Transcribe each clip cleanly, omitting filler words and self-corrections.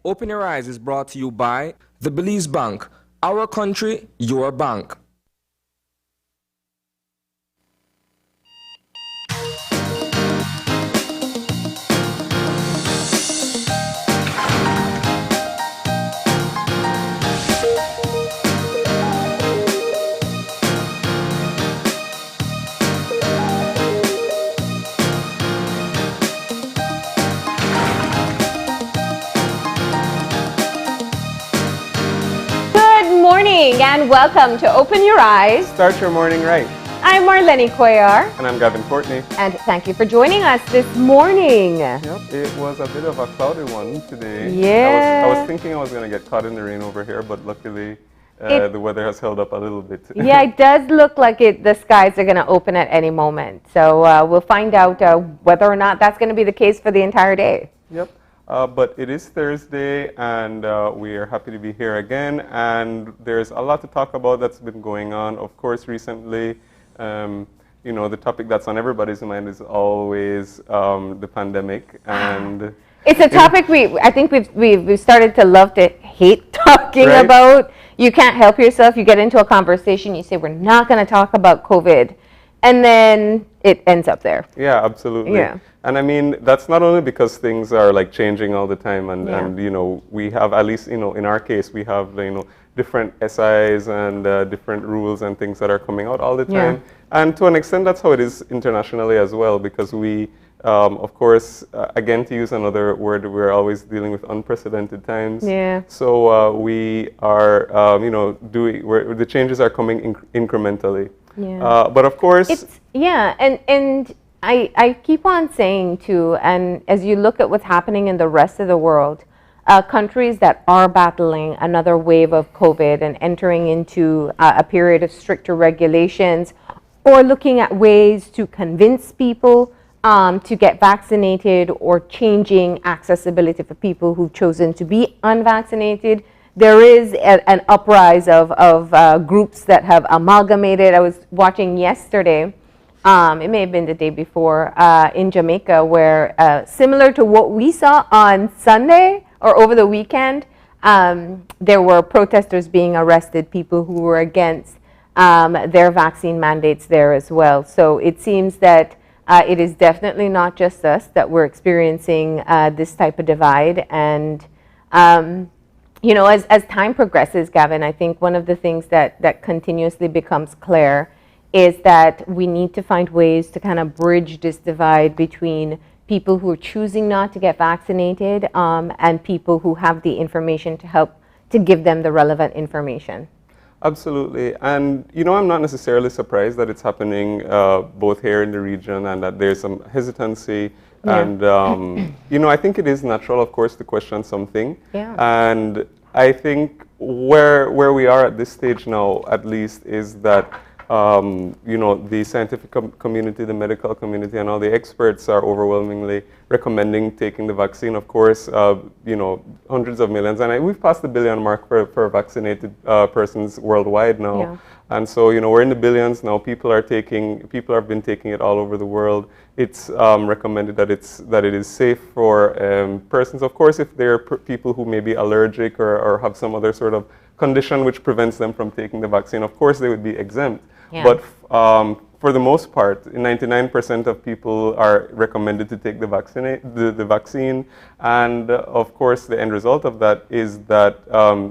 Open Your Eyes is brought to you by the Belize Bank. Our country, your bank. And welcome to Open Your Eyes. Start your morning right. I'm Marlene Cuellar. And I'm Gavin Courtney. And thank you for joining us this morning. Yep, it was a bit of a cloudy one today. Yeah. I was thinking I was going to get caught in the rain over here, but luckily the weather has held up a little bit. Yeah, it does look like the skies are going to open at any moment. So we'll find out whether or not that's going to be the case for the entire day. Yep. But it is Thursday, and we are happy to be here again. And there's a lot to talk about that's been going on. Of course, recently, the topic that's on everybody's mind is always the pandemic. And it's a topic I think we've started to love to hate talking about. You can't help yourself. You get into a conversation, you say, we're not going to talk about COVID. And then it ends up there. Yeah, absolutely. Yeah. And I mean, that's not only because things are like changing all the time and we have, at least, in our case, we have, different SIs and different rules and things that are coming out all the time. Yeah. And to an extent, that's how it is internationally as well, because we, of course, again, to use another word, we're always dealing with unprecedented times. Yeah. So we are, the changes are coming incrementally. Yeah. But of course... and I keep on saying too, and as you look at what's happening in the rest of the world, countries that are battling another wave of COVID and entering into a period of stricter regulations, or looking at ways to convince people to get vaccinated, or changing accessibility for people who've chosen to be unvaccinated, there is an uprise of groups that have amalgamated. I was watching yesterday, it may have been the day before, in Jamaica, where similar to what we saw on Sunday or over the weekend, there were protesters being arrested, people who were against their vaccine mandates there as well. So it seems that it is definitely not just us that we're experiencing this type of divide. And as time progresses, Gavin, I think one of the things that continuously becomes clear is that we need to find ways to kind of bridge this divide between people who are choosing not to get vaccinated and people who have the information to help to give them the relevant information. Absolutely. And, I'm not necessarily surprised that it's happening both here in the region and that there's some hesitancy. Yeah. And, I think it is natural, of course, to question something. Yeah. And I think where we are at this stage now, at least, is that the scientific community, the medical community, and all the experts are overwhelmingly recommending taking the vaccine. Of course, hundreds of millions, and we've passed the billion mark for vaccinated persons worldwide now. Yeah. And so, we're in the billions now. People have been taking it all over the world. It's recommended that it is safe for persons. Of course, if there are people who may be allergic or have some other sort of condition which prevents them from taking the vaccine, of course they would be exempt. Yeah. But for the most part, 99% of people are recommended to take the vaccine. And of course, the end result of that is that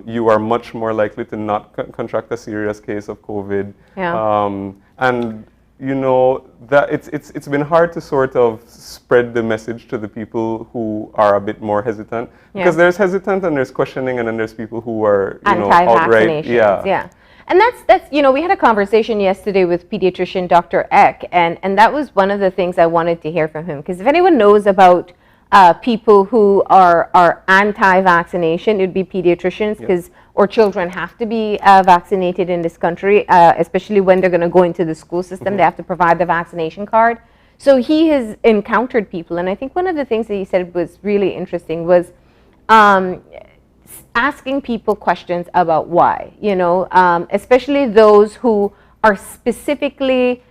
you are much more likely to not contract a serious case of COVID. Yeah. And that it's been hard to sort of spread the message to the people who are a bit more hesitant, because there's hesitant and there's questioning, and then there's people who are outright. Yeah. And that's we had a conversation yesterday with pediatrician Dr. Eck, and that was one of the things I wanted to hear from him, because if anyone knows about people who are anti-vaccination, it would be pediatricians, because or children have to be vaccinated in this country, especially when they're going to go into the school system. Mm-hmm. They have to provide the vaccination card. So he has encountered people, and I think one of the things that he said was really interesting was asking people questions about why, especially those who are specifically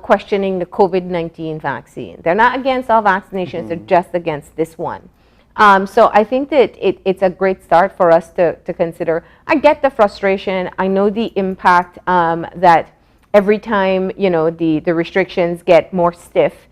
questioning the COVID-19 vaccine. They're not against all vaccinations, they're just against this one. So I think that it's a great start for us to consider. I get the frustration. I know the impact that every time, the restrictions get more stiff,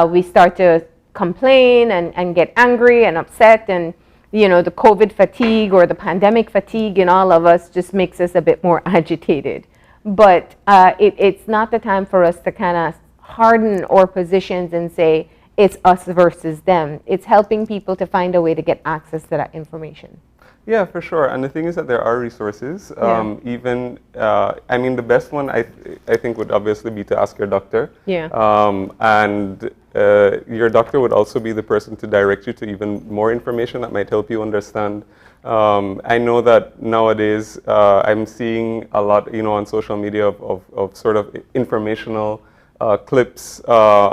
we start to complain and get angry and upset, and the COVID fatigue or the pandemic fatigue in all of us just makes us a bit more agitated. But it's not the time for us to kind of harden our positions and say it's us versus them. It's helping people to find a way to get access to that information. Yeah, for sure. And the thing is that there are resources. Even, I mean, the best one I think would obviously be to ask your doctor. Yeah. And your doctor would also be the person to direct you to even more information that might help you understand. I know that nowadays I'm seeing a lot, on social media of sort of informational clips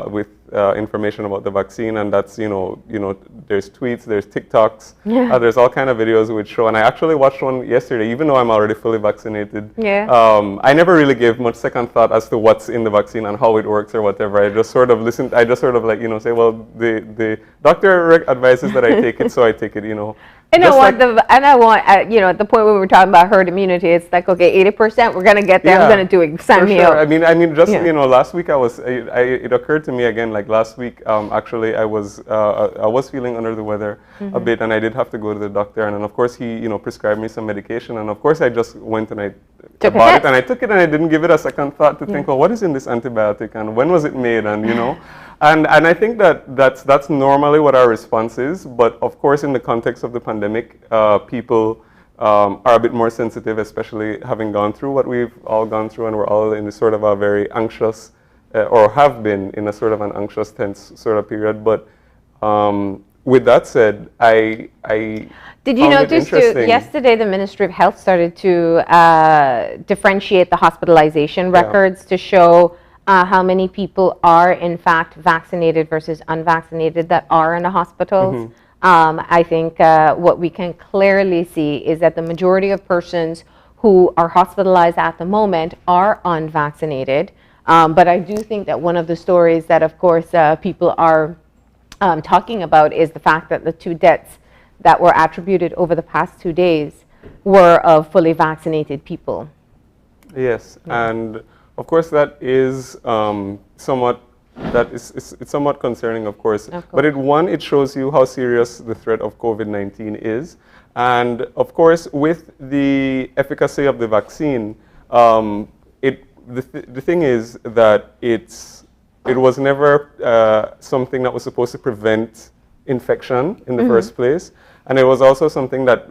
with information about the vaccine, and that's there's tweets, there's TikToks, there's all kind of videos which show. And I actually watched one yesterday, even though I'm already fully vaccinated. I never really gave much second thought as to what's in the vaccine and how it works or whatever. I just sort of listened. I just sort of say, well, the doctor advises that I take it, so I take it. And I want at the point when we were talking about herd immunity, it's like, okay, 80%, we're gonna get there. I'm gonna do it. Sign me up. I mean, just last week it occurred to me again. Like last week, actually, I was feeling under the weather a bit, and I did have to go to the doctor. And then, of course, he prescribed me some medication, and of course, I just went and I bought it, and I took it, and I didn't give it a second thought to think, well, what is in this antibiotic, and when was it made, and And I think that's normally what our response is, but of course in the context of the pandemic, people are a bit more sensitive, especially having gone through what we've all gone through, and we're all in a sort of a very anxious, or have been in a sort of an anxious, tense sort of period. But with that said, I did you notice yesterday the Ministry of Health started to differentiate the hospitalization records to show how many people are in fact vaccinated versus unvaccinated that are in the hospitals. I think what we can clearly see is that the majority of persons who are hospitalized at the moment are unvaccinated. But I do think that one of the stories that, of course, people are talking about is the fact that the 2 deaths that were attributed over the past 2 days were of fully vaccinated people. Yes, and of course, that is it's somewhat concerning, of course. But it shows you how serious the threat of COVID-19 is, and of course, with the efficacy of the vaccine, the thing is that it was never something that was supposed to prevent infection in the first place. And it was also something that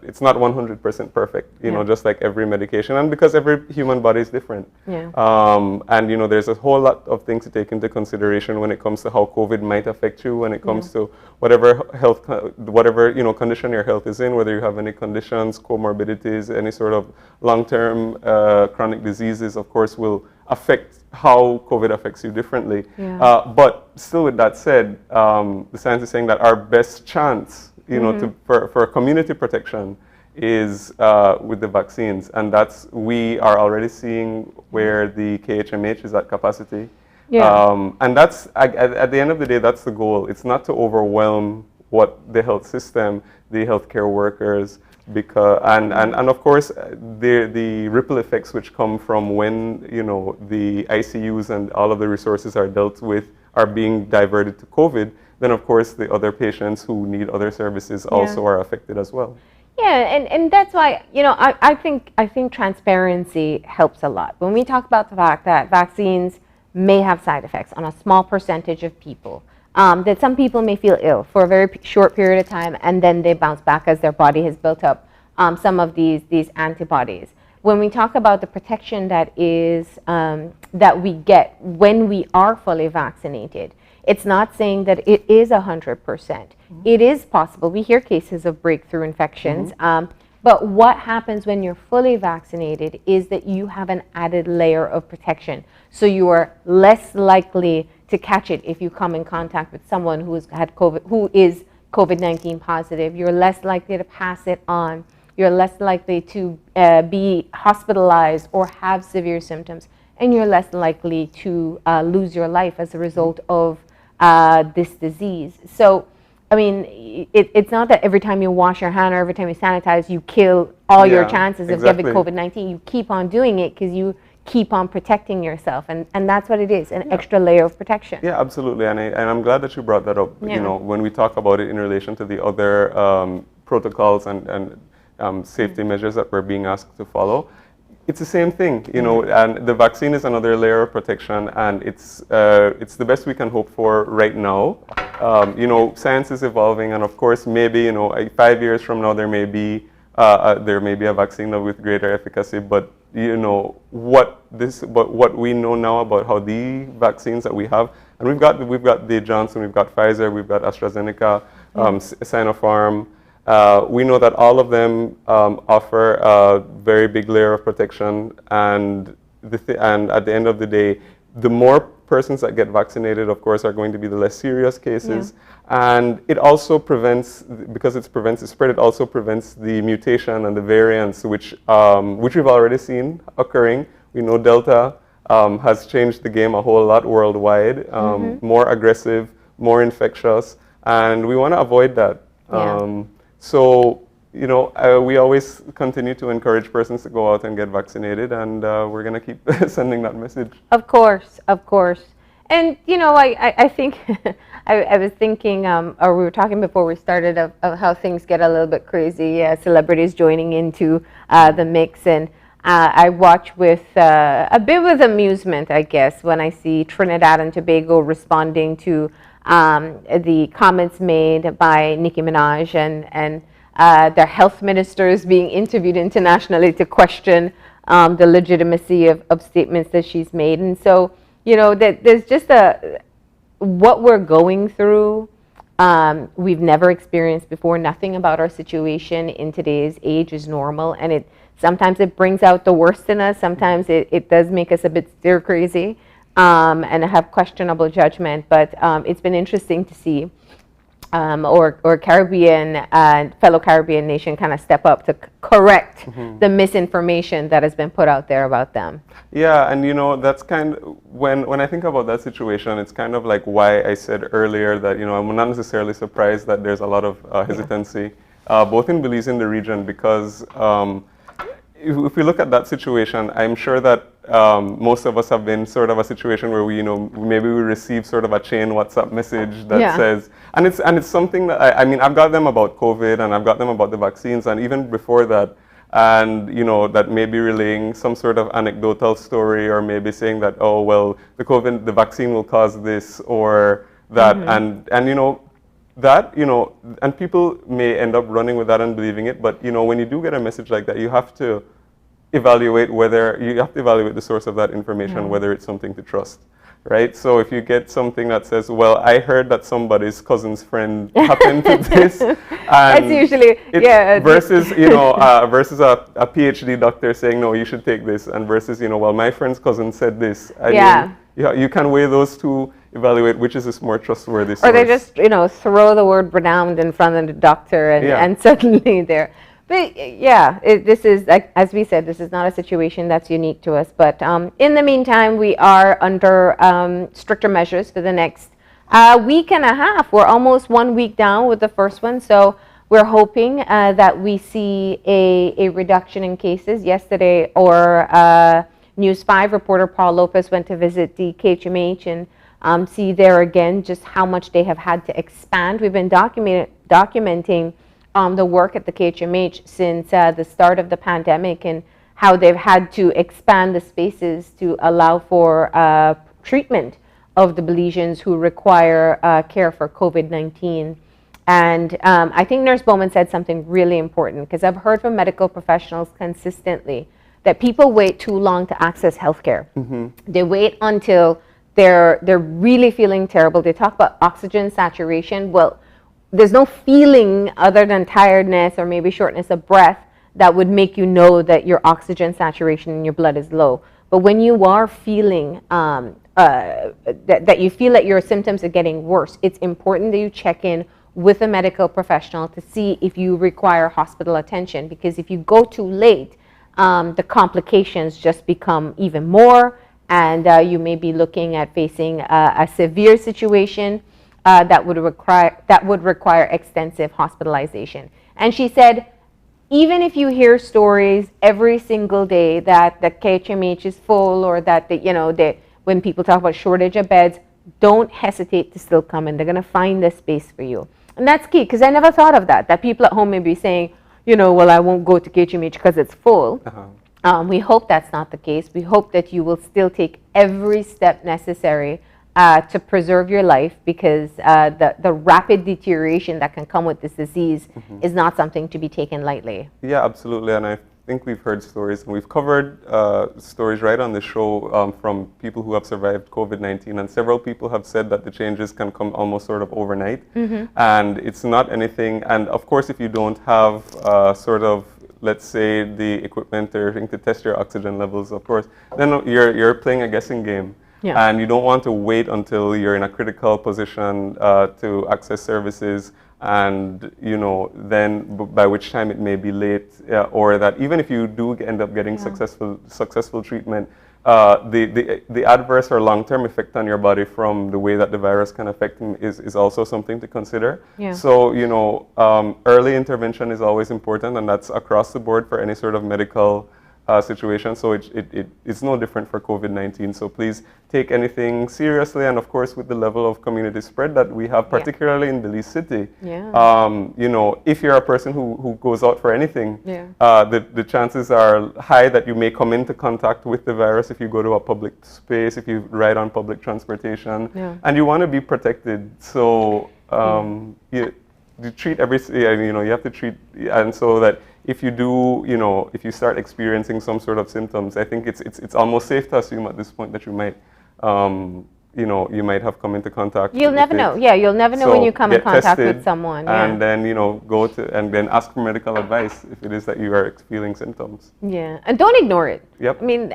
it's not 100% perfect, just like every medication, and because every human body is different. And there's a whole lot of things to take into consideration when it comes to how COVID might affect you, when it comes to whatever condition your health is in, whether you have any conditions, comorbidities, any sort of long-term chronic diseases, of course, will affect how COVID affects you differently. But still, with that said, the science is saying that our best chance, for community protection is with the vaccines, and we are already seeing where the KHMH is at capacity. And that's at the end of the day, that's the goal. It's not to overwhelm the health system, the healthcare workers, because and of course the ripple effects which come from when the ICUs and all of the resources are dealt with are being diverted to COVID, then of course the other patients who need other services also are affected as well. And that's why I think transparency helps a lot. When we talk about the fact that vaccines may have side effects on a small percentage of people, that some people may feel ill for a very short period of time, and then they bounce back as their body has built up some of these antibodies. When we talk about the protection that we get when we are fully vaccinated, it's not saying that it is 100%. It is possible. We hear cases of breakthrough infections. But what happens when you're fully vaccinated is that you have an added layer of protection. So you are less likely to catch it if you come in contact with someone who has had COVID, who is COVID-19 positive. You're less likely to pass it on. You're less likely to be hospitalized or have severe symptoms. And you're less likely to lose your life as a result of this disease. So I mean, it's not that every time you wash your hand or every time you sanitize, you kill all your Yeah, chances of exactly. getting COVID-19. You keep on doing it because you keep on protecting yourself. And that's what it is, an extra layer of protection. Yeah, absolutely, and I'm glad that you brought that up. Yeah. You know, when we talk about it in relation to the other protocols and safety measures that we're being asked to follow, it's the same thing. You know, and the vaccine is another layer of protection, and it's the best we can hope for right now. You know, science is evolving, and of course, maybe 5 years from now there may be a vaccine with greater efficacy, but you know what we know now about how the vaccines that we have, and we've got the Johnson, we've got Pfizer, we've got AstraZeneca, Sinopharm. We know that all of them offer a very big layer of protection, and at the end of the day, the more persons that get vaccinated, of course, are going to be the less serious cases. And it also prevents, because it prevents the spread, it also prevents the mutation and the variants, which we've already seen occurring. We know Delta has changed the game a whole lot worldwide, more aggressive, more infectious, and we want to avoid that. Yeah. So, you know, we always continue to encourage persons to go out and get vaccinated, and we're going to keep sending that message. Of course, of course. And, you know, I think, I was thinking, or we were talking before we started of how things get a little bit crazy, celebrities joining into the mix. And I watch with a bit with amusement, I guess, when I see Trinidad and Tobago responding to the comments made by Nicki Minaj and their health ministers being interviewed internationally to question the legitimacy of statements that she's made. And so, you know, that there's just what we're going through, we've never experienced before. Nothing about our situation in today's age is normal, and sometimes it brings out the worst in us. Sometimes it does make us a bit stir crazy and have questionable judgment. But it's been interesting to see or Caribbean and fellow Caribbean nation kind of step up to correct the misinformation that has been put out there about them. Yeah, and you know, that's kind of, when I think about that situation, it's kind of like why I said earlier that, you know, I'm not necessarily surprised that there's a lot of hesitancy, both in Belize and the region, because if we look at that situation, I'm sure that most of us have been sort of a situation where we, you know, maybe we receive sort of a chain WhatsApp message that says, and it's something that I mean, I've got them about COVID and I've got them about the vaccines, and even before that, and you know, that may be relaying some sort of anecdotal story, or maybe saying that, oh well, the vaccine will cause this or that, and you know, that, you know, and people may end up running with that and believing it, but you know, when you do get a message like that, you have to evaluate the source of that information, whether it's something to trust, right? So if you get something that says, well, I heard that somebody's cousin's friend happened to this, and that's usually, versus, you know, versus a PhD doctor saying, no, you should take this, and versus, you know, well, my friend's cousin said this. I mean, you can weigh those two, evaluate which is a more trustworthy source. Or they just, you know, throw the word renowned in front of the doctor, and suddenly they're. But yeah, this is, like, as we said, this is not a situation that's unique to us. But in the meantime, we are under stricter measures for the next week and a half. We're almost 1 week down with the first one. So we're hoping that we see a reduction in cases. Yesterday, News 5 reporter Paul Lopez went to visit the KHMH and see there again just how much they have had to expand. We've been documenting the work at the KHMH since the start of the pandemic, and how they've had to expand the spaces to allow for treatment of the Belizeans who require care for COVID-19. And I think Nurse Bowman said something really important, because I've heard from medical professionals consistently that people wait too long to access healthcare. They wait until they're really feeling terrible. They talk about oxygen saturation. Well, there's no feeling other than tiredness or maybe shortness of breath that would make you know that your oxygen saturation in your blood is low. But when you are feeling that you feel that your symptoms are getting worse, it's important that you check in with a medical professional to see if you require hospital attention, because if you go too late, the complications just become even more, and you may be looking at facing a severe situation. that would require extensive hospitalization. And she said, even if you hear stories every single day that the KHMH is full, or that when people talk about shortage of beds, don't hesitate to still come in. They're going to find the space for you. And that's key, because I never thought of that people at home may be saying, well, I won't go to KHMH because it's full. We hope that's not the case. We hope that you will still take every step necessary to preserve your life, because the rapid deterioration that can come with this disease is not something to be taken lightly. Yeah, absolutely. And I think we've heard stories, and we've covered stories right on the show from people who have survived COVID-19, and several people have said that the changes can come almost sort of overnight. And it's not anything, and of course if you don't have sort of, let's say, the equipment or anything to test your oxygen levels, of course, then you're playing a guessing game. Yeah. And you don't want to wait until you're in a critical position to access services, and then by which time it may be late, or that even if you do end up getting successful treatment, the adverse or long-term effect on your body from the way that the virus can affect them is also something to consider. Yeah. So early intervention is always important, and that's across the board for any sort of medical situation. So it's no different for COVID-19. So please take anything seriously, and of course with the level of community spread that we have, particularly in Belize City. If you're a person who goes out for anything, the chances are high that you may come into contact with the virus if you go to a public space, if you ride on public transportation, and you want to be protected. So you treat you have to treat, and so that if you do, if you start experiencing some sort of symptoms, I think it's almost safe to assume at this point that you might, you might have come into contact. You'll never know. Yeah, you'll never know when you come in contact with someone. And then, go to, and then ask for medical advice if it is that you are feeling symptoms. Yeah, and don't ignore it. Yep. I mean,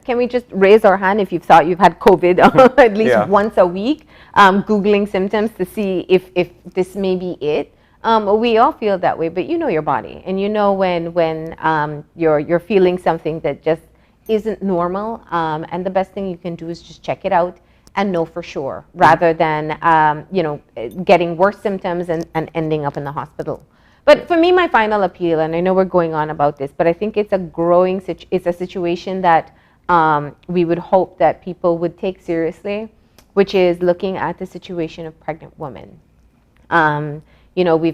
can we just raise our hand if you've thought you've had COVID at least once a week, Googling symptoms to see if this may be it. We all feel that way, but you know your body, and when you're feeling something that just isn't normal, and the best thing you can do is just check it out and know for sure, rather than getting worse symptoms and ending up in the hospital. But for me, my final appeal, and I know we're going on about this, but I think it's a situation that we would hope that people would take seriously, which is looking at the situation of pregnant women. We've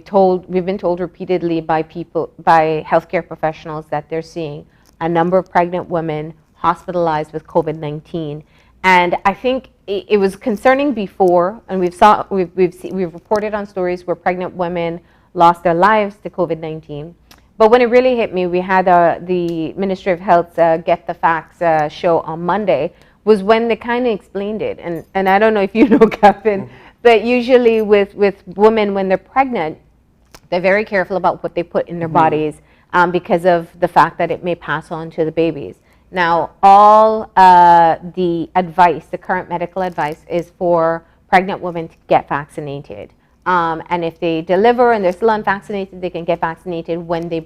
been told repeatedly by healthcare professionals that they're seeing a number of pregnant women hospitalized with COVID-19. And I think it was concerning before, and we've reported on stories where pregnant women lost their lives to COVID-19. But when it really hit me, we had the Ministry of Health's Get the Facts show on Monday, was when they kind of explained it. And I don't know if you know, Kevin, but usually with women, when they're pregnant, they're very careful about what they put in their bodies because of the fact that it may pass on to the babies. Now, all the current medical advice is for pregnant women to get vaccinated. And if they deliver and they're still unvaccinated, they can get vaccinated when they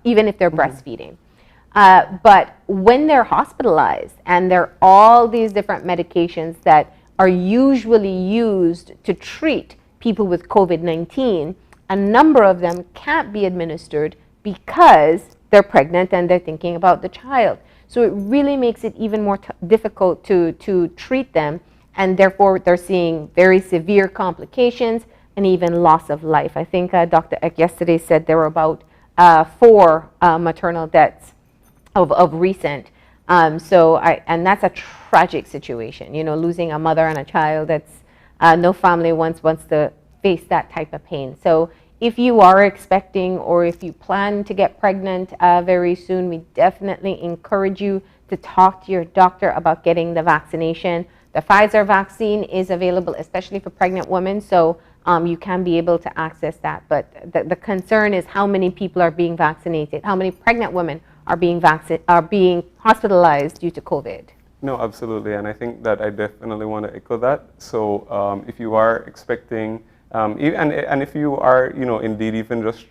even if they're breastfeeding. But when they're hospitalized, and there are all these different medications that are usually used to treat people with COVID-19, a number of them can't be administered because they're pregnant and they're thinking about the child. So it really makes it even more difficult to treat them, and therefore they're seeing very severe complications and even loss of life. I think Dr. Eck yesterday said there were about 4 maternal deaths of recent. And that's a tragic situation, losing a mother and a child. That's no family wants to face that type of pain. So if you are expecting, or if you plan to get pregnant very soon, we definitely encourage you to talk to your doctor about getting the vaccination. The Pfizer vaccine is available, especially for pregnant women, so you can be able to access that. But the concern is how many people are being vaccinated, how many pregnant women are being hospitalized due to COVID. No, absolutely, and I think that I definitely want to echo that. So if you are expecting, and if you are, indeed even just,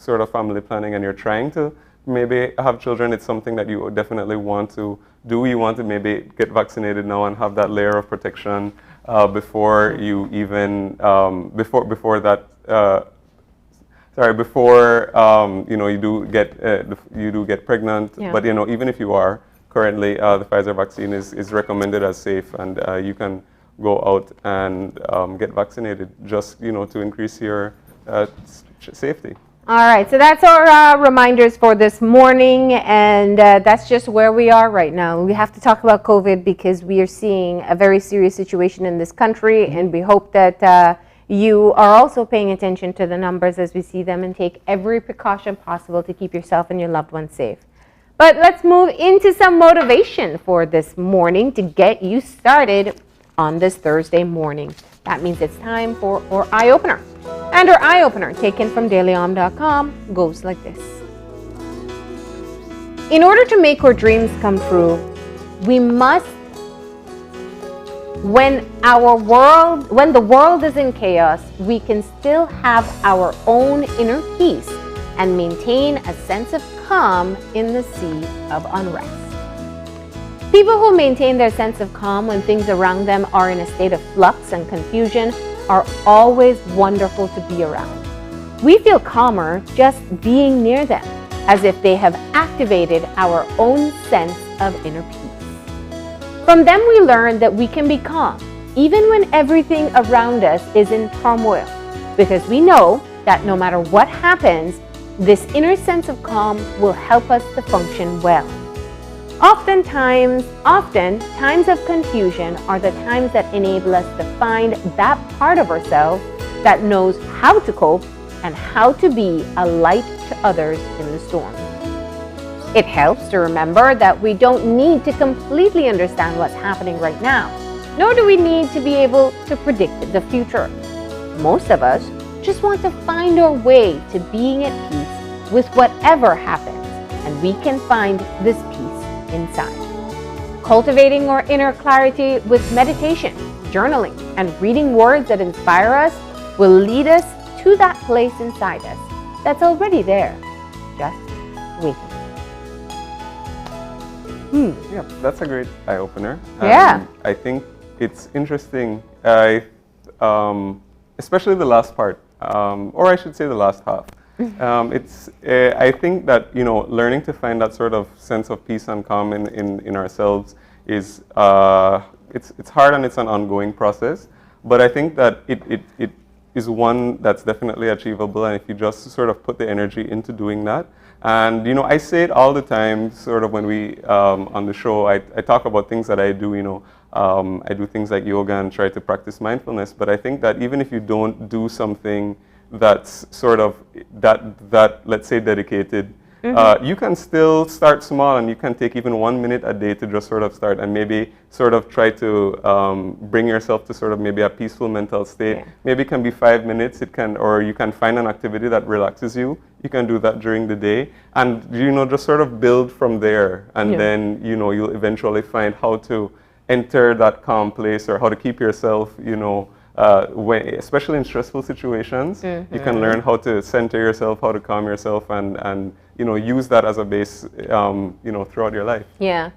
sort of family planning, and you're trying to maybe have children, it's something that you definitely want to do we want to maybe get vaccinated now and have that layer of protection before you even before that before you do get pregnant. Yeah. But even if you are currently, the Pfizer vaccine is recommended as safe, and you can go out and get vaccinated just to increase your safety. All right, so that's our reminders for this morning, and that's just where we are right now. We have to talk about COVID because we are seeing a very serious situation in this country, and we hope that you are also paying attention to the numbers as we see them and take every precaution possible to keep yourself and your loved ones safe. But let's move into some motivation for this morning to get you started on this Thursday morning. That means it's time for our eye opener. And our eye opener, taken from dailyom.com, goes like this. In order to make our dreams come true, we must, when the world is in chaos, we can still have our own inner peace and maintain a sense of calm in the sea of unrest. People who maintain their sense of calm when things around them are in a state of flux and confusion are always wonderful to be around. We feel calmer just being near them, as if they have activated our own sense of inner peace. From them we learn that we can be calm, even when everything around us is in turmoil, because we know that no matter what happens, this inner sense of calm will help us to function well. Often times of confusion are the times that enable us to find that part of ourselves that knows how to cope and how to be a light to others in the storm. It helps to remember that we don't need to completely understand what's happening right now, nor do we need to be able to predict the future. Most of us just want to find our way to being at peace with whatever happens, and we can find this peace inside. Cultivating our inner clarity with meditation, journaling, and reading words that inspire us will lead us to that place inside us that's already there, just waiting. Yeah, that's a great eye-opener. Yeah. I think it's interesting, especially the last part, or I should say the last half. I think that learning to find that sort of sense of peace and calm in ourselves is it's hard and it's an ongoing process. But I think that it is one that's definitely achievable, and if you just sort of put the energy into doing that. And I say it all the time, sort of when we on the show. I talk about things that I do. I do things like yoga and try to practice mindfulness. But I think that even if you don't do something that's sort of that let's say dedicated, you can still start small, and you can take even 1 minute a day to just sort of start and maybe sort of try to bring yourself to sort of maybe a peaceful mental state. Yeah. Maybe it can be 5 minutes, or you can find an activity that relaxes you. You can do that during the day, and just sort of build from there, and then you'll eventually find how to enter that calm place, or how to keep yourself especially in stressful situations, you can learn how to center yourself, how to calm yourself, and use that as a base, throughout your life. Yeah.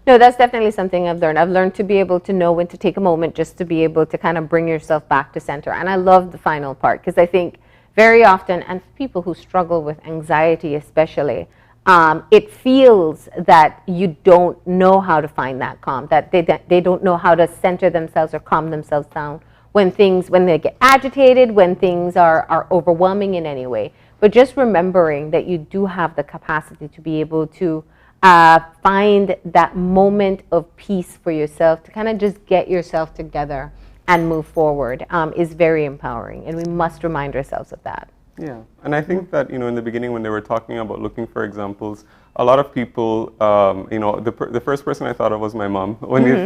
No, that's definitely something I've learned. I've learned to be able to know when to take a moment just to be able to kind of bring yourself back to center. And I love the final part, because I think very often, and for people who struggle with anxiety especially, it feels that you don't know how to find that calm, that they don't know how to center themselves or calm themselves down when they get agitated, when things are overwhelming in any way. But just remembering that you do have the capacity to be able to find that moment of peace for yourself, to kind of just get yourself together and move forward is very empowering, and we must remind ourselves of that. Yeah, and I think that in the beginning when they were talking about looking for examples, a lot of people, the first person I thought of was my mom. When you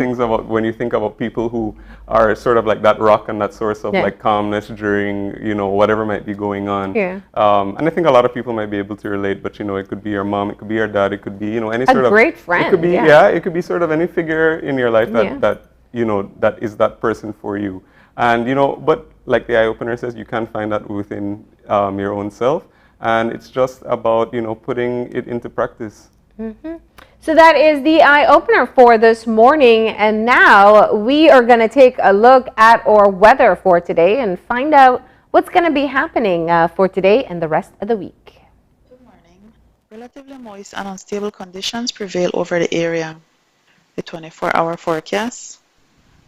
think about people who are sort of like that rock and that source of like calmness during whatever might be going on. Yeah. And I think a lot of people might be able to relate, but it could be your mom, it could be your dad, it could be any sort of great friend. It could be it could be sort of any figure in your life that that is that person for you. And but like the eye opener says, you can find that within your own self. And it's just about, putting it into practice. So that is the eye opener for this morning. And now we are going to take a look at our weather for today and find out what's going to be happening for today and the rest of the week. Good morning. Relatively moist and unstable conditions prevail over the area. The 24-hour forecast: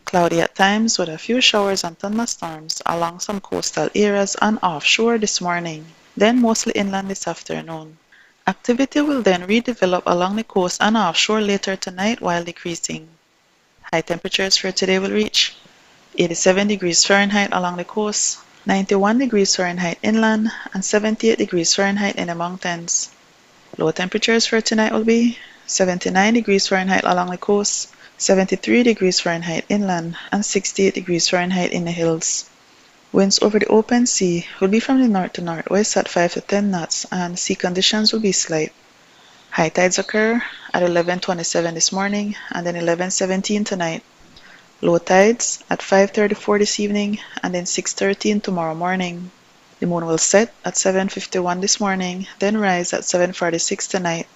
cloudy at times with a few showers and thunderstorms along some coastal areas and offshore this morning, then mostly inland this afternoon. Activity will then redevelop along the coast and offshore later tonight while decreasing. High temperatures for today will reach 87 degrees Fahrenheit along the coast, 91 degrees Fahrenheit inland, and 78 degrees Fahrenheit in the mountains. Low temperatures for tonight will be 79 degrees Fahrenheit along the coast, 73 degrees Fahrenheit inland, and 68 degrees Fahrenheit in the hills. Winds over the open sea will be from the north to northwest at 5 to 10 knots, and sea conditions will be slight. High tides occur at 11:27 this morning and then 11:17 tonight. Low tides at 5:34 this evening and then 6:13 tomorrow morning. The moon will set at 7:51 this morning, then rise at 7:46 tonight.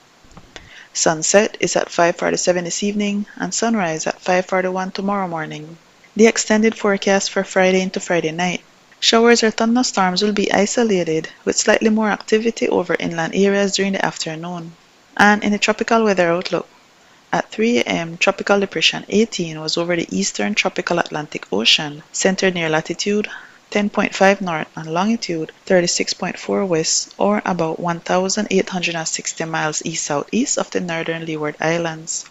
Sunset is at 5:47 this evening and sunrise at 5:41 tomorrow morning. The extended forecast for Friday into Friday night: showers or thunderstorms will be isolated with slightly more activity over inland areas during the afternoon. And in the tropical weather outlook, at 3 a.m., Tropical Depression 18 was over the eastern tropical Atlantic Ocean, centered near latitude 10.5 north and longitude 36.4 west, or about 1,860 miles east-southeast of the northern Leeward Islands.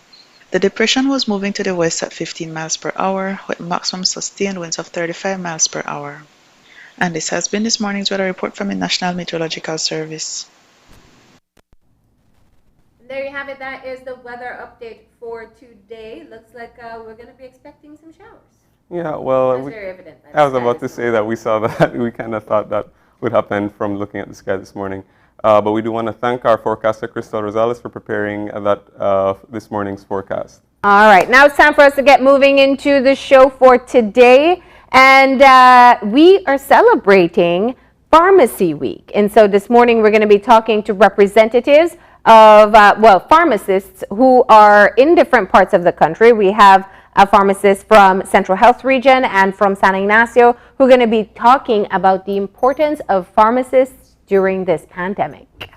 The depression was moving to the west at 15 miles per hour, with maximum sustained winds of 35 miles per hour. And this has been this morning's weather report from the National Meteorological Service. There you have it. That is the weather update for today. Looks like we're going to be expecting some showers. Yeah, well, That's very evident. I was about to say that we saw that. We kind of thought that would happen from looking at the sky this morning. But we do want to thank our forecaster, Crystal Rosales, for preparing that this morning's forecast. All right, now it's time for us to get moving into the show for today. And we are celebrating Pharmacy Week. And so this morning we're going to be talking to representatives of, pharmacists who are in different parts of the country. We have a pharmacist from Central Health Region and from San Ignacio who are going to be talking about the importance of pharmacists during this pandemic.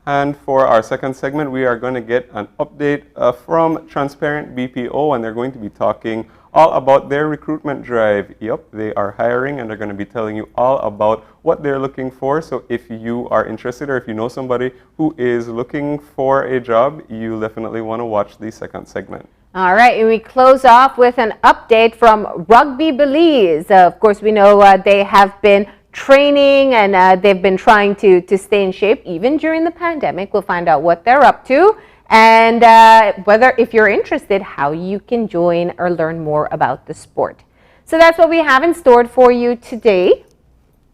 And for our second segment, we are going to get an update from Transparent BPO, and they're going to be talking all about their recruitment drive. Yep, they are hiring, and they're going to be telling you all about what they're looking for. So if you are interested, or if you know somebody who is looking for a job, you definitely want to watch the second segment. All right, and we close off with an update from Rugby Belize. Of course, we know they have been training and they've been trying to stay in shape even during the pandemic. We'll find out what they're up to and whether, if you're interested, how you can join or learn more about the sport. So that's what we have in store for you today.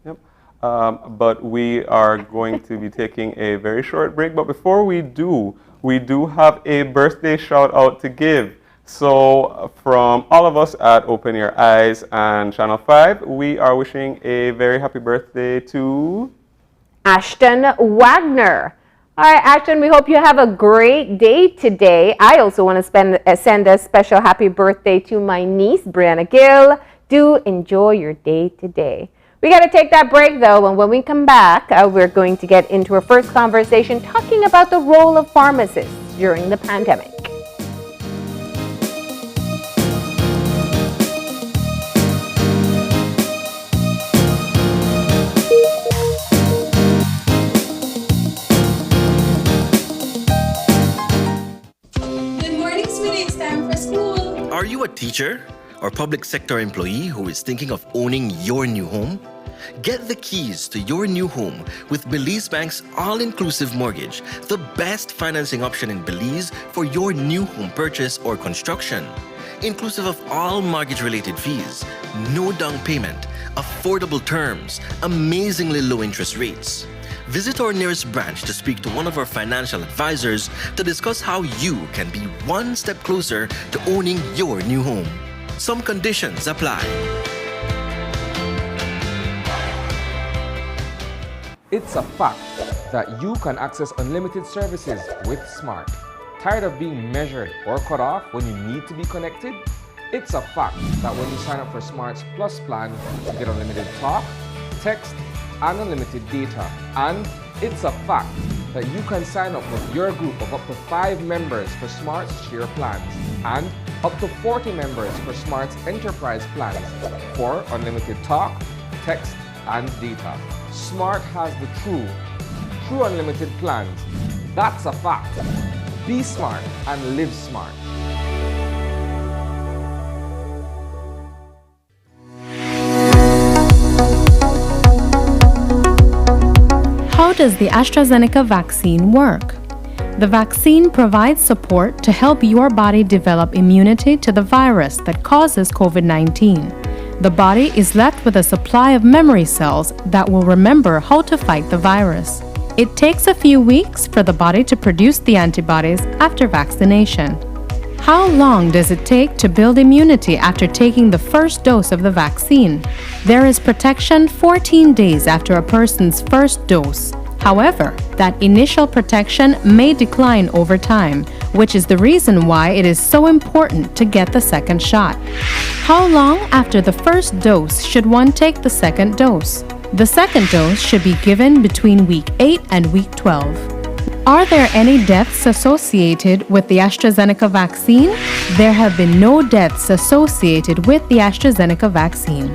Yep. But we are going to be taking a very short break. But before we do have a birthday shout out to give. So from all of us at Open Your Eyes and Channel 5, we are wishing a very happy birthday to Ashton Wagner. All right, Ashton, we hope you have a great day today. I also want to send a special happy birthday to my niece, Brianna Gill. Do enjoy your day today. We got to take that break, though, and when we come back, we're going to get into our first conversation talking about the role of pharmacists during the pandemic. Good morning, sweetie. It's time for school. Are you a teacher or public sector employee who is thinking of owning your new home? Get the keys to your new home with Belize Bank's all-inclusive mortgage, the best financing option in Belize for your new home purchase or construction. Inclusive of all mortgage-related fees, no down payment, affordable terms, amazingly low interest rates. Visit our nearest branch to speak to one of our financial advisors to discuss how you can be one step closer to owning your new home. Some conditions apply. It's a fact that you can access unlimited services with Smart. Tired of being measured or cut off when you need to be connected? It's a fact that when you sign up for Smart's Plus plan, you get unlimited talk, text, and unlimited data. And it's a fact that you can sign up with your group of up to 5 members for Smart's Share plans and up to 40 members for Smart's Enterprise plans for unlimited talk, text, and data. Smart has the true unlimited plans. That's a fact. Be smart and live smart. How does the AstraZeneca vaccine work? The vaccine provides support to help your body develop immunity to the virus that causes COVID-19. The body is left with a supply of memory cells that will remember how to fight the virus. It takes a few weeks for the body to produce the antibodies after vaccination. How long does it take to build immunity after taking the first dose of the vaccine? There is protection 14 days after a person's first dose. However, that initial protection may decline over time, which is the reason why it is so important to get the second shot. How long after the first dose should one take the second dose? The second dose should be given between week 8 and week 12. Are there any deaths associated with the AstraZeneca vaccine? There have been no deaths associated with the AstraZeneca vaccine.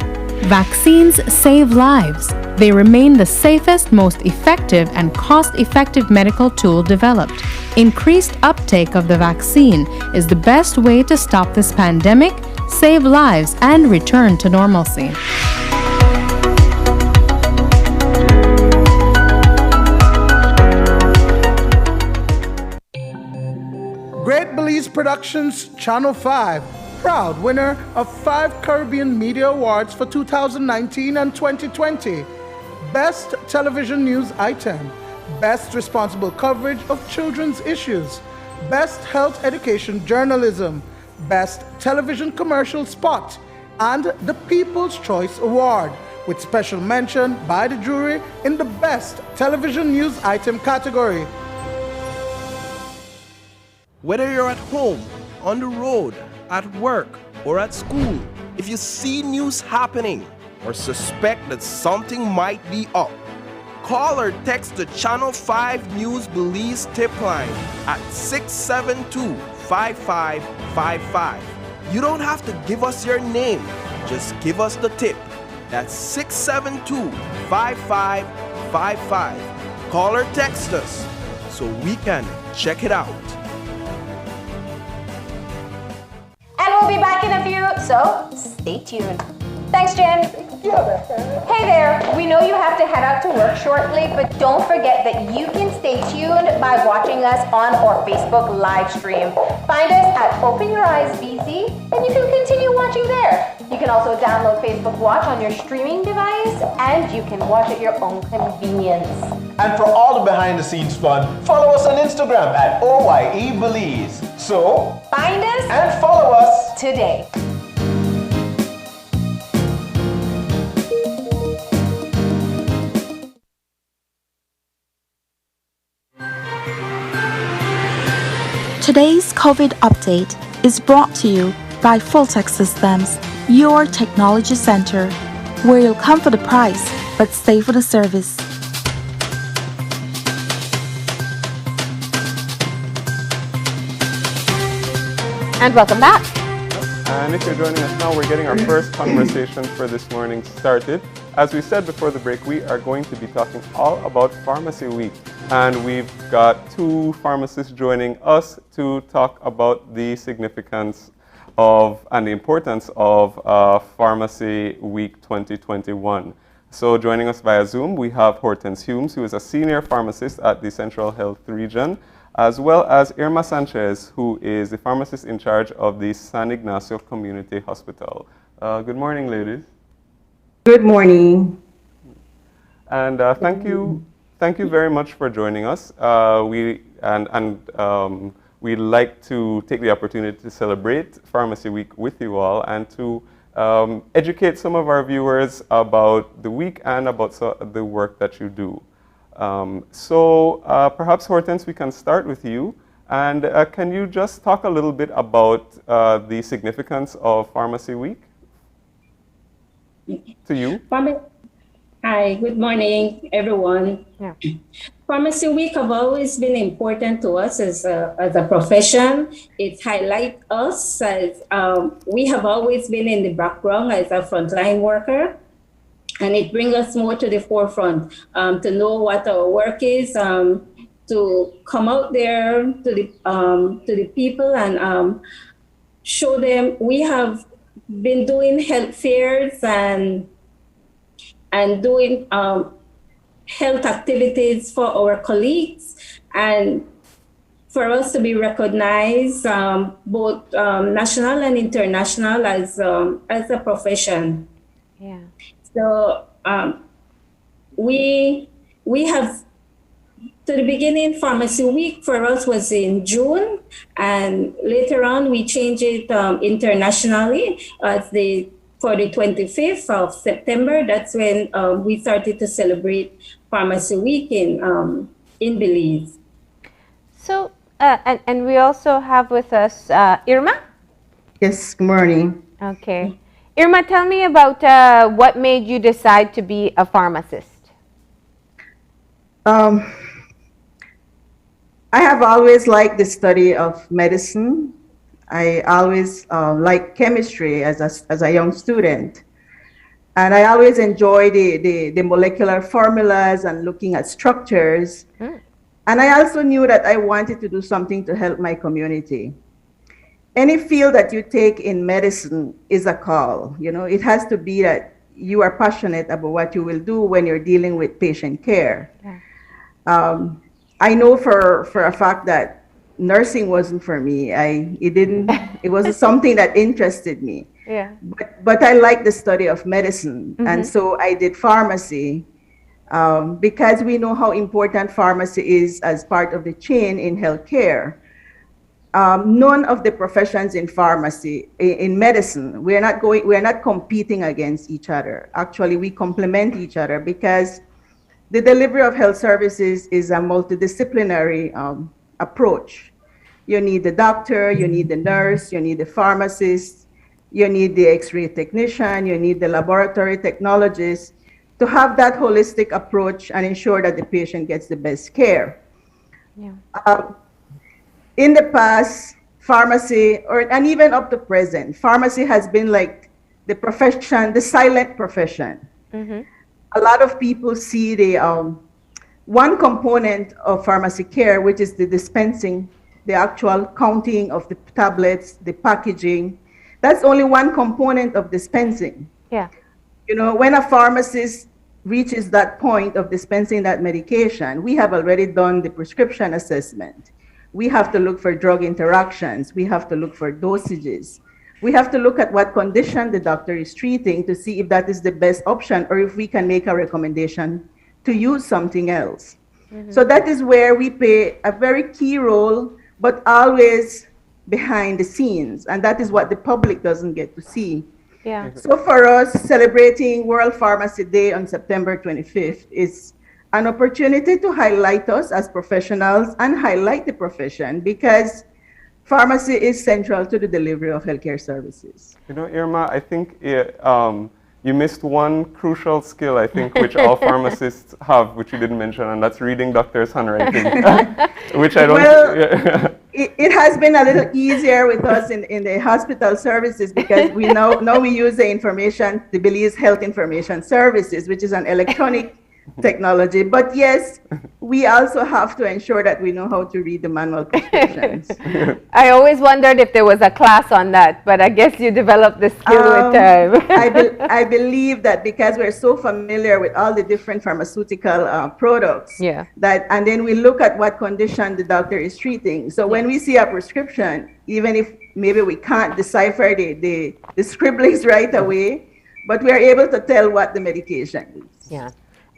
Vaccines save lives. They remain the safest, most effective, and cost-effective medical tool developed. Increased uptake of the vaccine is the best way to stop this pandemic, save lives, and return to normalcy. Great Belize Productions Channel 5, proud winner of 5 Caribbean Media Awards for 2019 and 2020. Best Television News Item, Best Responsible Coverage of Children's Issues, Best Health Education Journalism, Best Television Commercial Spot, and the People's Choice Award, with special mention by the jury in the Best Television News Item category. Whether you're at home, on the road, at work, or at school, if you see news happening or suspect that something might be up, call or text the Channel 5 News Belize tip line at 672-5555. You don't have to give us your name, just give us the tip. That's 672-5555. Call or text us so we can check it out. And we'll be back in a few, so stay tuned. Thanks, Jen. Hey there, we know you have to head out to work shortly, but don't forget that you can stay tuned by watching us on our Facebook live stream. Find us at Open Your Eyes BC, and you can continue watching there. You can also download Facebook Watch on your streaming device, and you can watch at your own convenience. And for all the behind-the-scenes fun, follow us on Instagram at OYE Belize. So, find us and follow us today. Today's COVID update is brought to you by Fulltech Systems, your technology center, where you'll come for the price but stay for the service. And welcome back. And if you're joining us now, we're getting our first conversation for this morning started. As we said before the break, we are going to be talking all about Pharmacy Week. And we've got 2 pharmacists joining us to talk about the significance of and the importance of Pharmacy Week 2021. So joining us via Zoom, we have Hortense Humes, who is a senior pharmacist at the Central Health Region, as well as Irma Sanchez, who is the pharmacist in charge of the San Ignacio Community Hospital. Good morning, ladies. Good morning. And thank you very much for joining us. We'd like to take the opportunity to celebrate Pharmacy Week with you all and to educate some of our viewers about the week and about the work that you do. Perhaps, Hortense, we can start with you And can you just talk a little bit about the significance of Pharmacy Week to you? Hi, good morning, everyone. Yeah. Pharmacy Week have always been important to us as a profession. It highlights us as we have always been in the background as a frontline worker, and it brings us more to the forefront to know what our work is, to come out there to the people and show them. We have been doing health fairs and doing health activities for our colleagues, and for us to be recognized both national and international as a profession. Yeah. So we have, to the beginning, Pharmacy Week for us was in June, and later on we changed it internationally for the 25th of September. That's when we started to celebrate Pharmacy Week in Belize. So, and we also have with us Irma? Yes, good morning. Okay. Irma, tell me about what made you decide to be a pharmacist? I have always liked the study of medicine. I always liked chemistry as a young student. And I always enjoy the molecular formulas and looking at structures. And I also knew that I wanted to do something to help my community. Any field that you take in medicine is a call. You know, it has to be that you are passionate about what you will do when you're dealing with patient care. Yeah. I know for a fact that nursing wasn't for me. It wasn't something that interested me. Yeah. But I like the study of medicine. And so I did pharmacy because we know how important pharmacy is as part of the chain in healthcare. None of the professions in pharmacy, in medicine, we're not competing against each other. Actually, we complement each other because the delivery of health services is a multidisciplinary approach. You need the doctor, you need the nurse, you need the pharmacist, you need the X-ray technician, you need the laboratory technologist to have that holistic approach and ensure that the patient gets the best care. Yeah. In the past, pharmacy, and even up to present, pharmacy has been like the profession, the silent profession. A lot of people see the one component of pharmacy care, which is the dispensing, the actual counting of the tablets, the packaging. That's only one component of dispensing. Yeah. You know, when a pharmacist reaches that point of dispensing that medication, we have already done the prescription assessment. We have to look for drug interactions. We have to look for dosages. We have to look at what condition the doctor is treating to see if that is the best option or if we can make a recommendation to use something else. So that is where we play a very key role, but always behind the scenes. And that is what the public doesn't get to see. Yeah. So for us, celebrating World Pharmacy Day on September 25th is an opportunity to highlight us as professionals and highlight the profession because pharmacy is central to the delivery of healthcare services. You know, Irma, I think you missed one crucial skill, I think, which all pharmacists have, which you didn't mention, and that's reading doctors' handwriting, which I don't... Well, it has been a little easier with us in the hospital services because we now we use the Belize Health Information Services, which is an electronic technology. But yes, we also have to ensure that we know how to read the manual prescriptions. I always wondered if there was a class on that, but I guess you developed the skill with time. I believe that because we're so familiar with all the different pharmaceutical products, and then we look at what condition the doctor is treating. So when we see a prescription, even if maybe we can't decipher the scribblings right away, but we are able to tell what the medication is. Yeah.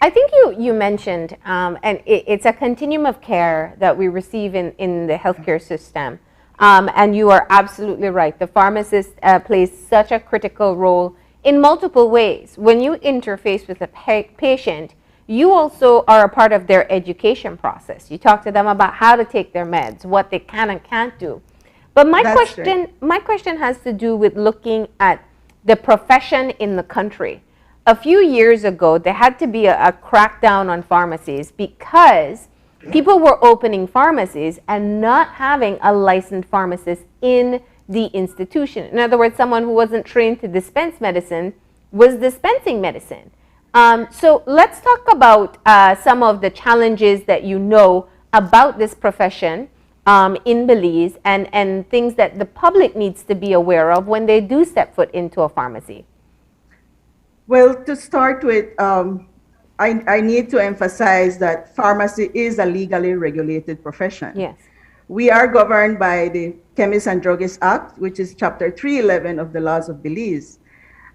I think you mentioned, and it's a continuum of care that we receive in the healthcare system. And you are absolutely right. The pharmacist plays such a critical role in multiple ways. When you interface with a patient, you also are a part of their education process. You talk to them about how to take their meds, what they can and can't do. But my question has to do with looking at the profession in the country. A few years ago, there had to be a crackdown on pharmacies because people were opening pharmacies and not having a licensed pharmacist in the institution. In other words, someone who wasn't trained to dispense medicine was dispensing medicine. So let's talk about some of the challenges that you know about this profession in Belize and things that the public needs to be aware of when they do step foot into a pharmacy. Well, to start with, I need to emphasize that pharmacy is a legally regulated profession. Yes. We are governed by the Chemists and Druggists Act, which is Chapter 311 of the Laws of Belize.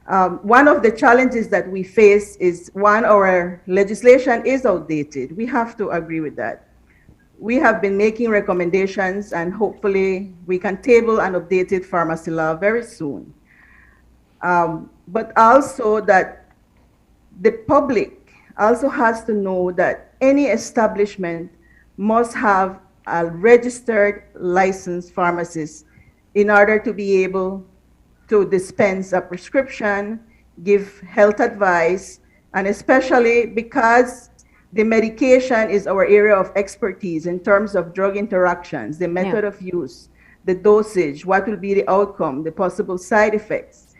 One of the challenges that we face is, one, our legislation is outdated. We have to agree with that. We have been making recommendations, and hopefully we can table an updated pharmacy law very soon. But also that the public also has to know that any establishment must have a registered licensed pharmacist in order to be able to dispense a prescription, give health advice, and especially because the medication is our area of expertise in terms of drug interactions, the method of use, the dosage, what will be the outcome, the possible side effects.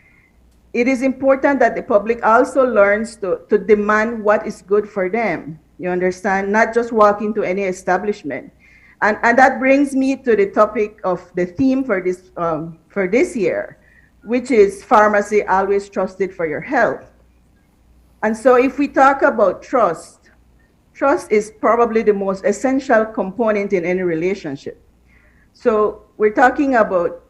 It is important that the public also learns to demand what is good for them. You understand? Not just walk into any establishment. And that brings me to the topic of the theme for this year, which is pharmacy always trusted for your health. And so if we talk about trust, trust is probably the most essential component in any relationship. So we're talking about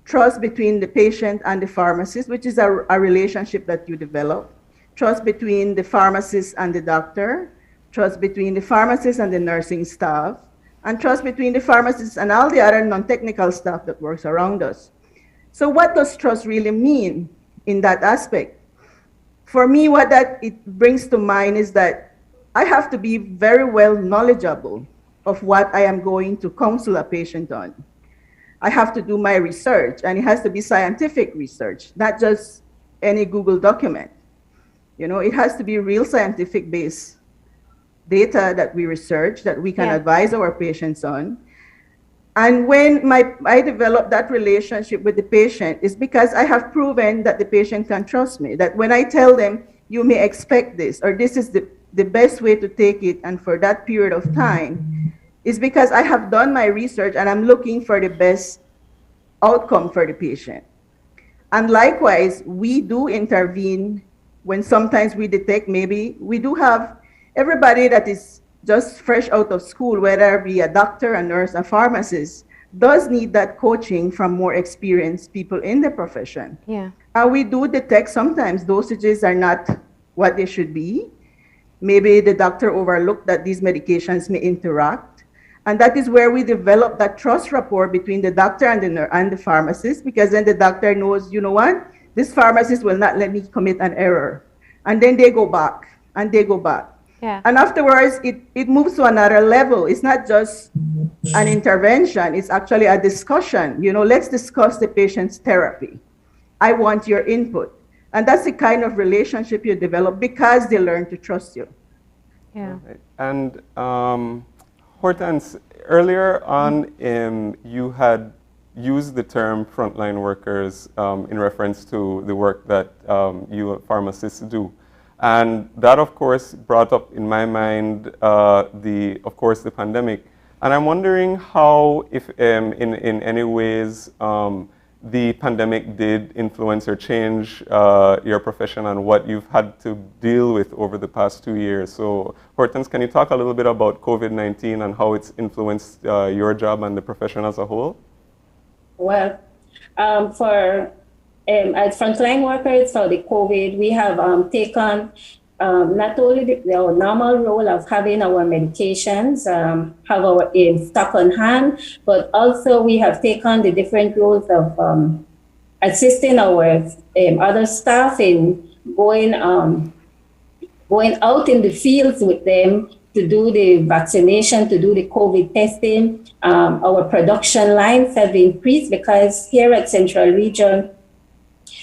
trust between the patient and the pharmacist, which is a relationship that you develop. Trust between the pharmacist and the doctor. Trust between the pharmacist and the nursing staff. And trust between the pharmacist and all the other non-technical staff that works around us. So what does trust really mean in that aspect? For me, what it brings to mind is that I have to be very well knowledgeable of what I am going to counsel a patient on. I have to do my research, and it has to be scientific research, not just any Google document. You know, it has to be real scientific based data that we research, that we can advise our patients on. And when I develop that relationship with the patient, it's because I have proven that the patient can trust me, that when I tell them, you may expect this, or this is the best way to take it, and for that period of time, is because I have done my research and I'm looking for the best outcome for the patient. And likewise, we do intervene when sometimes we detect maybe we do have everybody that is just fresh out of school, whether it be a doctor, a nurse, a pharmacist, does need that coaching from more experienced people in the profession. Yeah. And we do detect sometimes dosages are not what they should be. Maybe the doctor overlooked that these medications may interact. And that is where we develop that trust rapport between the doctor and the pharmacist, because then the doctor knows, you know what, this pharmacist will not let me commit an error. And then they go back, and they go back. Yeah. And afterwards, it moves to another level. It's not just an intervention, it's actually a discussion. You know, let's discuss the patient's therapy. I want your input. And that's the kind of relationship you develop because they learn to trust you. Yeah. And Hortense, earlier on, you had used the term frontline workers in reference to the work that you pharmacists do. And that, of course, brought up in my mind, of course, the pandemic. And I'm wondering how, if in any ways, the pandemic did influence or change your profession and what you've had to deal with over the past 2 years. So, Hortense, can you talk a little bit about COVID-19 and how it's influenced your job and the profession as a whole? Well, as frontline workers for the COVID, we have taken not only our normal role of having our medications, have our in stock on hand, but also we have taken the different roles of assisting our other staff in going going out in the fields with them to do the vaccination, to do the COVID testing. Our production lines have increased because here at Central Region,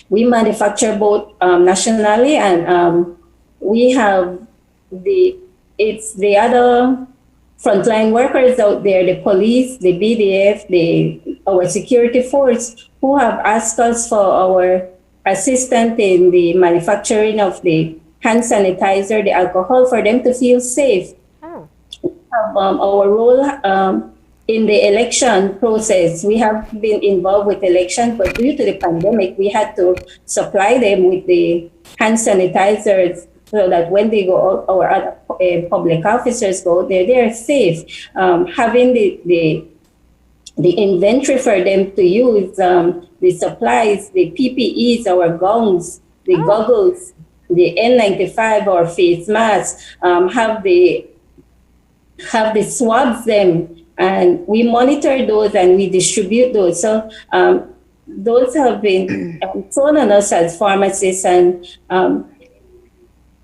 we manufacture both nationally and we have the other frontline workers out there, the police, the BDF, our security force, who have asked us for our assistance in the manufacturing of the hand sanitizer, the alcohol, for them to feel safe. Oh. We have our role in the election process. We have been involved with elections, but due to the pandemic, we had to supply them with the hand sanitizers so that when they go, our other public officers go there, they're safe. Having the inventory for them to use, the supplies, the PPEs, our gowns, the goggles, the N95 or face masks, have the swabs them, and we monitor those and we distribute those. So those have been thrown on us as pharmacists, and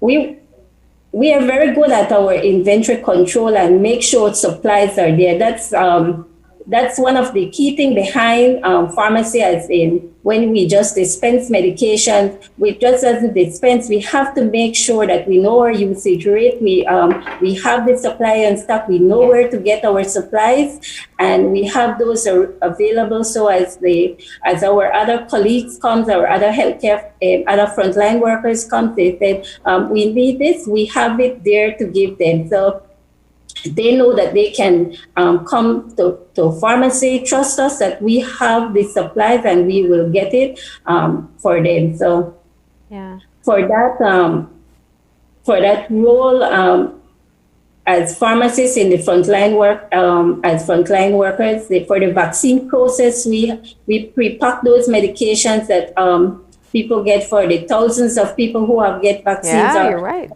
we are very good at our inventory control and make sure supplies are there. That's one of the key things behind pharmacy, as in when we just dispense medication, we just doesn't dispense. We have to make sure that we know our usage rate. We have the supply in stock. We know where to get our supplies, and we have those available. So as our other colleagues comes, our other healthcare, other frontline workers come, they say, we need this. We have it there to give them. So they know that they can come to pharmacy, trust us that we have the supplies and we will get it for them. So for that role as pharmacists in the frontline work, as frontline workers, for the vaccine process, we pre-pack those medications that people get for the thousands of people who have get vaccines. Yeah, you're right.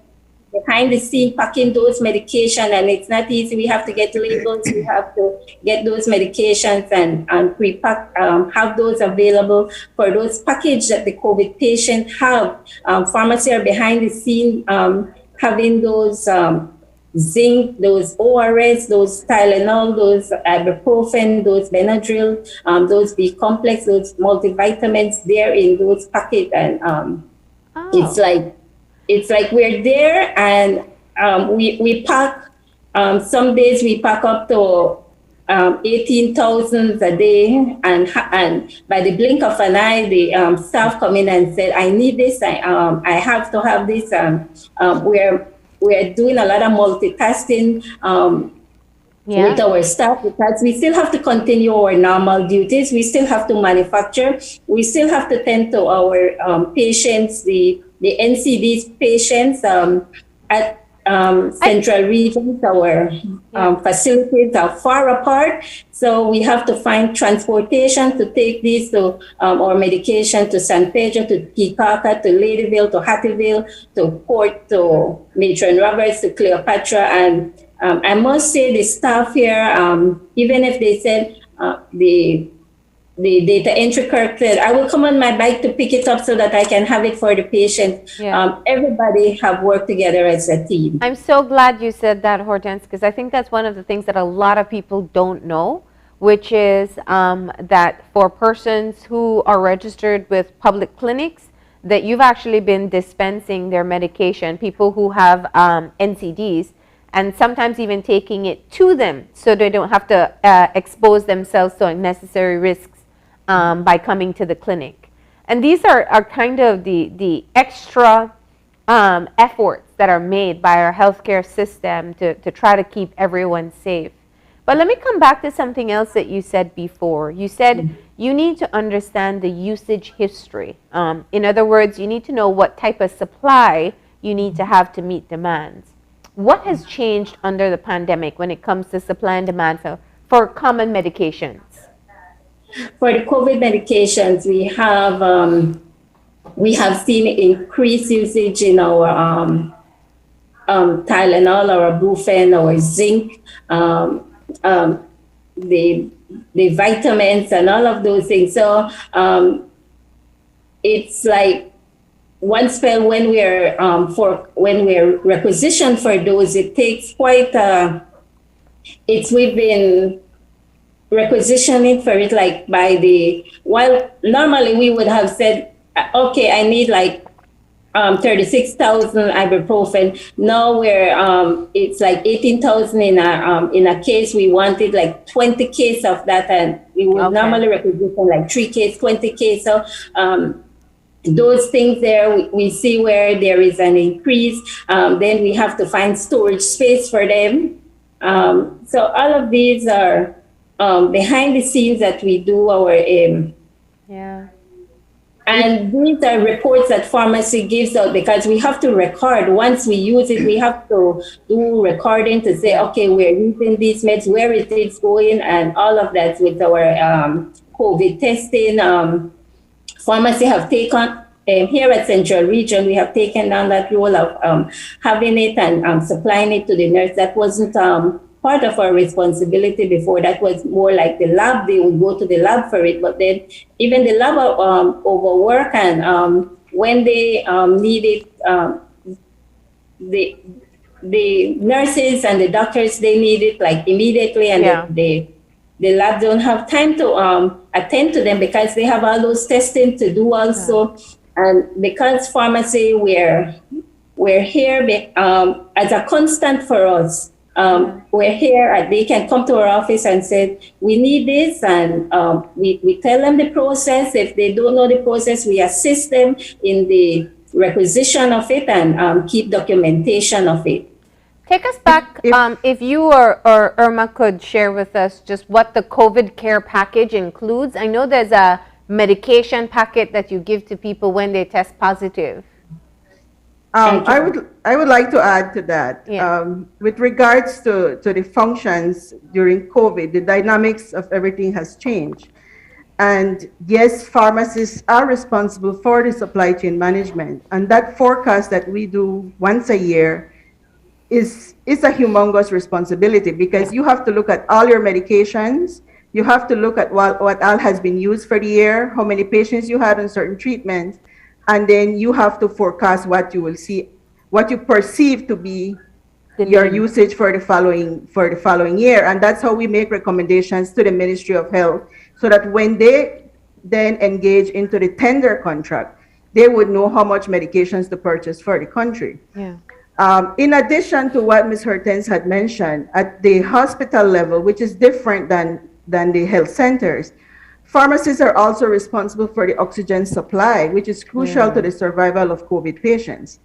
Behind the scene packing those medications, and it's not easy. We have to get labels, we have to get those medications and pre-pack, have those available for those packages that the COVID patient have. Pharmacy are behind the scene having those zinc, those ORS, those Tylenol, those ibuprofen, those Benadryl, those B-complex, those multivitamins there in those packets. And it's like we're there, and we pack. Some days we pack up to 18,000 a day, and by the blink of an eye, the staff come in and said, "I need this. I have to have this." We're doing a lot of multitasking with our staff, because we still have to continue our normal duties. We still have to manufacture. We still have to tend to our patients, the NCD's patients at Central Regions. Our facilities are far apart, so we have to find transportation to take these to our medication to San Pedro, to Kikaka, to Ladyville, to Hattieville, to Port, to Matron Roberts, to Cleopatra. And I must say the staff here, even if they said the data entry clerk said, "I will come on my bike to pick it up so that I can have it for the patient." Everybody have worked together as a team. I'm so glad you said that, Hortense, because I think that's one of the things that a lot of people don't know, which is that for persons who are registered with public clinics, that you've actually been dispensing their medication, people who have NCDs, and sometimes even taking it to them so they don't have to expose themselves to unnecessary risks by coming to the clinic. And these are kind of the extra efforts that are made by our healthcare system to try to keep everyone safe. But let me come back to something else that you said before. You said you need to understand the usage history. In other words, you need to know what type of supply you need to have to meet demands. What has changed under the pandemic when it comes to supply and demand for common medications? For the COVID medications, we have seen increased usage in our Tylenol, our Brufen, our zinc, the vitamins and all of those things. So it's like one spell when we're requisitioned for those, it takes quite we've been requisitioning for it like while normally we would have said, okay, I need like 36,000 ibuprofen. Now it's like 18,000 in a case. We wanted like 20 cases of that, and we would normally requisition like 3 cases, 20 cases. So those things there, we see where there is an increase. Then we have to find storage space for them. So all of these are behind the scenes that we do our and these are reports that pharmacy gives out, because we have to record. Once we use it, we have to do recording to say, okay, we're using these meds, where it is going, and all of that with our COVID testing. Pharmacy have taken, here at Central Region, we have taken on that role of having it and supplying it to the nurse. That wasn't part of our responsibility before. That was more like the lab. They would go to the lab for it, but then even the lab overwork, and when they need it, the nurses and the doctors, they need it like immediately, and the lab don't have time to attend to them because they have all those testing to do also. And because pharmacy, we're here as a constant for us. We're here, they can come to our office and say, we need this, and we tell them the process. If they don't know the process, we assist them in the requisition of it and keep documentation of it. Take us back, if you or Irma could share with us just what the COVID care package includes. I know there's a medication packet that you give to people when they test positive. I would like to add to that. With regards to the functions during COVID, the dynamics of everything has changed. And yes, pharmacists are responsible for the supply chain management. And that forecast that we do once a year is a humongous responsibility, because you have to look at all your medications. You have to look at what all has been used for the year, how many patients you had on certain treatments. And then you have to forecast what you will see, what you perceive to be your usage for the following year. And that's how we make recommendations to the Ministry of Health, so that when they then engage into the tender contract, they would know how much medications to purchase for the country. In addition to what Ms. Hortense had mentioned, at the hospital level, which is different than the health centers, pharmacists are also responsible for the oxygen supply, which is crucial to the survival of COVID patients.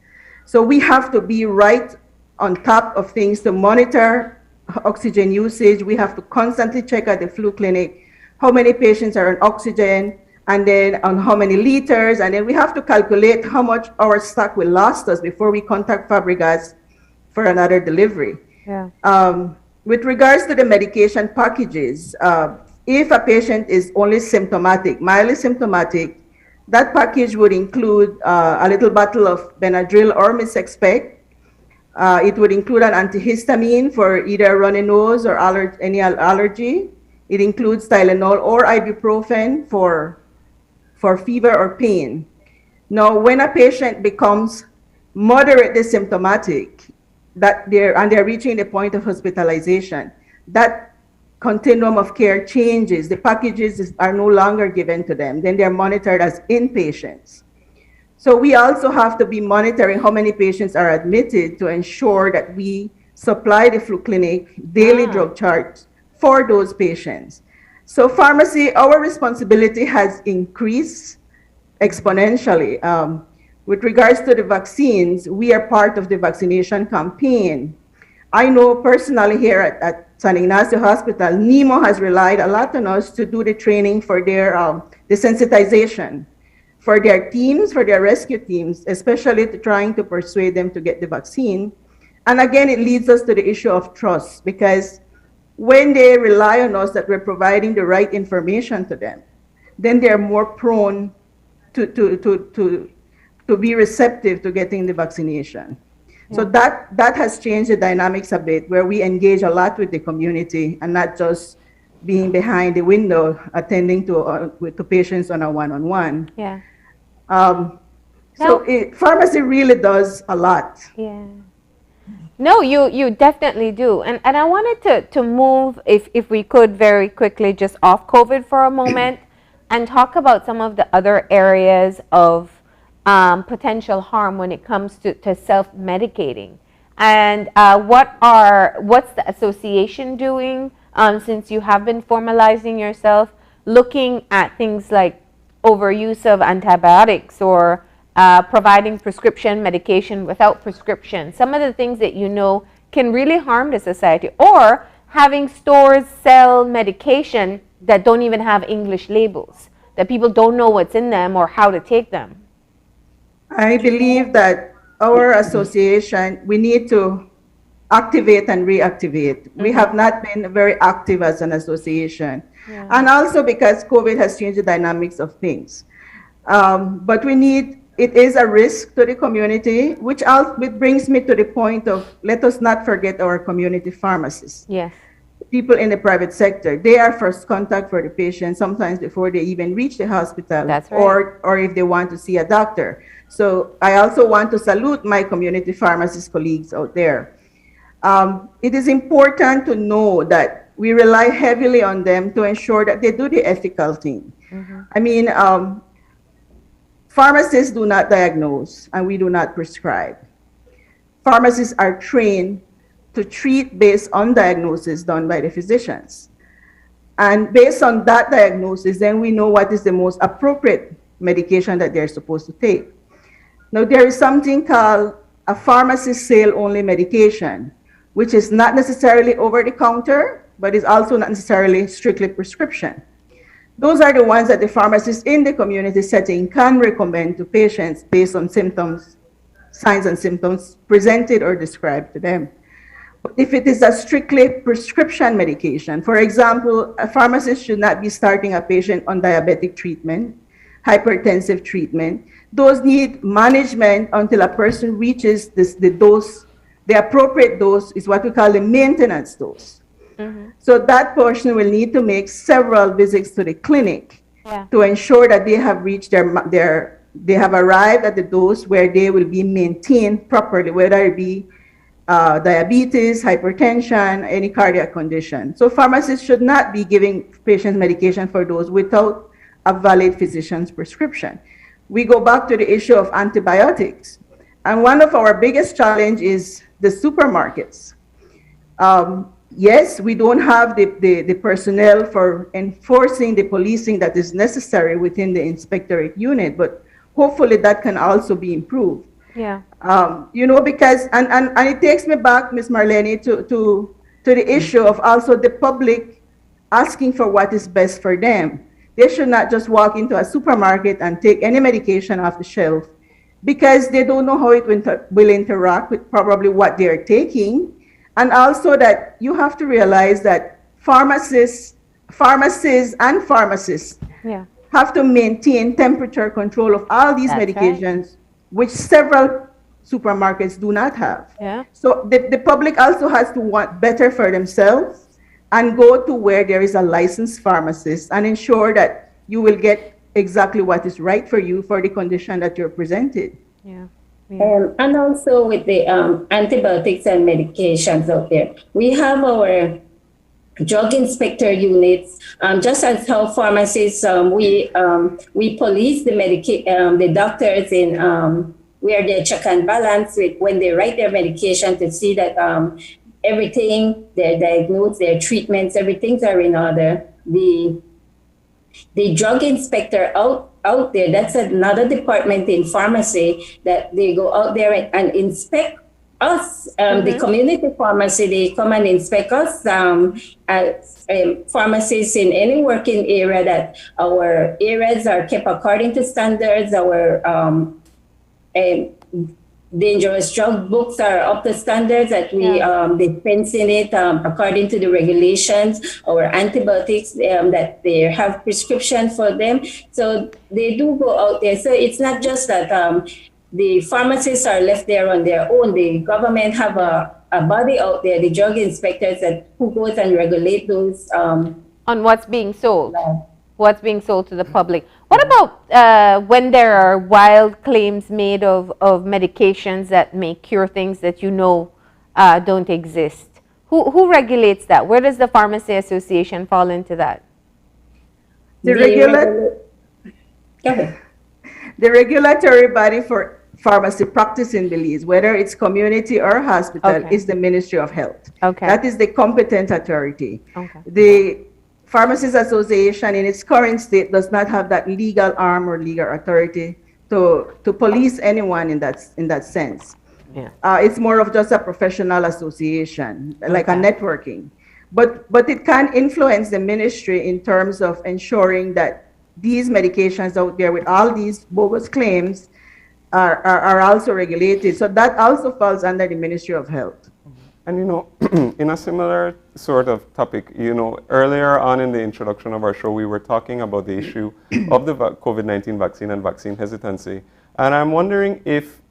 So we have to be right on top of things to monitor oxygen usage. We have to constantly check at the flu clinic how many patients are on oxygen, and then on how many liters, and then we have to calculate how much our stock will last us before we contact Fabregas for another delivery. With regards to the medication packages, if a patient is only symptomatic, mildly symptomatic, that package would include a little bottle of Benadryl or Misexpect. It would include an antihistamine for either runny nose or any allergy. It includes Tylenol or ibuprofen for fever or pain. Now, when a patient becomes moderately symptomatic, they're reaching the point of hospitalization, that continuum of care changes. The packages are no longer given to them. Then they're monitored as inpatients. So we also have to be monitoring how many patients are admitted to ensure that we supply the flu clinic daily drug charts for those patients. So pharmacy, our responsibility has increased exponentially. With regards to the vaccines, we are part of the vaccination campaign. I know personally here at San Ignacio Hospital, NEMO has relied a lot on us to do the training for their desensitization, for their teams, for their rescue teams, especially trying to persuade them to get the vaccine. And again, it leads us to the issue of trust, because when they rely on us that we're providing the right information to them, then they're more prone to be receptive to getting the vaccination. So that has changed the dynamics a bit, where we engage a lot with the community and not just being behind the window attending to patients on a one-on-one. So pharmacy really does a lot. Yeah. No, you definitely do. And I wanted to move, if we could, very quickly just off COVID for a moment and talk about some of the other areas of potential harm when it comes to self-medicating. And what's the association doing, since you have been formalizing yourself, looking at things like overuse of antibiotics or providing prescription medication without prescription, some of the things that you know can really harm the society, or having stores sell medication that don't even have English labels, that people don't know what's in them or how to take them. I believe that our association, we need to activate and reactivate. We have not been very active as an association. Yeah. And also because COVID has changed the dynamics of things. But it is a risk to the community, which brings me to the point of, let us not forget our community pharmacists. Yes. People in the private sector, they are first contact for the patient, sometimes before they even reach the hospital. That's right. Or if they want to see a doctor. So I also want to salute my community pharmacist colleagues out there. It is important to know that we rely heavily on them to ensure that they do the ethical thing. I mean, pharmacists do not diagnose and we do not prescribe. Pharmacists are trained to treat based on diagnosis done by the physicians. And based on that diagnosis, then we know what is the most appropriate medication that they're supposed to take. Now, there is something called a pharmacist sale-only medication, which is not necessarily over-the-counter, but is also not necessarily strictly prescription. Those are the ones that the pharmacist in the community setting can recommend to patients based on symptoms, signs and symptoms presented or described to them. But if it is a strictly prescription medication, for example, a pharmacist should not be starting a patient on diabetic treatment, hypertensive treatment. Those need management until a person reaches the dose. The appropriate dose is what we call the maintenance dose. So that person will need to make several visits to the clinic to ensure that they have reached they have arrived at the dose where they will be maintained properly, whether it be diabetes, hypertension, any cardiac condition. So pharmacists should not be giving patients medication for those without a valid physician's prescription. We go back to the issue of antibiotics. And one of our biggest challenge is the supermarkets. Yes, we don't have the personnel for enforcing the policing that is necessary within the inspectorate unit, but hopefully that can also be improved. Yeah. Because, and it takes me back, Ms. Marlene, to the issue of also the public asking for what is best for them. They should not just walk into a supermarket and take any medication off the shelf because they don't know how it will interact with probably what they're taking. And also that you have to realize that pharmacists and pharmacists have to maintain temperature control of all these medications, which several supermarkets do not have. Yeah. So the public also has to want better for themselves and go to where there is a licensed pharmacist and ensure that you will get exactly what is right for you for the condition that you're presented. Yeah. And also with the antibiotics and medications out there, we have our drug inspector units. Just as how pharmacists, we police the doctors in where they check and balance with when they write their medication to see that everything, their diagnosis, their treatments, everything's are in order. The drug inspector out there, that's another department in pharmacy that they go out there and inspect us, the community pharmacy. They come and inspect us as pharmacists in any working area, that our areas are kept according to standards, our dangerous drug books are up to standards, that we dispense in it according to the regulations, or antibiotics that they have prescription for them. So they do go out there. So it's not just that the pharmacists are left there on their own. The government have a body out there, the drug inspectors, who goes and regulate those on what's being sold. What's being sold to the public. What about when there are wild claims made of medications that may cure things that you know don't exist? Who regulates that? Where does the Pharmacy Association fall into that? The regulatory body for pharmacy practice in Belize, whether it's community or hospital, is the Ministry of Health. That is the competent authority. The Pharmacists Association in its current state does not have that legal arm or legal authority to police anyone in that sense. Yeah. It's more of just a professional association, like a networking. But it can influence the ministry in terms of ensuring that these medications out there with all these bogus claims are also regulated. So that also falls under the Ministry of Health. And in a similar sort of topic, earlier on in the introduction of our show, we were talking about the issue of the COVID-19 vaccine and vaccine hesitancy. And I'm wondering if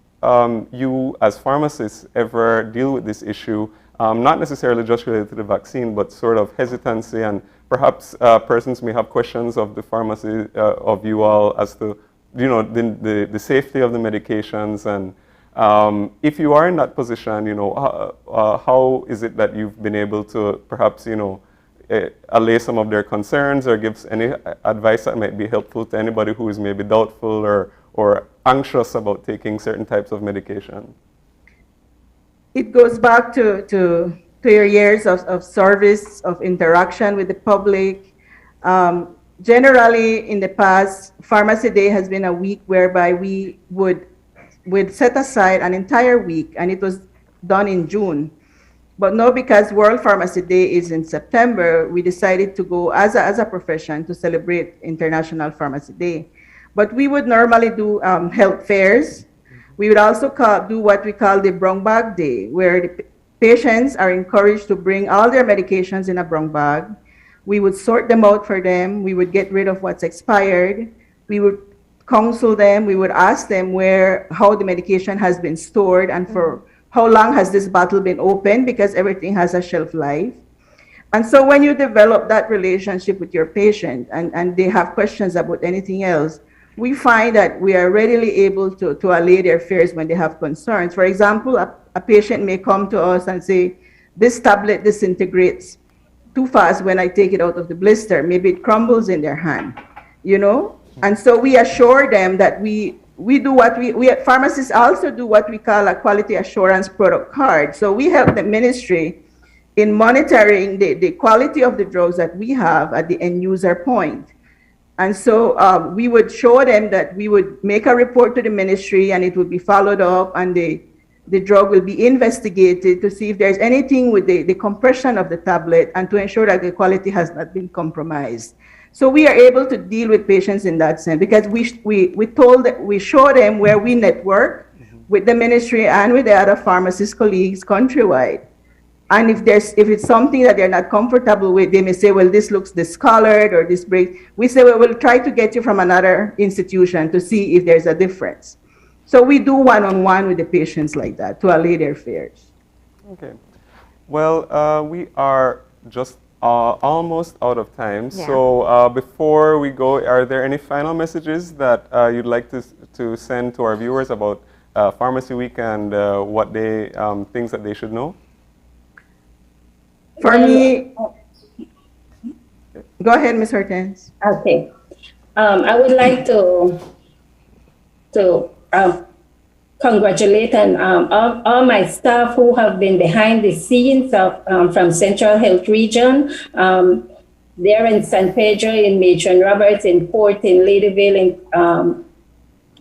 you, as pharmacists, ever deal with this issue, not necessarily just related to the vaccine, but sort of hesitancy, and perhaps persons may have questions of the pharmacy, of you all, as to, the safety of the medications. And if you are in that position, how is it that you've been able to perhaps, allay some of their concerns or give any advice that might be helpful to anybody who is maybe doubtful or anxious about taking certain types of medication? It goes back to your years of service, of interaction with the public. Generally, in the past, Pharmacy Day has been a week whereby we would set aside an entire week, and it was done in June. But now, because World Pharmacy Day is in September, we decided to go as a profession to celebrate International Pharmacy Day. But we would normally do health fairs. We would also do what we call the brown bag day, where the patients are encouraged to bring all their medications in a brown bag. We would sort them out for them. We would get rid of what's expired. We would counsel them. We would ask them how the medication has been stored and for how long has this bottle been open, because everything has a shelf life. And so when you develop that relationship with your patient and they have questions about anything else, we find that we are readily able to allay their fears when they have concerns. For example, a patient may come to us and say, this tablet disintegrates too fast when I take it out of the blister. Maybe it crumbles in their hand, And so we assure them that we do what we pharmacists also do what we call a quality assurance product card. So we help the ministry in monitoring the quality of the drugs that we have at the end user point. And so we would show them that we would make a report to the ministry, and it would be followed up, and the drug will be investigated to see if there's anything with the compression of the tablet, and to ensure that the quality has not been compromised. So we are able to deal with patients in that sense, because we show them where we network with the ministry and with the other pharmacist colleagues countrywide. And if it's something that they're not comfortable with, they may say, well, this looks discolored or this breaks. We say, well, we'll try to get you from another institution to see if there's a difference. So we do one-on-one with the patients like that to allay their fears. Okay. Well, we are just almost out of time. Yeah. So before we go, are there any final messages that you'd like to send to our viewers about Pharmacy Week and what things that they should know? For me, go ahead, Ms. Hortense. Okay. I would like to congratulate all my staff who have been behind the scenes from Central Health Region. They're in San Pedro, in Matron Roberts, in Port, in Ladyville,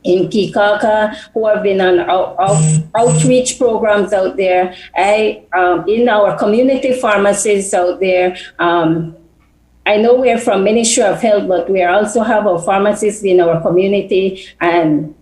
in Kikaka, who have been on outreach programs out there. In our community pharmacies out there, I know we're from Ministry of Health, but we also have our pharmacists in our community. And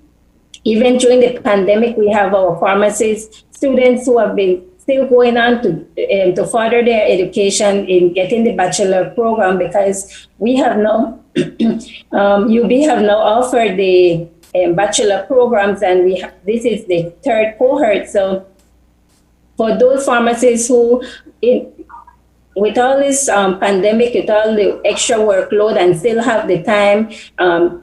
even during the pandemic, we have our pharmacists, students who have been still going on to further their education in getting the bachelor program, because we have now, UB have now offered the bachelor programs, and this is the third cohort. So for those pharmacists who with all this pandemic, with all the extra workload, and still have the time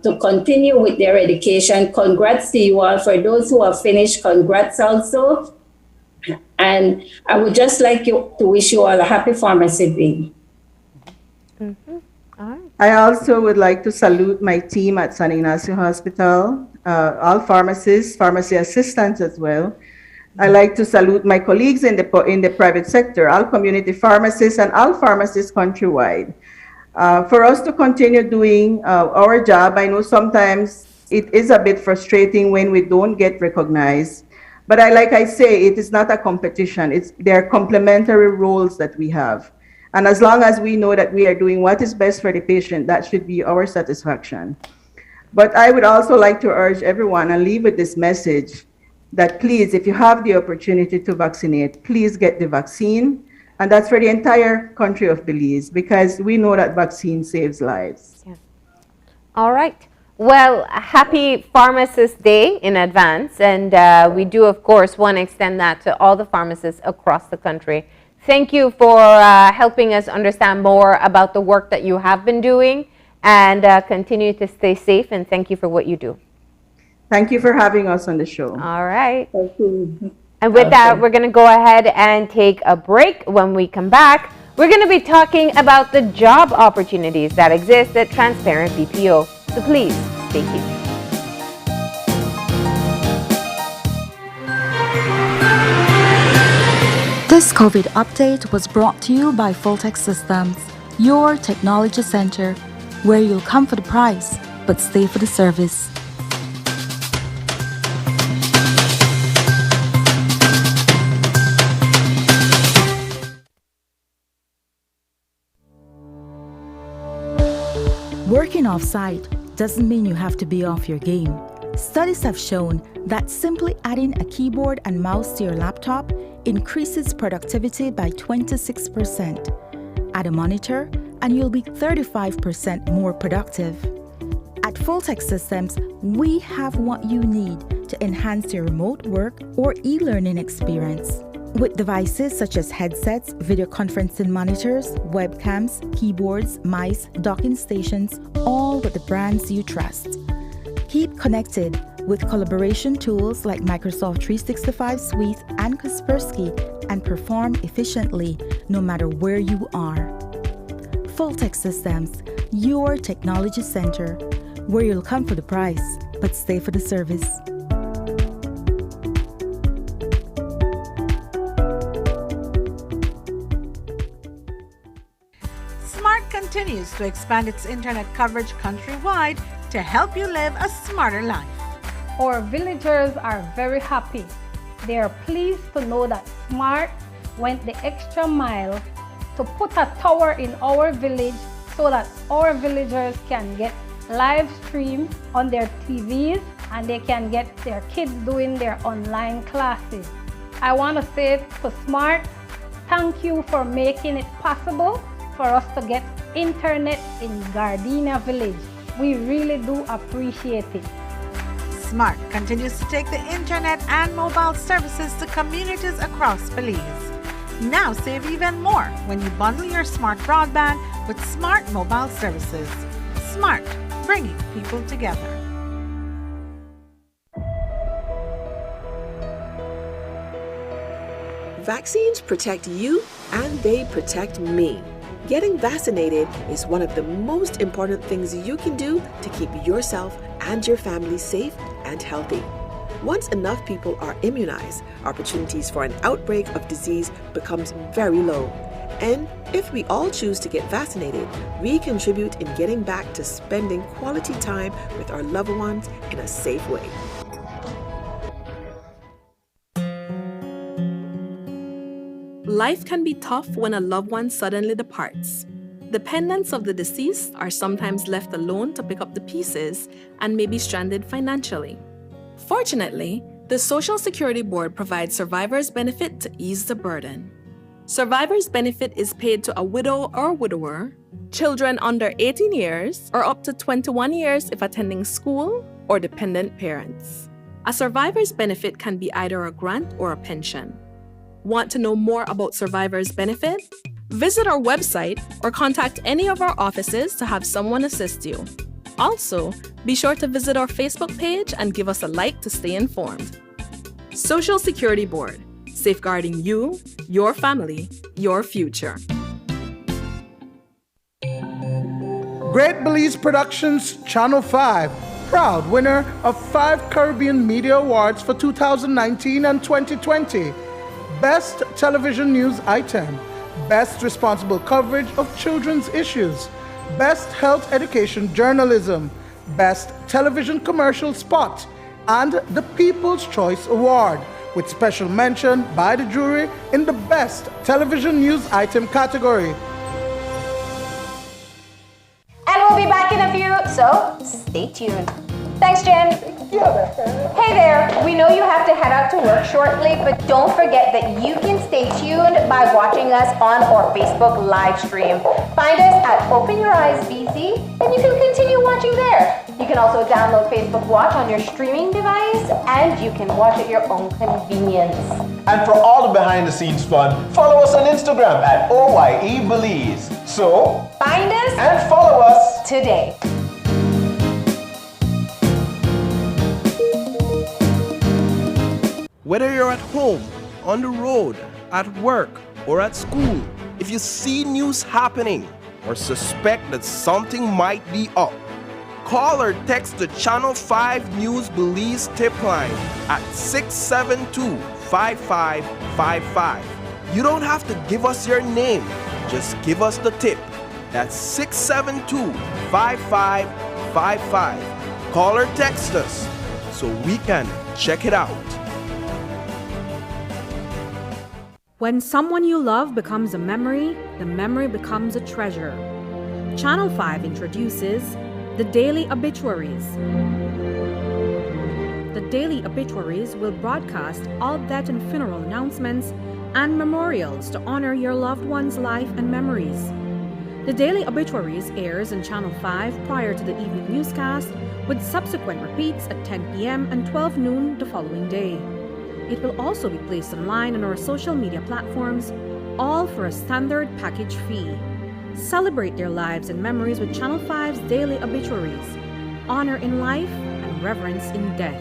to continue with their education. Congrats to you all. For those who have finished, congrats also. And I would just like to wish you all a happy Pharmacy Day. I also would like to salute my team at San Ignacio Hospital, all pharmacists, pharmacy assistants as well. I like to salute my colleagues in the private sector, all community pharmacists and all pharmacists countrywide. For us to continue doing our job, I know sometimes it is a bit frustrating when we don't get recognized. But like I say, it is not a competition. They're complementary roles that we have. And as long as we know that we are doing what is best for the patient, that should be our satisfaction. But I would also like to urge everyone and leave with this message that please, if you have the opportunity to vaccinate, please get the vaccine. And that's for the entire country of Belize, because we know that vaccine saves lives. Yeah. All right. Well, happy Pharmacist Day in advance. And we do, of course, want to extend that to all the pharmacists across the country. Thank you for helping us understand more about the work that you have been doing, and continue to stay safe, and thank you for what you do. Thank you for having us on the show. All right. Thank you. And with that, we're going to go ahead and take a break. When we come back, we're going to be talking about the job opportunities that exist at Transparent BPO. So please, stay tuned. This COVID update was brought to you by Fulltech Systems, your technology center, where you'll come for the price, but stay for the service. Working off-site doesn't mean you have to be off your game. Studies have shown that simply adding a keyboard and mouse to your laptop increases productivity by 26%. Add a monitor and you'll be 35% more productive. At Fulltech Systems, we have what you need to enhance your remote work or e-learning experience. With devices such as headsets, video conferencing monitors, webcams, keyboards, mice, docking stations, all with the brands you trust. Keep connected with collaboration tools like Microsoft 365 Suite and Kaspersky, and perform efficiently no matter where you are. Fulltech Systems, your technology center, where you'll come for the price, but stay for the service. Smart continues to expand its internet coverage countrywide to help you live a smarter life. Our villagers are very happy. They are pleased to know that Smart went the extra mile to put a tower in our village so that our villagers can get live stream on their TVs and they can get their kids doing their online classes. I want to say to Smart, thank you for making it possible for us to get internet in Gardenia Village. We really do appreciate it. Smart continues to take the internet and mobile services to communities across Belize. Now save even more when you bundle your Smart broadband with Smart mobile services. Smart, bringing people together. Vaccines protect you and they protect me. Getting vaccinated is one of the most important things you can do to keep yourself and your family safe and healthy. Once enough people are immunized, opportunities for an outbreak of disease becomes very low. And if we all choose to get vaccinated, we contribute in getting back to spending quality time with our loved ones in a safe way. Life can be tough when a loved one suddenly departs. Dependents of the deceased are sometimes left alone to pick up the pieces and may be stranded financially. Fortunately, the Social Security Board provides survivor's benefit to ease the burden. Survivor's benefit is paid to a widow or widower, children under 18 years, or up to 21 years if attending school, or dependent parents. A survivor's benefit can be either a grant or a pension. Want to know more about survivor's benefit? Visit our website or contact any of our offices to have someone assist you. Also, be sure to visit our Facebook page and give us a like to stay informed. Social Security Board, safeguarding you, your family, your future. Great Belize Productions Channel 5, proud winner of 5 Caribbean Media Awards for 2019 and 2020. Best Television News Item, Best Responsible Coverage of Children's Issues, Best Health Education Journalism, Best Television Commercial Spot, and the People's Choice Award, with special mention by the jury in the Best Television News Item category. And we'll be back in a few, so stay tuned. Thanks, Jen. Hey there, we know you have to head out to work shortly, but don't forget that you can stay tuned by watching us on our Facebook live stream. Find us at Open Your Eyes BC, and you can continue watching there. You can also download Facebook Watch on your streaming device, and you can watch at your own convenience. And for all the behind the scenes fun, follow us on Instagram at OYE Belize. So, find us and follow us today. Whether you're at home, on the road, at work, or at school, if you see news happening or suspect that something might be up, call or text the Channel 5 News Belize tip line at 672-5555. You don't have to give us your name, just give us the tip. That's 672-5555. Call or text us so we can check it out. When someone you love becomes a memory, the memory becomes a treasure. Channel 5 introduces the Daily Obituaries. The Daily Obituaries will broadcast all death and funeral announcements and memorials to honor your loved one's life and memories. The Daily Obituaries airs on Channel 5 prior to the evening newscast, with subsequent repeats at 10 p.m. and 12 noon the following day. It will also be placed online on our social media platforms, all for a standard package fee. Celebrate their lives and memories with Channel 5's Daily Obituaries. Honor in life and reverence in death.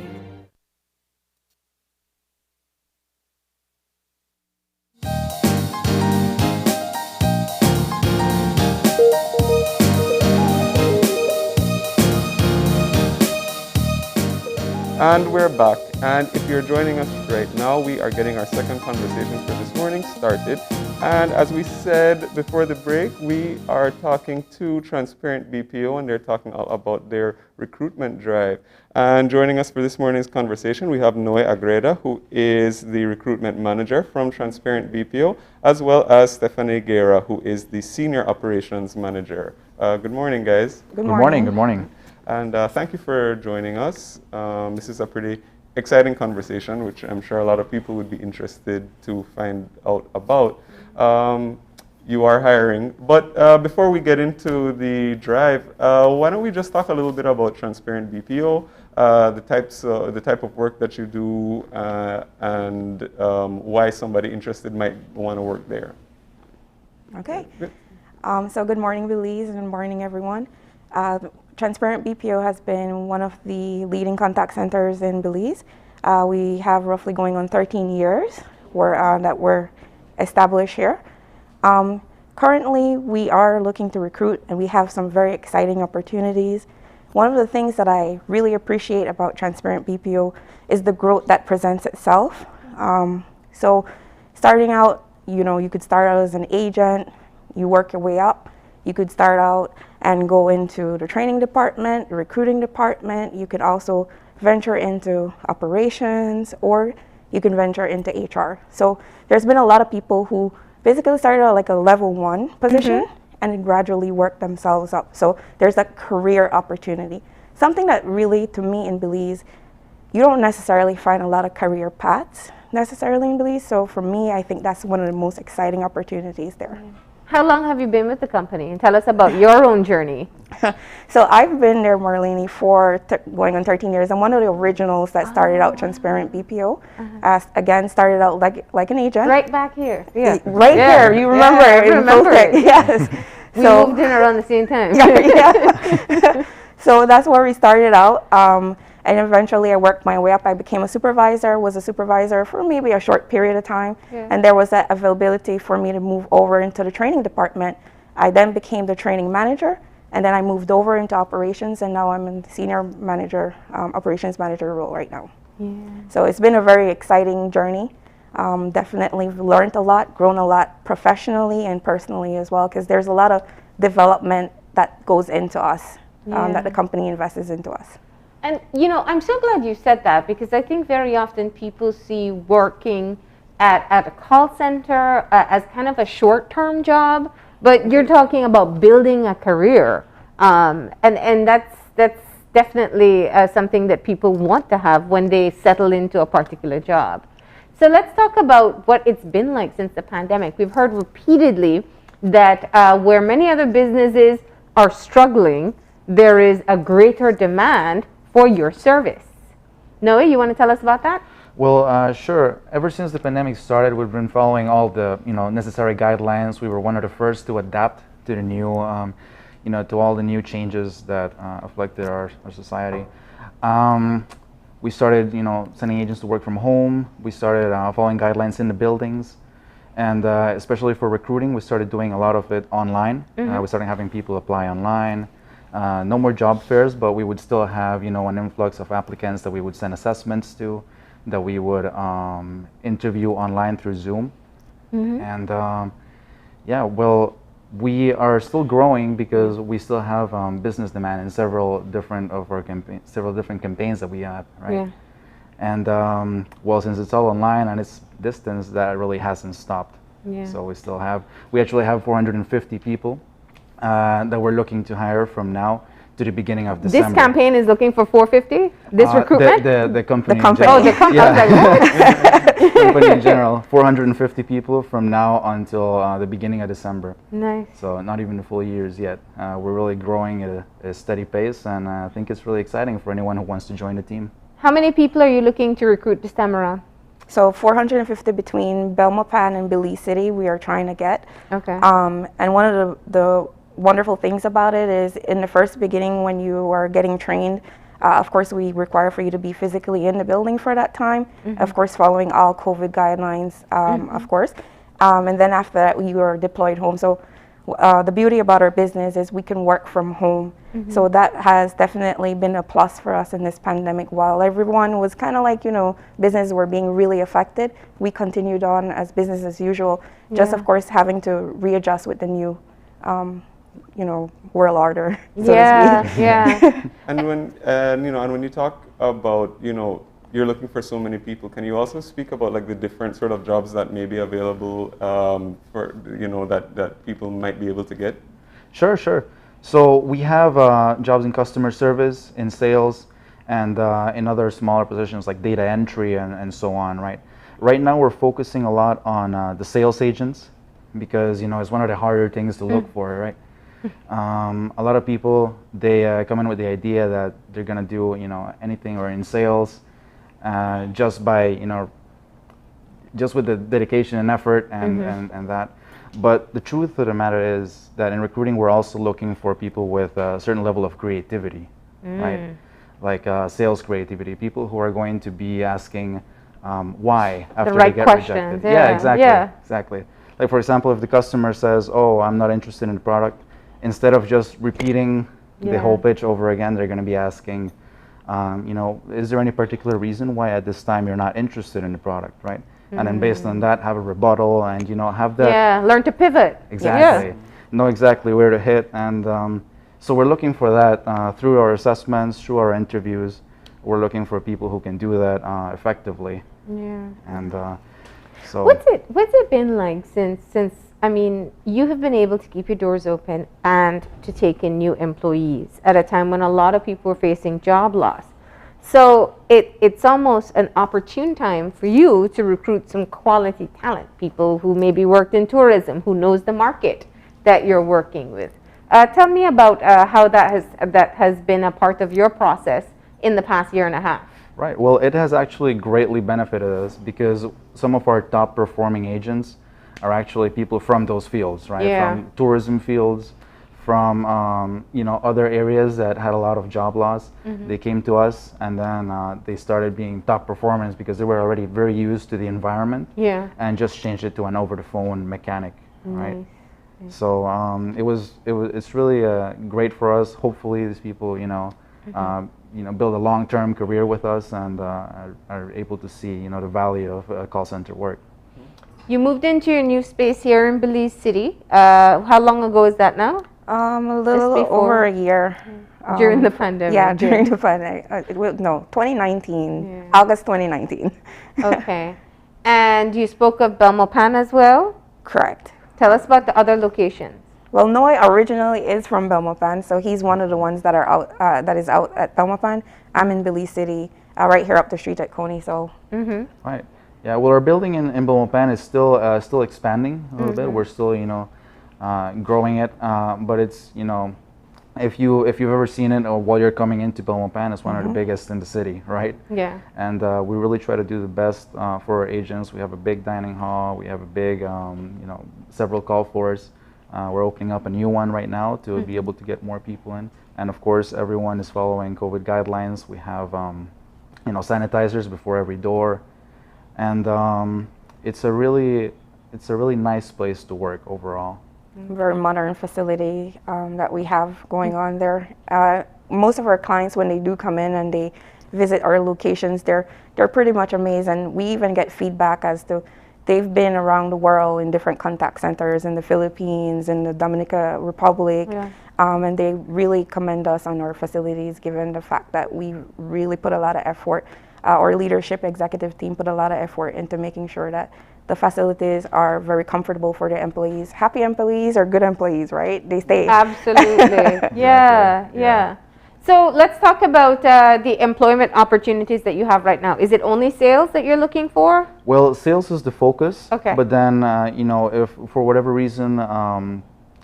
And we're back. And if you're joining us right now, we are getting our second conversation for this morning started. And as we said before the break, we are talking to Transparent BPO, and they're talking all about their recruitment drive. And joining us for this morning's conversation, we have Noe Agreda, who is the recruitment manager from Transparent BPO, as well as Stephanie Guerra, who is the senior operations manager. Good morning, guys. Good morning. Good morning. And thank you for joining us. This is a pretty exciting conversation, which I'm sure a lot of people would be interested to find out about. You are hiring, but before we get into the drive, why don't we just talk a little bit about Transparent BPO, the type of work that you do, and why somebody interested might want to work there. Okay. So good morning, Belize, and good morning, everyone. Transparent BPO has been one of the leading contact centers in Belize. We have roughly going on 13 years that we're established here. Currently, we are looking to recruit, and we have some very exciting opportunities. One of the things that I really appreciate about Transparent BPO is the growth that presents itself. So starting out, you could start out as an agent, you work your way up. You could start out and go into the training department, the recruiting department. You could also venture into operations, or you can venture into HR. So there's been a lot of people who basically started out like a level 1 position and then gradually work themselves up. So there's a career opportunity. Something that really, to me in Belize, you don't necessarily find a lot of career paths necessarily in Belize. So for me, I think that's one of the most exciting opportunities there. How long have you been with the company? And tell us about your own journey. So I've been there, Marlene, for going on 13 years. I'm one of the originals that started out Transparent BPO. Again, started out like an agent. Right back here. Yeah. Right here. You remember I it. remember it. Yes. We moved in around the same time. Yeah. So that's where we started out. And eventually I worked my way up. I became a supervisor, was a supervisor for maybe a short period of time. Yeah. And there was that availability for me to move over into the training department. I then became the training manager, and then I moved over into operations, and now I'm in the senior manager, operations manager role right now. Yeah. So it's been a very exciting journey. Definitely learned a lot, grown a lot professionally and personally as well, because there's a lot of development that goes into us, that the company invests into us. And, you know, I'm so glad you said that, because I think very often people see working at a call center as kind of a short-term job, but you're talking about building a career. And that's definitely something that people want to have when they settle into a particular job. So let's talk about what it's been like since the pandemic. We've heard repeatedly that where many other businesses are struggling, there is a greater demand for your service. Noe, you want to tell us about that? Well, sure. Ever since the pandemic started, we've been following all the necessary guidelines. We were one of the first to adapt to the new, to all the new changes that afflicted our society. We started, sending agents to work from home. We started following guidelines in the buildings, and especially for recruiting, we started doing a lot of it online. We started having people apply online. No more job fairs, but we would still have, an influx of applicants that we would send assessments to, that we would interview online through Zoom. And we are still growing because we still have business demand in several different campaigns that we have, right? Yeah. And since it's all online and it's distance, that really hasn't stopped. Yeah. So we actually have 450 people that we're looking to hire from now to the beginning of December. This campaign is looking for 450? This recruitment? The company. The company. Oh, the company. Yeah. Company in general. 450 people from now until the beginning of December. Nice. So not even the full years yet. We're really growing at a steady pace, and I think it's really exciting for anyone who wants to join the team. How many people are you looking to recruit this time around? So 450 between Belmopan and Belize City we are trying to get. Okay. And one of the wonderful things about it is in the first beginning when you are getting trained, of course we require for you to be physically in the building for that time, of course following all COVID guidelines, of course. And then after that you are deployed home. So the beauty about our business is we can work from home. So that has definitely been a plus for us in this pandemic. While everyone was kind of like, businesses were being really affected, we continued on as business as usual, just of course having to readjust with the new world order, so to speak. Yeah. And when you talk about, you're looking for so many people, can you also speak about like the different sort of jobs that may be available for, that people might be able to get? Sure. So we have jobs in customer service, in sales, and in other smaller positions like data entry and so on, right? Right now we're focusing a lot on the sales agents because, it's one of the harder things to look for, right? A lot of people, they come in with the idea that they're gonna do, anything or in sales just by, just with the dedication and effort and that. But the truth of the matter is that in recruiting, we're also looking for people with a certain level of creativity, right? Like sales creativity, people who are going to be asking why after they get rejected. Yeah, exactly. Like for example, if the customer says, "Oh, I'm not interested in the product," instead of just repeating the whole pitch over again, they're going to be asking, is there any particular reason why at this time you're not interested in the product, right? And then based on that, have a rebuttal and, have that. Yeah, learn to pivot. Exactly. Know exactly where to hit. And so we're looking for that through our assessments, through our interviews. We're looking for people who can do that effectively. Yeah. And so. What's it been like since you have been able to keep your doors open and to take in new employees at a time when a lot of people are facing job loss. So it's almost an opportune time for you to recruit some quality talent, people who maybe worked in tourism, who knows the market, that you're working with. Tell me about how that has been a part of your process in the past year and a half. Right. Well, it has actually greatly benefited us because some of our top performing agents are actually people from those fields, right? Yeah. From tourism fields, from you know, other areas that had a lot of job loss. They came to us, and then they started being top performers because they were already very used to the environment. Yeah. And just changed it to an over-the-phone mechanic, right? Nice. So it's really great for us. Hopefully, these people, you know, build a long-term career with us and are able to see, you know, the value of call center work. You moved into your new space here in Belize City. How long ago is that now? A little over a year. During the pandemic. Yeah, during the pandemic. 2019, August 2019. Okay. And you spoke of Belmopan as well? Correct. Tell us about the other locations. Well, Noy originally is from Belmopan, so he's one of the ones that are out, that is out at Belmopan. I'm in Belize City, right here up the street at Coney. So. Right. Yeah. Well, our building in Belmopan is still expanding a little bit. We're still, you know, growing it, but it's, you know, if you've ever seen it or while you're coming into Belmopan, it's one of the biggest in the city, right? Yeah. And we really try to do the best for our agents. We have a big dining hall. We have a big, you know, several call floors. We're opening up a new one right now to be able to get more people in. And of course, everyone is following COVID guidelines. We have, you know, sanitizers before every door, and it's a really nice place to work overall. Very modern facility that we have going on there. Most of our clients, when they do come in and they visit our locations, they're pretty much amazed, and we even get feedback as to they've been around the world in different contact centers in the Philippines, in the Dominican Republic, and they really commend us on our facilities, given the fact that we really put a lot of effort. Our leadership executive team put a lot of effort into making sure that the facilities are very comfortable for the employees. Happy employees are good employees, right? They stay. Absolutely. Yeah. So let's talk about the employment opportunities that you have right now. Is it only sales that you're looking for? Well, sales is the focus. Okay. But then, you know, if for whatever reason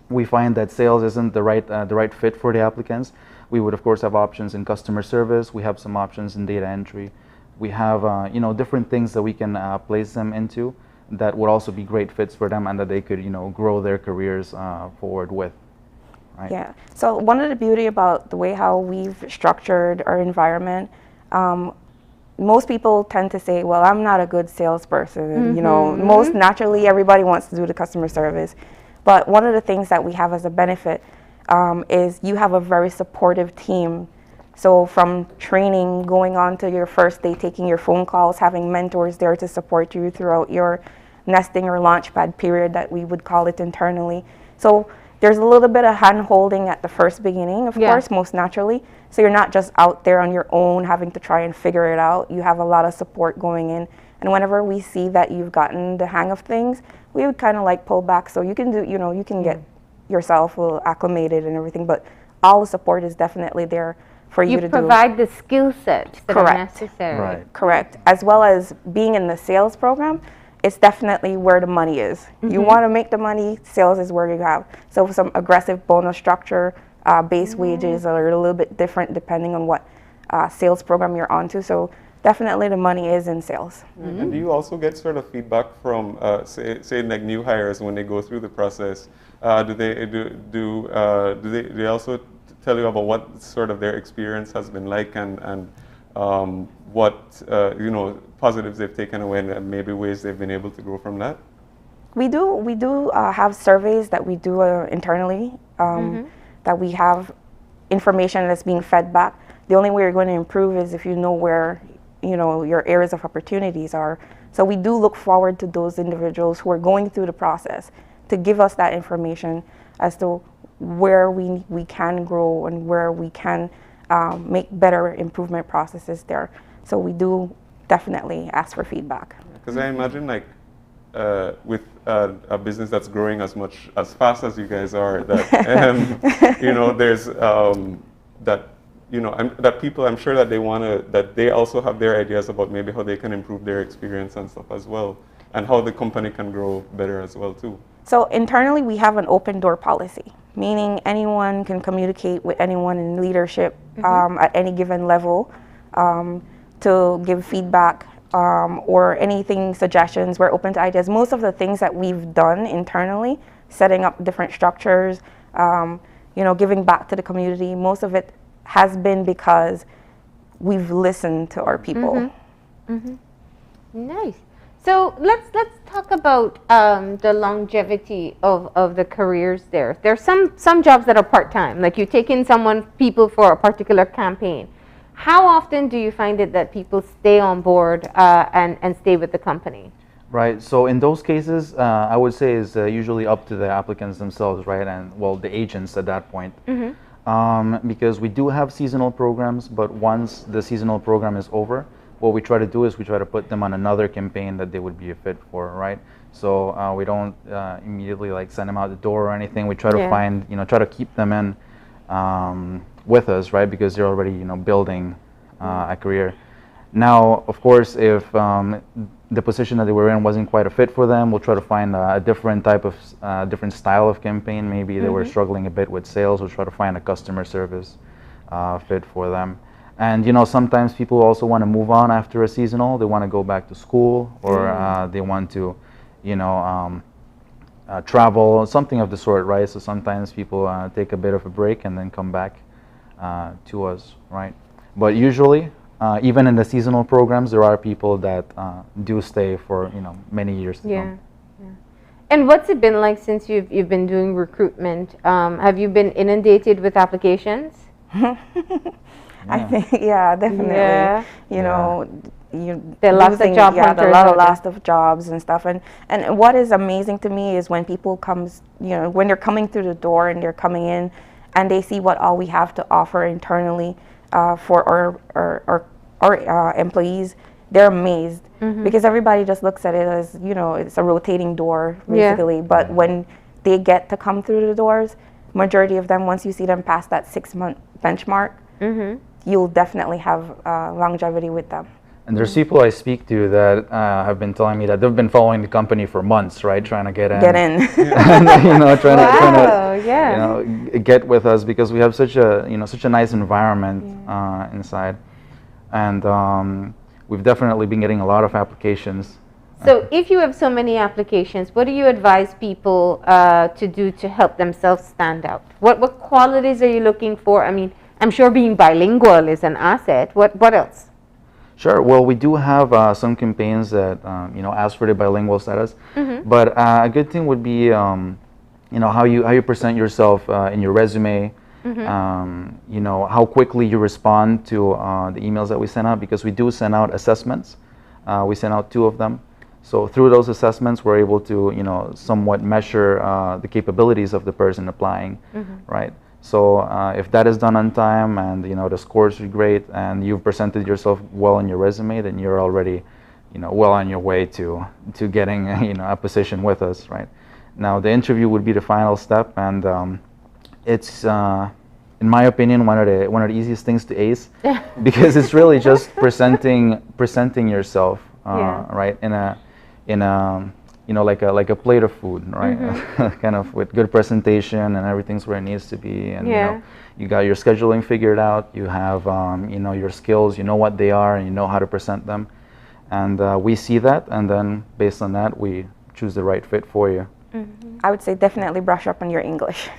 we find that sales isn't the right fit for the applicants, we would of course have options in customer service. We have some options in data entry. We have you know, different things that we can place them into that would also be great fits for them and that they could, you know, grow their careers forward with. Right. Yeah. So one of the beauty about the way how we've structured our environment, most people tend to say, well, I'm not a good salesperson. You know, most naturally everybody wants to do the customer service. But one of the things that we have as a benefit is you have a very supportive team. So from training, going on to your first day, taking your phone calls, having mentors there to support you throughout your nesting or launchpad period that we would call it internally. So there's a little bit of hand-holding at the first beginning, of course, most naturally. So you're not just out there on your own having to try and figure it out. You have a lot of support going in. And whenever we see that you've gotten the hang of things, we would kind of like pull back. So you can do, you know, you can get yourself a little acclimated and everything, but all the support is definitely there for you to do. You provide the skill sets that are necessary. Right. Correct. As well as being in the sales program, it's definitely where the money is. You want to make the money, sales is where you have. So some aggressive bonus structure, base wages are a little bit different depending on what sales program you're onto. So definitely the money is in sales. And do you also get sort of feedback from, say like new hires when they go through the process? Do they also tell you about what sort of their experience has been like and what you know, positives they've taken away and maybe ways they've been able to grow from that? We do have surveys that we do internally, that we have information that's being fed back. The only way you're going to improve is if you know where, you know, your areas of opportunities are. So we do look forward to those individuals who are going through the process to give us that information as to where we can grow and where we can make better improvement processes there. So we do definitely ask for feedback. Because I imagine like with a business that's growing as fast as you guys are, that you know, there's that, you know, that people, I'm sure that that they also have their ideas about maybe how they can improve their experience and stuff as well, and how the company can grow better as well too. So internally, we have an open door policy, meaning anyone can communicate with anyone in leadership at any given level to give feedback or anything, suggestions. We're open to ideas. Most of the things that we've done internally, setting up different structures, giving back to the community, most of it has been because we've listened to our people. Nice. So let's talk about the longevity of the careers there. There's some jobs that are part-time, like you take in people for a particular campaign. How often do you find it that people stay on board and stay with the company? Right. So in those cases, I would say is usually up to the applicants themselves, right? And well, the agents at that point. Because we do have seasonal programs, but once the seasonal program is over, what we try to do is we try to put them on another campaign that they would be a fit for, right? So we don't immediately like send them out the door or anything. We try to find, try to keep them in with us, right? Because they're already, building a career. Now, of course, if the position that they were in wasn't quite a fit for them, we'll try to find a different type of, different style of campaign. Maybe they were struggling a bit with sales. We'll try to find a customer service fit for them. And sometimes people also want to move on after a seasonal. They want to go back to school, or they want to, travel, something of the sort, right? So sometimes people take a bit of a break and then come back to us, right? But usually, even in the seasonal programs, there are people that do stay for many years to come. And what's it been like since you've been doing recruitment? Have you been inundated with applications? I think, definitely. Yeah. There are lots of job hunters. There are lots of jobs and stuff. And what is amazing to me is when people when they're coming through the door and they're coming in and they see what all we have to offer internally for our employees, they're amazed. Because everybody just looks at it as, it's a rotating door, basically. But when they get to come through the doors, majority of them, once you see them pass that 6-month benchmark, you'll definitely have longevity with them. And there's people I speak to that have been telling me that they've been following the company for months, right, trying to get in. And, trying to get with us because we have such a nice environment inside, and we've definitely been getting a lot of applications. So if you have so many applications, what do you advise people to do to help themselves stand out? What qualities are you looking for? I mean, I'm sure being bilingual is an asset. What else? Sure. Well, we do have some campaigns that ask for the bilingual status, but a good thing would be how you present yourself in your resume. How quickly you respond to the emails that we send out, because we do send out assessments. We send out 2 of them. So through those assessments, we're able to somewhat measure the capabilities of the person applying, right? So if that is done on time and the scores are great and you've presented yourself well in your resume, then you're already well on your way to getting a position with us, right? Now the interview would be the final step, and it's in my opinion one of the easiest things to ace because it's really just presenting yourself right in a like a plate of food, right? Kind of with good presentation and everything's where it needs to be, and you got your scheduling figured out, you have your skills, what they are, and how to present them, and we see that, and then based on that we choose the right fit for you. I would say definitely brush up on your English.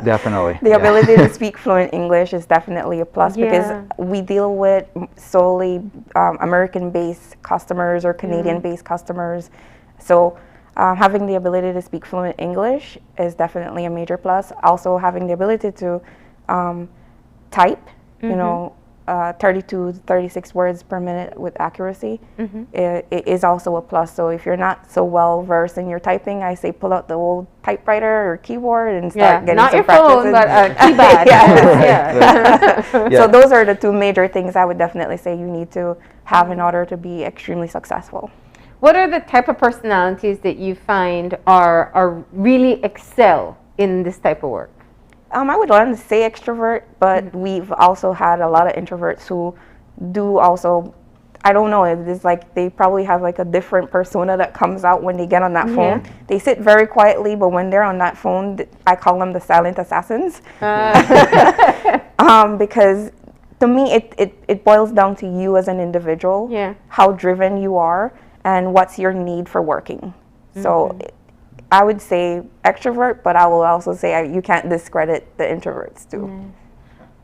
Definitely. The ability to speak fluent English is definitely a plus because we deal with solely American-based customers or Canadian-based customers. So having the ability to speak fluent English is definitely a major plus. Also having the ability to type, 32 to 36 words per minute with accuracy it is also a plus. So if you're not so well versed in your typing, I say pull out the old typewriter or keyboard and start getting some practice. Not your phone, but keypad. So those are the 2 major things I would definitely say you need to have in order to be extremely successful. What are the type of personalities that you find are really excel in this type of work? I would want to say extrovert, but we've also had a lot of introverts who do also I don't know, it's like they probably have like a different persona that comes out when they get on that phone. They sit very quietly, but when they're on that phone, I call them the silent assassins. Because to me, it boils down to you as an individual, how driven you are, and what's your need for working. So I would say extrovert, but I will also say you can't discredit the introverts too.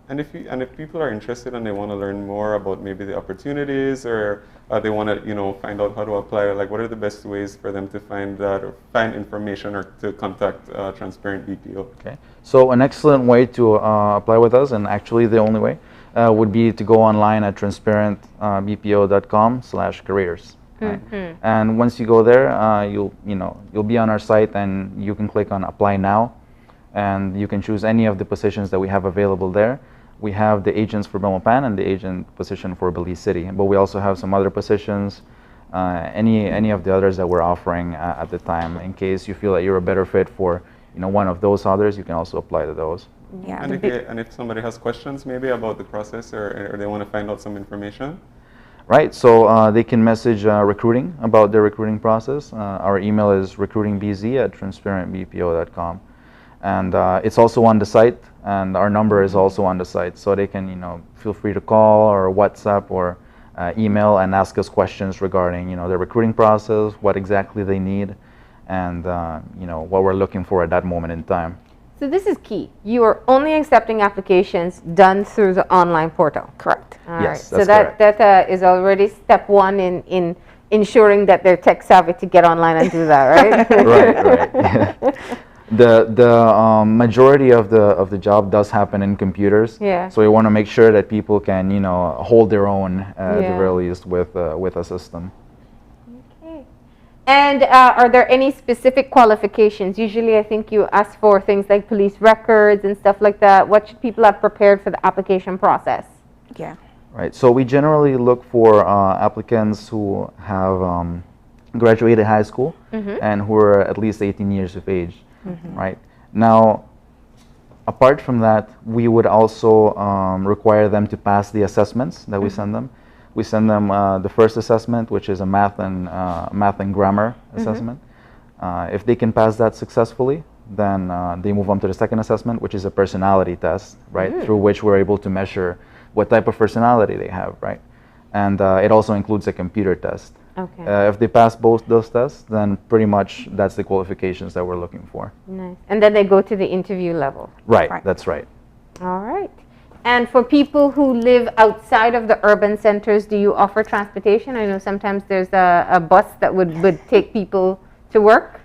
And if people are interested and they want to learn more about maybe the opportunities, or they want to find out how to apply, like what are the best ways for them to find that or find information or to contact Transparent BPO? Okay, so an excellent way to apply with us, and actually the only way, would be to go online at transparentbpo.com/careers. Right? And once you go there, you'll be on our site, and you can click on Apply Now, and you can choose any of the positions that we have available there. We have the agents for Belmopan and the agent position for Belize City, but we also have some other positions, any of the others that we're offering at the time. In case you feel that you're a better fit for one of those others, you can also apply to those. Yeah. And if somebody has questions maybe about the process, or they want to find out some information? Right, so they can message recruiting about their recruiting process. Our email is recruitingbz@transparentbpo.com. And it's also on the site, and our number is also on the site, so they can feel free to call or WhatsApp or email and ask us questions regarding their recruiting process, what exactly they need, and what we're looking for at that moment in time. So this is key. You are only accepting applications done through the online portal. Correct. All Yes, right. that's So that is already step one in ensuring that they're tech savvy to get online and do that, right? Right. The majority of the job does happen in computers. Yeah. So we want to make sure that people can hold their own at the very least with a system. Okay. And are there any specific qualifications? Usually, I think you ask for things like police records and stuff like that. What should people have prepared for the application process? Yeah. Right. So we generally look for applicants who have graduated high school and who are at least 18 years of age. Right. Now, apart from that, we would also require them to pass the assessments that we send them. We send them the first assessment, which is a math and grammar assessment. If they can pass that successfully, then they move on to the second assessment, which is a personality test, right? Through which we're able to measure what type of personality they have, right? And it also includes a computer test. Okay. If they pass both those tests, then pretty much that's the qualifications that we're looking for. Nice. And then they go to the interview level. Right. That's right. All right. And for people who live outside of the urban centers, do you offer transportation? I know sometimes there's a bus that would take people to work.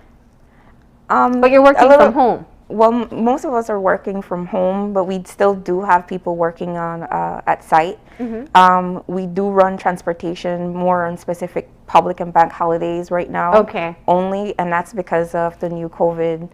But you're working from home. Well, most of us are working from home, but we still do have people working on at site. We do run transportation more on specific public and bank holidays right now. Okay. Only, and that's because of the new COVID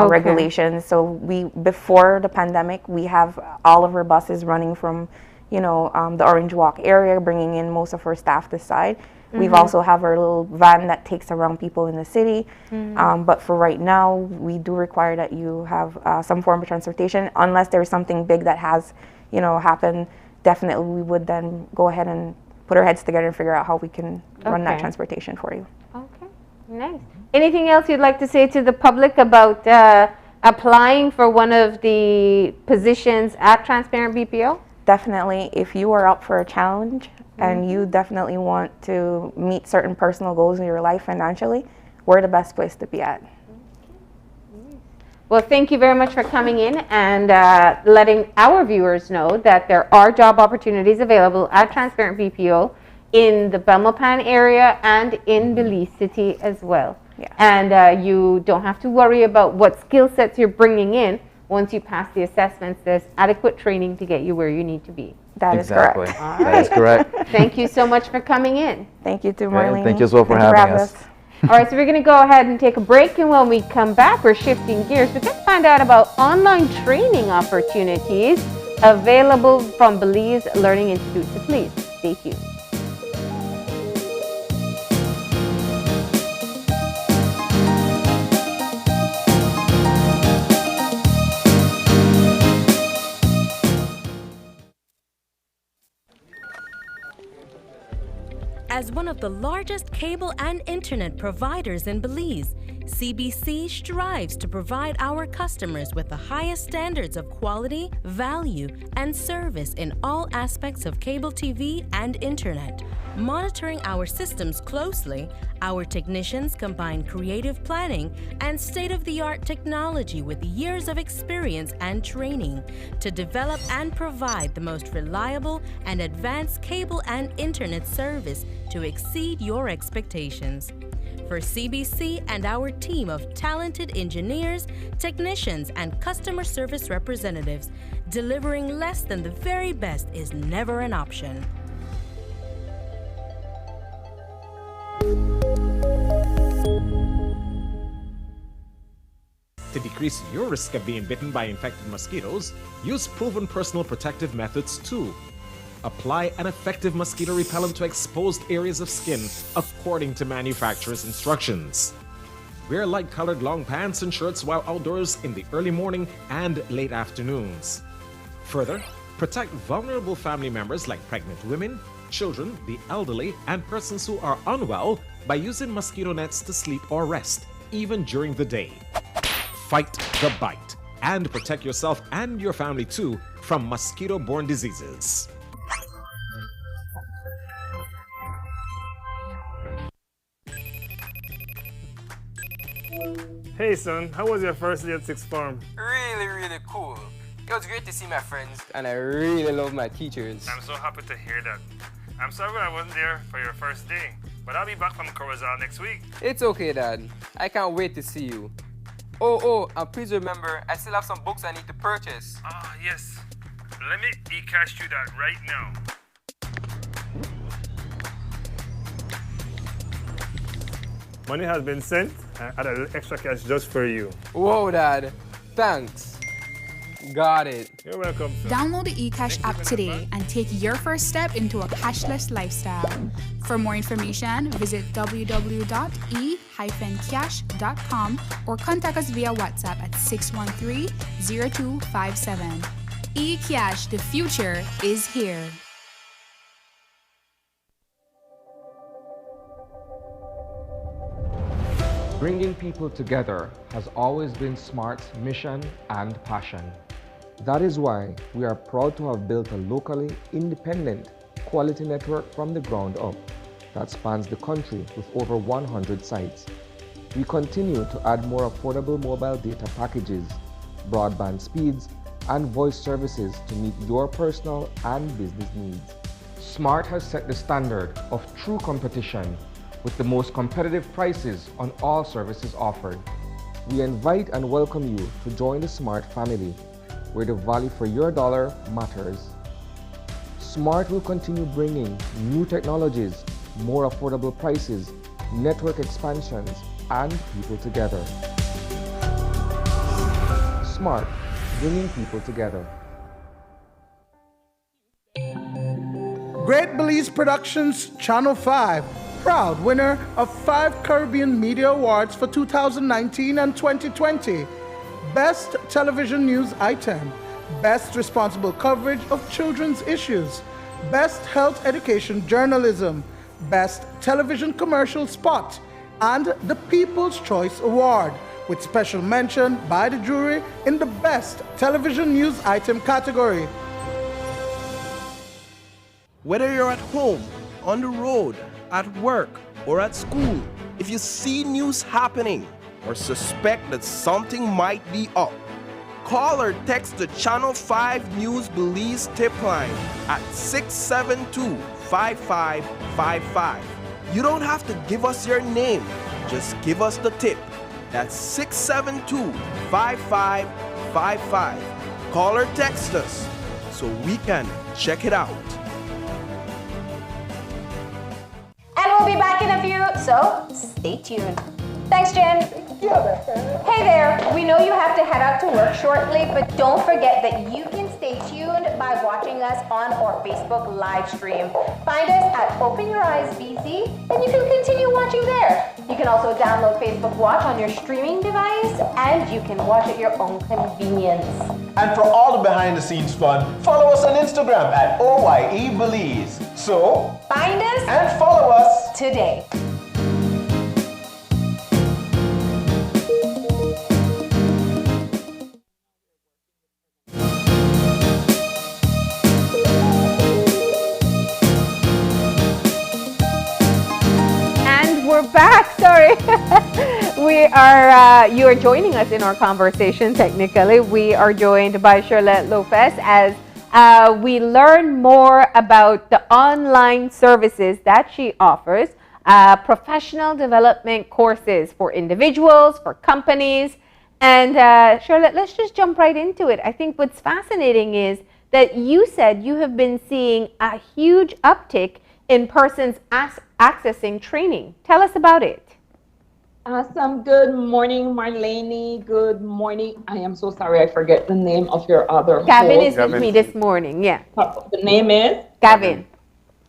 regulations. So before the pandemic, we have all of our buses running from, the Orange Walk area, bringing in most of our staff this side. We've also have our little van that takes around people in the city. But for right now, we do require that you have some form of transportation. Unless there's something big that has, happened, definitely we would then go ahead and put our heads together and figure out how we can run that transportation for you. Okay, nice. Anything else you'd like to say to the public about applying for one of the positions at Transparent BPO? Definitely, if you are up for a challenge, and you definitely want to meet certain personal goals in your life financially, we're the best place to be at. Well, thank you very much for coming in and letting our viewers know that there are job opportunities available at Transparent BPO in the Belmopan area and in Belize City as well. Yeah. And you don't have to worry about what skill sets you're bringing in. Once you pass the assessments, there's adequate training to get you where you need to be. That is correct. All That is correct. Thank you so much for coming in. Thank you too, Marlene. Thank you as well for having us. All right, so we're going to go ahead and take a break, and when we come back, we're shifting gears. We're going to find out about online training opportunities available from Belize Learning Institute. So please stay tuned. As one of the largest cable and internet providers in Belize, CBC strives to provide our customers with the highest standards of quality, value, and service in all aspects of cable TV and internet. Monitoring our systems closely, our technicians combine creative planning and state-of-the-art technology with years of experience and training to develop and provide the most reliable and advanced cable and internet service to exceed your expectations. For CBC and our team of talented engineers, technicians, and customer service representatives, delivering less than the very best is never an option. To decrease your risk of being bitten by infected mosquitoes, use proven personal protective methods too. Apply an effective mosquito repellent to exposed areas of skin according to manufacturer's instructions. Wear light-colored long pants and shirts while outdoors in the early morning and late afternoons. Further, protect vulnerable family members like pregnant women, children, the elderly, and persons who are unwell by using mosquito nets to sleep or rest, even during the day. Fight the bite and protect yourself and your family too from mosquito-borne diseases. Hey son, how was your first day at Sixth Form? Really cool. It was great to see my friends, and I really love my teachers. I'm so happy to hear that. I'm sorry I wasn't there for your first day, but I'll be back from Corozal next week. It's okay, Dad. I can't wait to see you. Oh, and please remember, I still have some books I need to purchase. Ah, yes. Let me e-cash you that right now. Money has been sent. I add a little extra cash just for you. Whoa, Dad. Thanks. Got it. You're welcome, sir. Download the eCash app today and take your first step into a cashless lifestyle. For more information, visit www.e-cash.com or contact us via WhatsApp at 613-0257. eCash, the future is here. Bringing people together has always been SMART's mission and passion. That is why we are proud to have built a locally independent quality network from the ground up that spans the country with over 100 sites. We continue to add more affordable mobile data packages, broadband speeds, and voice services to meet your personal and business needs. SMART has set the standard of true competition with the most competitive prices on all services offered. We invite and welcome you to join the SMART family, where the value for your dollar matters. SMART will continue bringing new technologies, more affordable prices, network expansions, and people together. SMART, bringing people together. Great Belize Productions Channel 5, proud winner of 5 Caribbean Media Awards for 2019 and 2020. Best Television News Item, Best Responsible Coverage of Children's Issues, Best Health Education Journalism, Best Television Commercial Spot, and the People's Choice Award, with special mention by the jury in the Best Television News Item category. Whether you're at home, on the road, at work, or at school, if you see news happening or suspect that something might be up, call or text the Channel 5 News Belize tip line at 672-5555. You don't have to give us your name, just give us the tip. That's 672-5555. Call or text us so we can check it out. And we'll be back in a few, so stay tuned. Thanks, Jen. Hey there, we know you have to head out to work shortly, but don't forget that you can stay tuned by watching us on our Facebook live stream. Find us at Open Your Eyes BC, and you can continue watching there. You can can also download Facebook Watch on your streaming device, and you can watch at your own convenience. And for all the behind-the-scenes fun, follow us on Instagram at OYE Belize. So, find us and follow us today. We're back. Sorry. You are joining us in our conversation. Technically, we are joined by Charlotte Lopez as we learn more about the online services that she offers, professional development courses for individuals, for companies. And Charlotte, let's just jump right into it. I think what's fascinating is that you said you have been seeing a huge uptick in persons accessing training. Tell us about it. Awesome. Good morning, Marlene. Good morning. I am so sorry, I forget the name of your other Gavin host. is with me this morning, yeah. The name is? Gavin.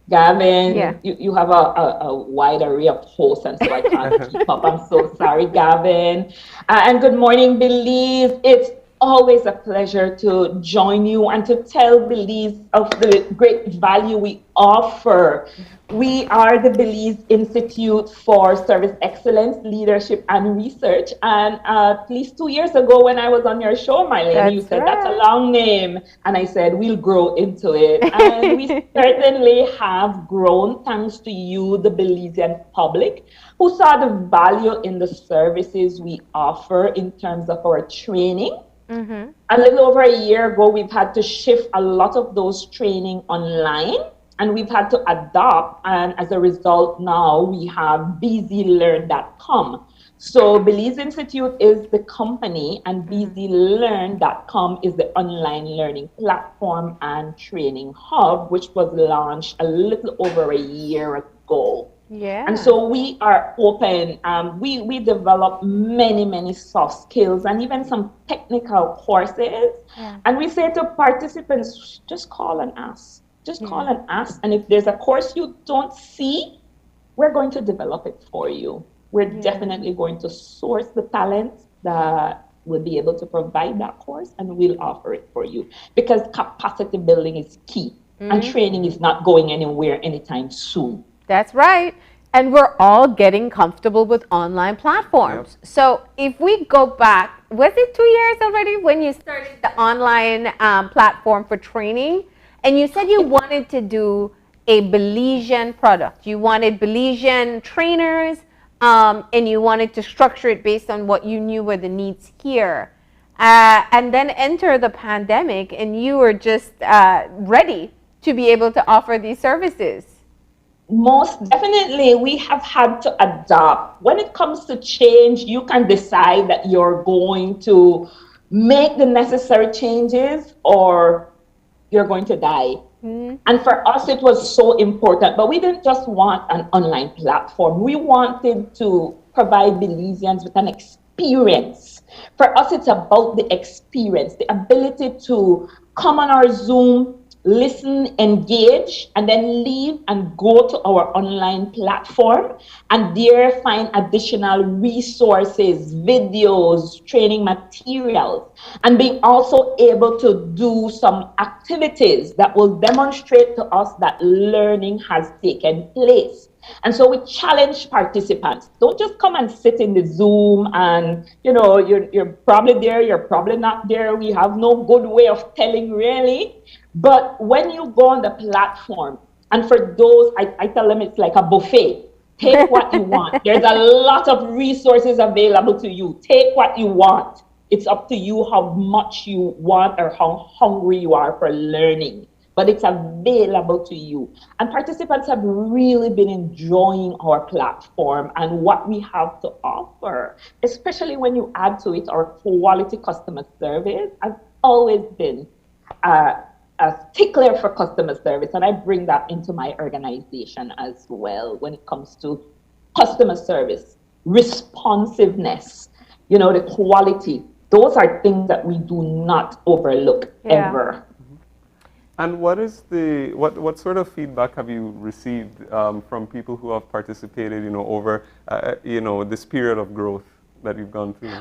Gavin, yeah. You have a wide array of hosts, and so I can't keep up. I'm so sorry, Gavin. And good morning, Belize. It's always a pleasure to join you and to tell Belize of the great value we offer. We are the Belize Institute for Service Excellence, Leadership and Research. And at least 2 years ago when I was on your show, Marlene, you said that's a long name. And I said, we'll grow into it. And we certainly have grown thanks to you, the Belizean public, who saw the value in the services we offer in terms of our training. Mm-hmm. A little over a year ago, we've had to shift a lot of those training online, and we've had to adopt. And as a result, now we have BZLearn.com. So Belize Institute is the company, and BZLearn.com is the online learning platform and training hub, which was launched a little over a year ago. Yeah. And so we are open. We develop many soft skills and even some technical courses. Yeah. And we say to participants, just call and ask. Just call and ask. And if there's a course you don't see, we're going to develop it for you. We're definitely going to source the talent that will be able to provide that course, and we'll offer it for you. Because capacity building is key. And training is not going anywhere anytime soon. That's right. And we're all getting comfortable with online platforms. Yep. So if we go back, was it 2 years already when you started the online platform for training? And you said you wanted to do a Belizean product. You wanted Belizean trainers, and you wanted to structure it based on what you knew were the needs here. And then enter the pandemic, and you were just ready to be able to offer these services. Most definitely, we have had to adapt. When it comes to change, you can decide that you're going to make the necessary changes or you're going to die. And for us, it was so important. But we didn't just want an online platform. We wanted to provide Belizeans with an experience. For us, it's about the experience, the ability to come on our Zoom, listen, engage, and then leave and go to our online platform and there find additional resources, videos, training materials, and being also able to do some activities that will demonstrate to us that learning has taken place. And so we challenge participants. Don't just come and sit in the Zoom and, you're probably there, you're probably not there. We have no good way of telling really. But when you go on the platform, and for those, I tell them it's like a buffet. Take what you want. There's a lot of resources available to you. Take what you want. It's up to you how much you want or how hungry you are for learning. But it's available to you. And participants have really been enjoying our platform and what we have to offer, especially when you add to it our quality customer service. I've always been a stickler for customer service, and I bring that into my organization as well when it comes to customer service, responsiveness, the quality. Those are things that we do not overlook ever. And what is the what sort of feedback have you received from people who have participated, over this period of growth that you've gone through?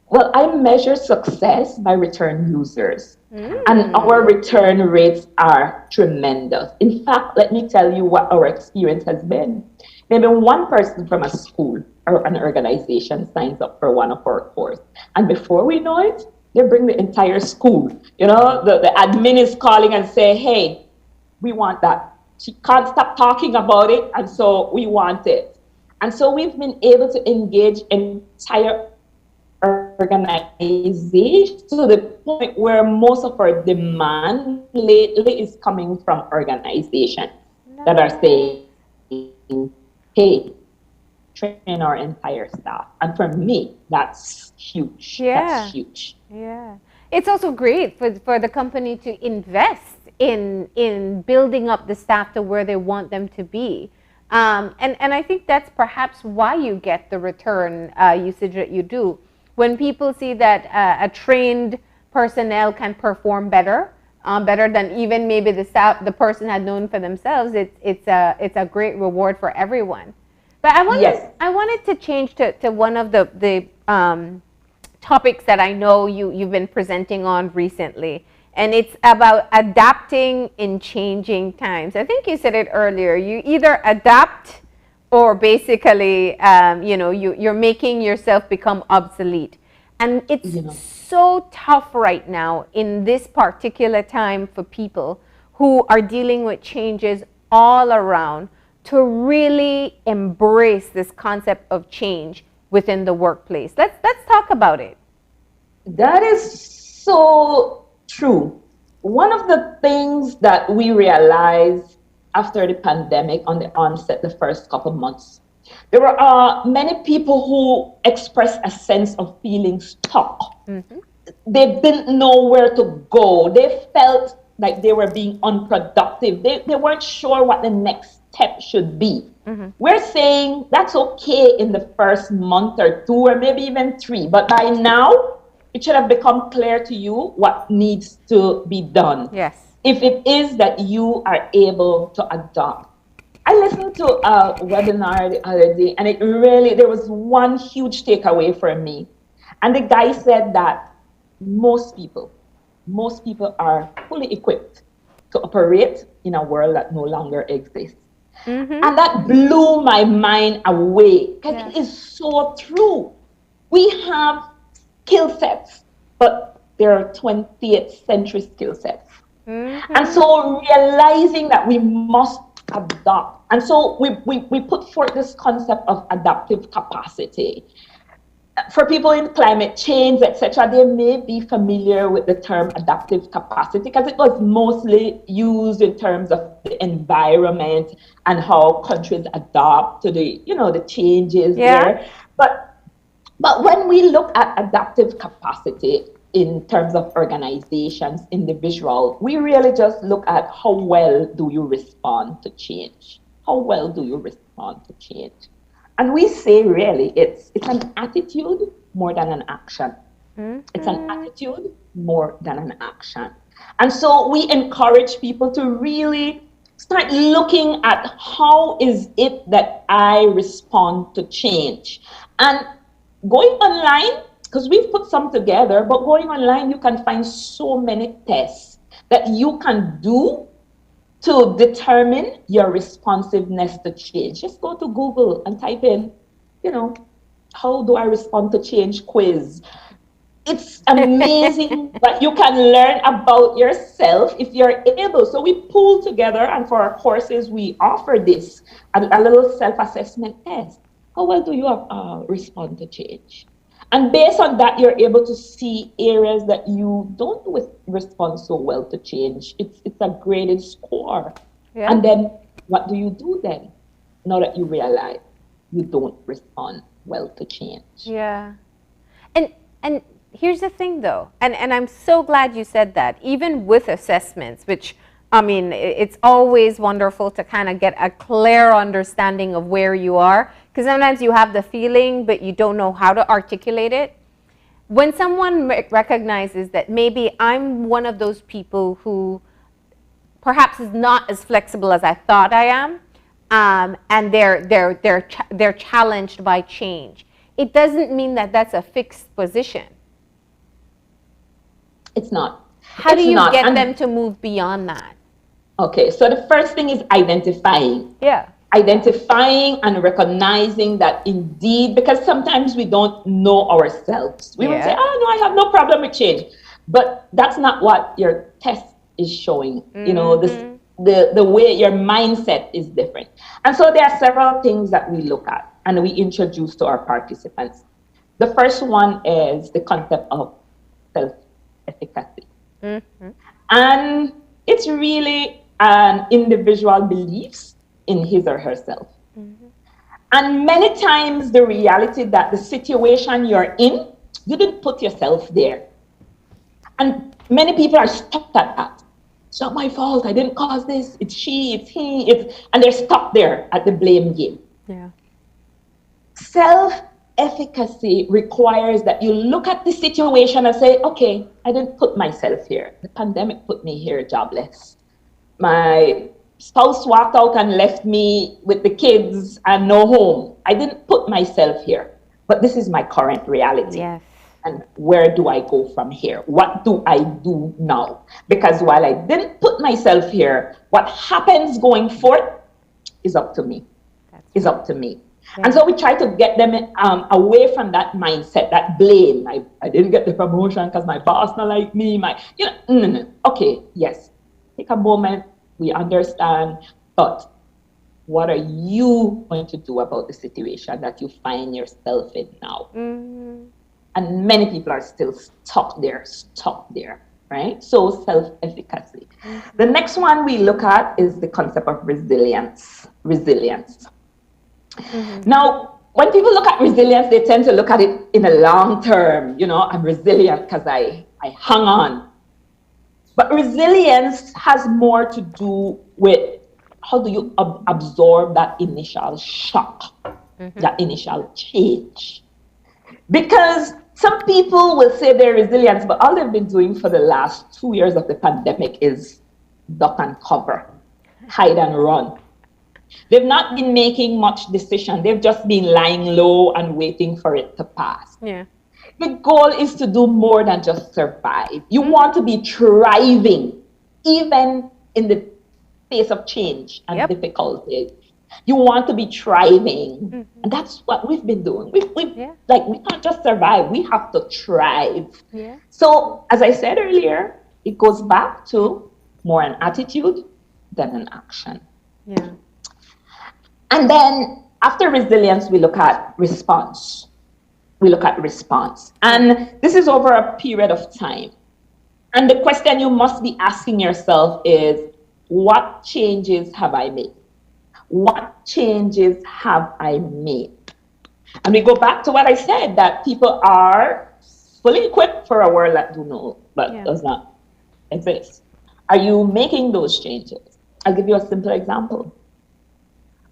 Well, I measure success by return users, and our return rates are tremendous. In fact, let me tell you what our experience has been. Maybe one person from a school or an organization signs up for one of our courses, and before we know it, they bring the entire school. The admin is calling and say, hey, we want that. She can't stop talking about it, and so we want it. And so we've been able to engage entire organizations to the point where most of our demand lately is coming from organizations that are saying, hey, train our entire staff. And for me, that's huge. Yeah. That's huge. Yeah. It's also great for the company to invest in building up the staff to where they want them to be. And I think that's perhaps why you get the return usage that you do. When people see that a trained personnel can perform better than even maybe the person had known for themselves, it's a great reward for everyone. But I wanted to change to one of the topics that I know you've been presenting on recently, and it's about adapting in changing times. I think you said it earlier. You either adapt or basically, you're making yourself become obsolete. And it's so tough right now in this particular time for people who are dealing with changes all around to really embrace this concept of change within the workplace. Let's talk about it. That is so true. One of the things that we realized after the pandemic, on the onset, the first couple months, there were many people who expressed a sense of feeling stuck. Mm-hmm. They didn't know where to go. They felt like they were being unproductive. They weren't sure what the next step should be. Mm-hmm. We're saying that's okay in the first month or two, or maybe even 3. But by now, it should have become clear to you what needs to be done. Yes. If it is that you are able to adopt. I listened to a webinar the other day, and there was one huge takeaway for me. And the guy said that most people are fully equipped to operate in a world that no longer exists. Mm-hmm. And that blew my mind away, because it is so true. We have skill sets, but they're 20th century skill sets. Mm-hmm. And so realizing that we must adopt. And so we put forth this concept of adaptive capacity. For people in climate change, etc., they may be familiar with the term adaptive capacity because it was mostly used in terms of the environment and how countries adapt to the changes there. But when we look at adaptive capacity in terms of organizations, individuals, we really just look at how well do you respond to change? How well do you respond to change? And we say really it's an attitude more than an action. Mm-hmm. It's an attitude more than an action. And so we encourage people to really start looking at how is it that I respond to change. And going online, because we've put some together, but going online, you can find so many tests that you can do to determine your responsiveness to change. Just go to Google and type in, how do I respond to change quiz. It's amazing what you can learn about yourself if you're able. So we pull together, and for our courses, we offer this, a little self-assessment test. How well do you respond to change? And based on that, you're able to see areas that you don't respond so well to change. It's a graded score. Yeah. And then what do you do then? Now that you realize you don't respond well to change. Yeah. And here's the thing though, and I'm so glad you said that, even with assessments, which it's always wonderful to kind of get a clear understanding of where you are, because sometimes you have the feeling, but you don't know how to articulate it. When someone recognizes that maybe I'm one of those people who perhaps is not as flexible as I thought I am, and they're challenged by change. It doesn't mean that that's a fixed position. It's not. How do It's you not. get And- them to move beyond that? Okay, so the first thing is identifying. Yeah. Identifying and recognizing that indeed, because sometimes we don't know ourselves. We would say, oh no, I have no problem with change. But that's not what your test is showing. You know, the way your mindset is different. And so there are several things that we look at and we introduce to our participants. The first one is the concept of self-efficacy. And it's really an individual beliefs in his or herself. And many times the reality that the situation you're in, you didn't put yourself there. And many people are stuck at that. It's not my fault, I didn't cause this, it's she, it's he, and they're stuck there at the blame game. Yeah. Self-efficacy requires that you look at the situation and say, okay, I didn't put myself here. The pandemic put me here jobless. My spouse walked out and left me with the kids and no home. I didn't put myself here, but this is my current reality. Yes. And where do I go from here? What do I do now? Because while I didn't put myself here, what happens going forth is up to me. Is up to me. And so we try to get them away from that mindset, that blame. I didn't get the promotion because my boss not like me. No. Okay, yes. Take a moment. We understand. But what are you going to do about the situation that you find yourself in now? And many people are still stuck there, right? So self-efficacy. The next one we look at is the concept of resilience. Now, when people look at resilience, they tend to look at it in a long term. You know, I'm resilient because I hung on. But resilience has more to do with how do you absorb that initial shock, that initial change. Because some people will say they're resilient, but all they've been doing for the last 2 years of the pandemic is duck and cover, hide and run. They've not been making much decision. They've just been lying low and waiting for it to pass. Yeah. The goal is to do more than just survive. You want to be thriving, even in the face of change and difficulties. You want to be thriving. And that's what we've been doing. We can't just survive. We have to thrive. Yeah. So, as I said earlier, it goes back to more an attitude than an action. Yeah. And then after resilience, we look at response. And this is over a period of time. And the question you must be asking yourself is, what changes have I made? What changes have I made? And we go back to what I said, that people are fully equipped for a world that does not exist. Are you making those changes? I'll give you a simple example.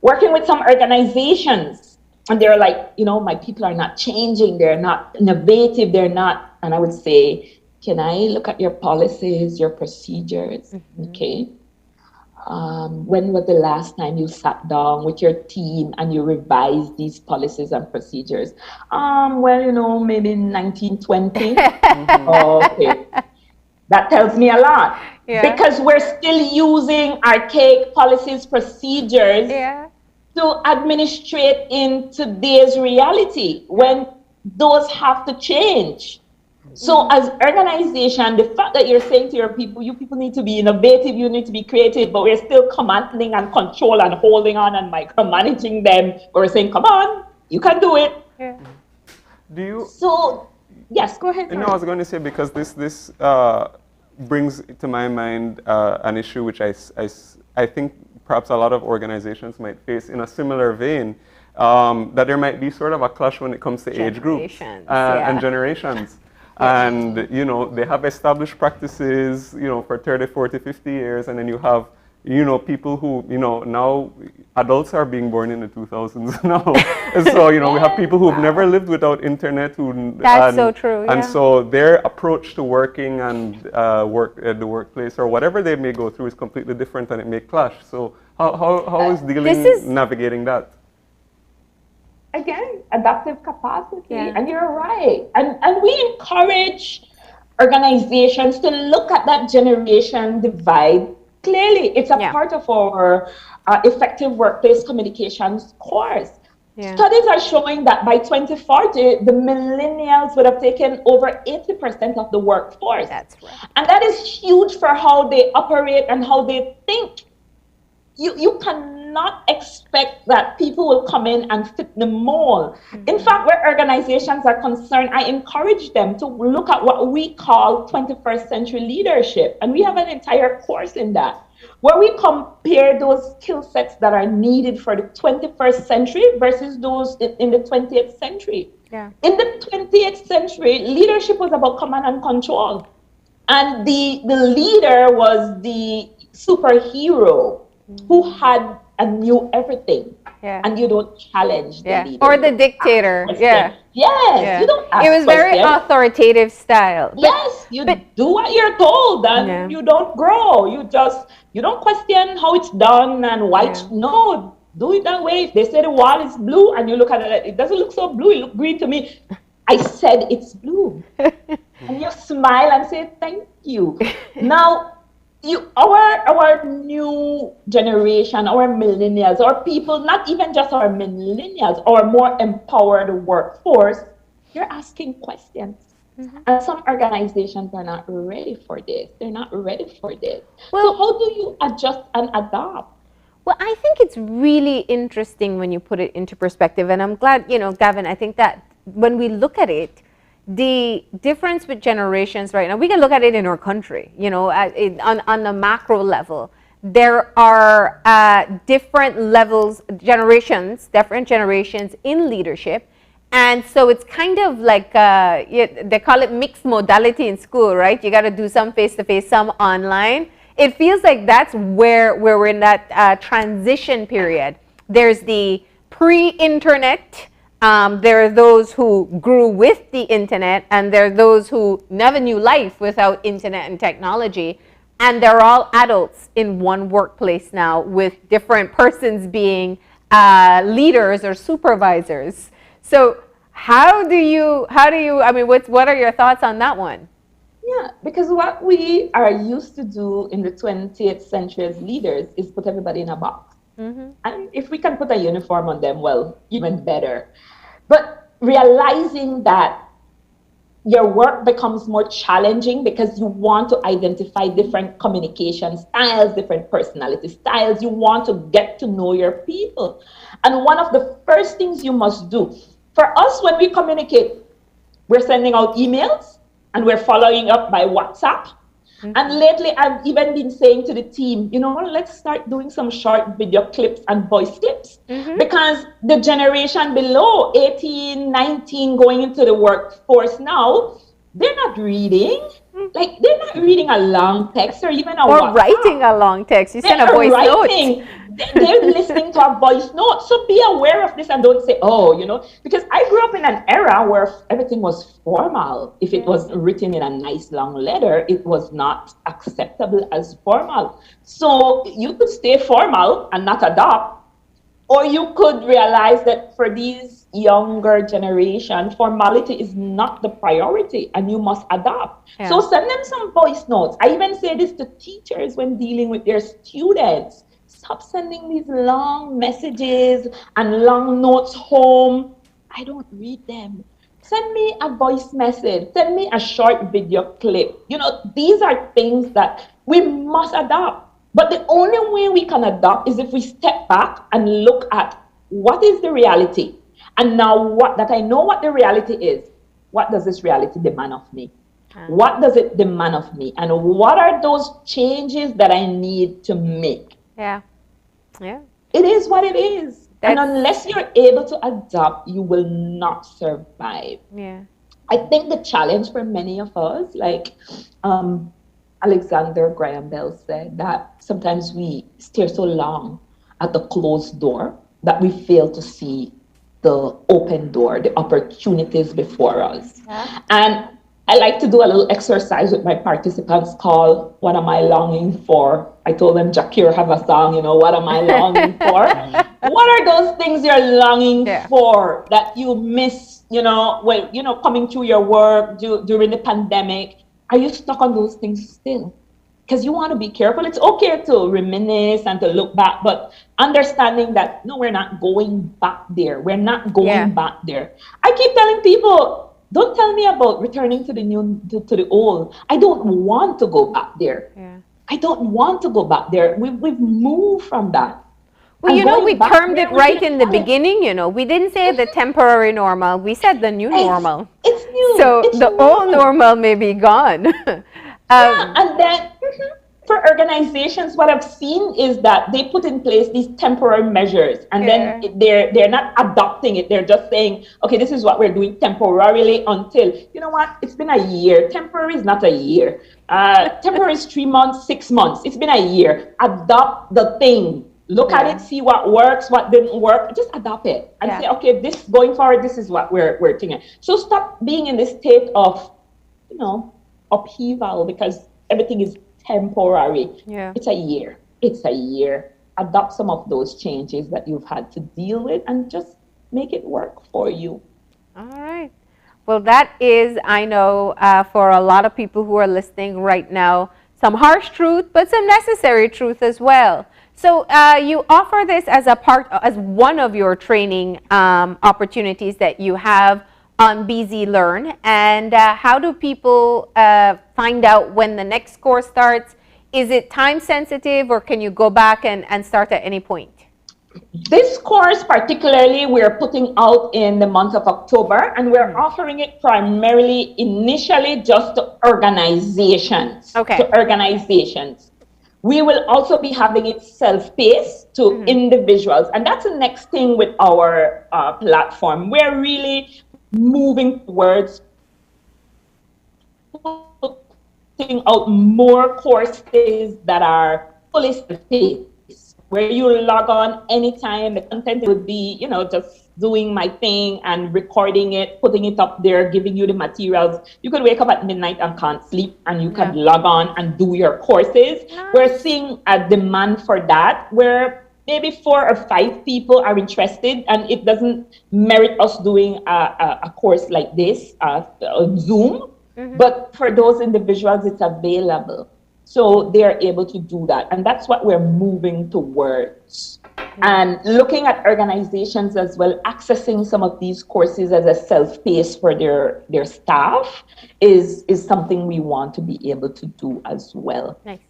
Working with some organizations, and they're like, my people are not changing, they're not innovative, they're not, and I would say, can I look at your policies, your procedures? Okay. When was the last time you sat down with your team and you revised these policies and procedures? Maybe 1920. Okay. That tells me a lot. Yeah. Because we're still using archaic policies, procedures to administrate in today's reality when those have to change. So as organization, the fact that you're saying to your people, you people need to be innovative, you need to be creative, but we're still commanding and control and holding on and micromanaging them. We're saying, come on, you can do it. Yeah. So, yes, go ahead. I was going to say, because this brings to my mind an issue which I think perhaps a lot of organizations might face in a similar vein, that there might be sort of a clash when it comes to age groups and generations. And, they have established practices, for 30, 40, 50 years, and then you have people who, now adults are being born in the 2000s now. And so, we have people who've never lived without internet. That's so true, And so their approach to working and work at the workplace or whatever they may go through is completely different, and it may clash. So how is navigating that? Again, adaptive capacity, and you're right. And we encourage organizations to look at that generation divide. Clearly, it's a part of our effective workplace communications course. Yeah. Studies are showing that by 2040, the millennials would have taken over 80% of the workforce. That's right. And that is huge for how they operate and how they think. You cannot expect that people will come in and fit the mold. Mm-hmm. In fact, where organizations are concerned, I encourage them to look at what we call 21st century leadership. And we have an entire course in that, where we compare those skill sets that are needed for the 21st century versus those in the 20th century. Yeah. In the 20th century, leadership was about command and control. And the leader was the superhero who had and knew everything. Yeah. And you don't challenge the leader. Or the dictator. Yeah. Yes. You don't ask It was very authoritative style. Yes. You do what you're told and you don't grow. You don't question how it's done and why. No, do it that way. If they say the wall is blue and you look at it, it doesn't look so blue, it looks green to me. I said it's blue. And you smile and say thank you. Now, our new generation, our millennials, our people, not even just our millennials, our more empowered workforce, you're asking questions. Mm-hmm. And some organizations are not ready for this. They're not ready for this. Well, so how do you adjust and adapt? Well, I think it's really interesting when you put it into perspective. And I'm glad, Gavin, I think that when we look at it, the difference with generations right now, we can look at it in our country, on the macro level. There are different levels, different generations in leadership. And so it's kind of like, they call it mixed modality in school, right? You got to do some face-to-face, some online. It feels like that's where we're in that transition period. There's the pre-internet. There are those who grew with the internet, and there are those who never knew life without internet and technology. And they're all adults in one workplace now, with different persons being leaders or supervisors. So how do you, what are your thoughts on that one? Yeah, because what we are used to do in the 20th century as leaders is put everybody in a box. Mm-hmm. And if we can put a uniform on them, well, even better. But realizing that your work becomes more challenging because you want to identify different communication styles, different personality styles. You want to get to know your people. And one of the first things you must do, for us when we communicate, we're sending out emails and we're following up by WhatsApp. Mm-hmm. And lately, I've even been saying to the team, let's start doing some short video clips and voice clips. Mm-hmm. Because the generation below 18, 19 going into the workforce now, they're not reading. Like, they're not reading a long text or even a WhatsApp. Writing a long text. You send a voice note. They're listening to a voice note. So be aware of this and don't say, because I grew up in an era where everything was formal. If it was written in a nice long letter, it was not acceptable as formal. So you could stay formal and not adopt, or you could realize that for these younger generation, formality is not the priority and you must adopt. Yeah. So send them some voice notes. I even say this to teachers when dealing with their students. Stop sending these long messages and long notes home. I don't read them. Send me a voice message. Send me a short video clip. These are things that we must adopt. But the only way we can adopt is if we step back and look at what is the reality. And now that I know what the reality is, what does this reality demand of me? What does it demand of me? And what are those changes that I need to make? Yeah. It is what it is. And unless you're able to adapt, you will not survive. Yeah. I think the challenge for many of us, Alexander Graham Bell said that sometimes we stare so long at the closed door that we fail to see the open door, the opportunities before us. Yeah. And I like to do a little exercise with my participants called What Am I Longing For? I told them Jakir have a song, what am I longing for? What are those things you're longing for that you miss, coming through your work during the pandemic? Are you stuck on those things still? Because you want to be careful. It's okay to reminisce and to look back, but understanding that, no, we're not going back there. We're not going back there. I keep telling people, don't tell me about returning to the new, to the old. I don't want to go back there. Yeah. I don't want to go back there. We've moved from that. Well, we termed it right in the beginning, We didn't say the temporary normal. We said the new normal. It's new. So it's the new. old normal may be gone. And then for organizations, what I've seen is that they put in place these temporary measures, and then they're not adopting it. They're just saying, okay, this is what we're doing temporarily until, you know what? It's been a year. Temporary is not a year. Temporary is 3 months, 6 months. It's been a year. Adopt the thing. Look at it, see what works, what didn't work. Just adopt it and say, okay, this going forward, this is what we're thinking. So stop being in this state of, upheaval because everything is temporary. Yeah. It's a year. It's a year. Adopt some of those changes that you've had to deal with and just make it work for you. All right. Well, that is, I know, for a lot of people who are listening right now, some harsh truth, but some necessary truth as well. So you offer this as as one of your training opportunities that you have on BZ Learn. And how do people find out when the next course starts? Is it time sensitive, or can you go back and start at any point? This course particularly, we're putting out in the month of October, and we're offering it primarily initially just to organizations. Okay. To organizations. We will also be having it self-paced to individuals. And that's the next thing with our platform. We're really moving towards putting out more courses that are fully self-paced, where you log on anytime. The content would be, just doing my thing and recording it, putting it up there, giving you the materials. You could wake up at midnight and can't sleep, and you could log on and do your courses. Nice. We're seeing a demand for that, where maybe 4 or 5 people are interested, and it doesn't merit us doing a course like this on Zoom. But for those individuals, it's available. So they're able to do that. And that's what we're moving towards. And looking at organizations as well, accessing some of these courses as a self-paced for their staff is something we want to be able to do as well. Nice.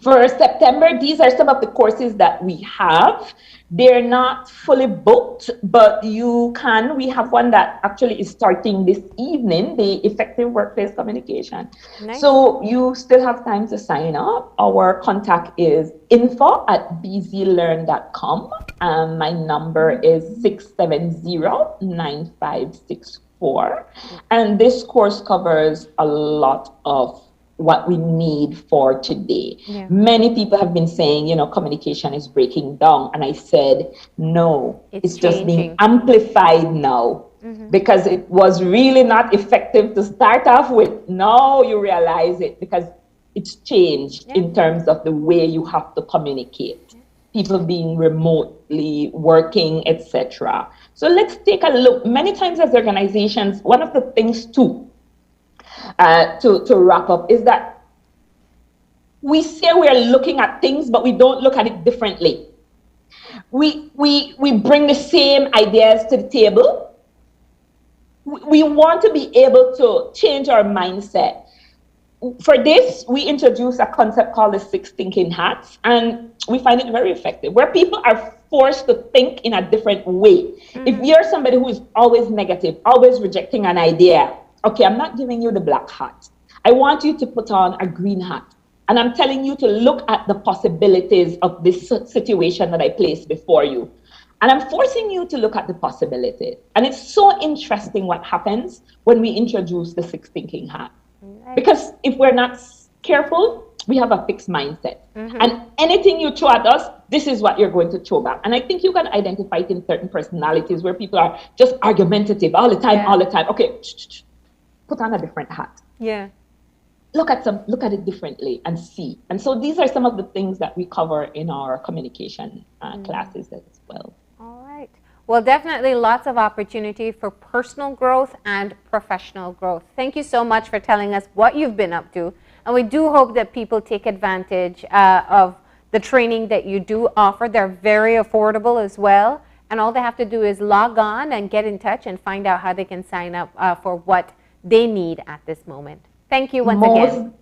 For September, these are some of the courses that we have. They're not fully booked, but we have one that actually is starting this evening, the Effective Workplace Communication. Nice. So you still have time to sign up. Our contact is info@bzlearn.com. My number is 670-9564. And this course covers a lot of what we need for today. Yeah. Many people have been saying, communication is breaking down. And I said, no, it's just being amplified now. Because it was really not effective to start off with. Now you realize it because it's changed in terms of the way you have to communicate. People being remotely working, etc. So let's take a look. Many times as organizations, one of the things too, to wrap up, is that we say we are looking at things, but we don't look at it differently. We bring the same ideas to the table. We want to be able to change our mindset. For this, we introduce a concept called the 6 thinking hats, and we find it very effective, where people are forced to think in a different way. If you're somebody who is always negative, always rejecting an idea, okay, I'm not giving you the black hat. I want you to put on a green hat. And I'm telling you to look at the possibilities of this situation that I placed before you. And I'm forcing you to look at the possibilities. And it's so interesting what happens when we introduce the 6 thinking hat. Because if we're not careful, we have a fixed mindset. Mm-hmm. And anything you throw at us, this is what you're going to throw back. And I think you can identify it in certain personalities where people are just argumentative all the time. Okay, put on a different hat. Yeah. Look at it differently and see. And so these are some of the things that we cover in our communication classes as well. All right. Well, definitely lots of opportunity for personal growth and professional growth. Thank you so much for telling us what you've been up to. And we do hope that people take advantage of the training that you do offer. They're very affordable as well. And all they have to do is log on and get in touch and find out how they can sign up for what they need at this moment. Thank you once again.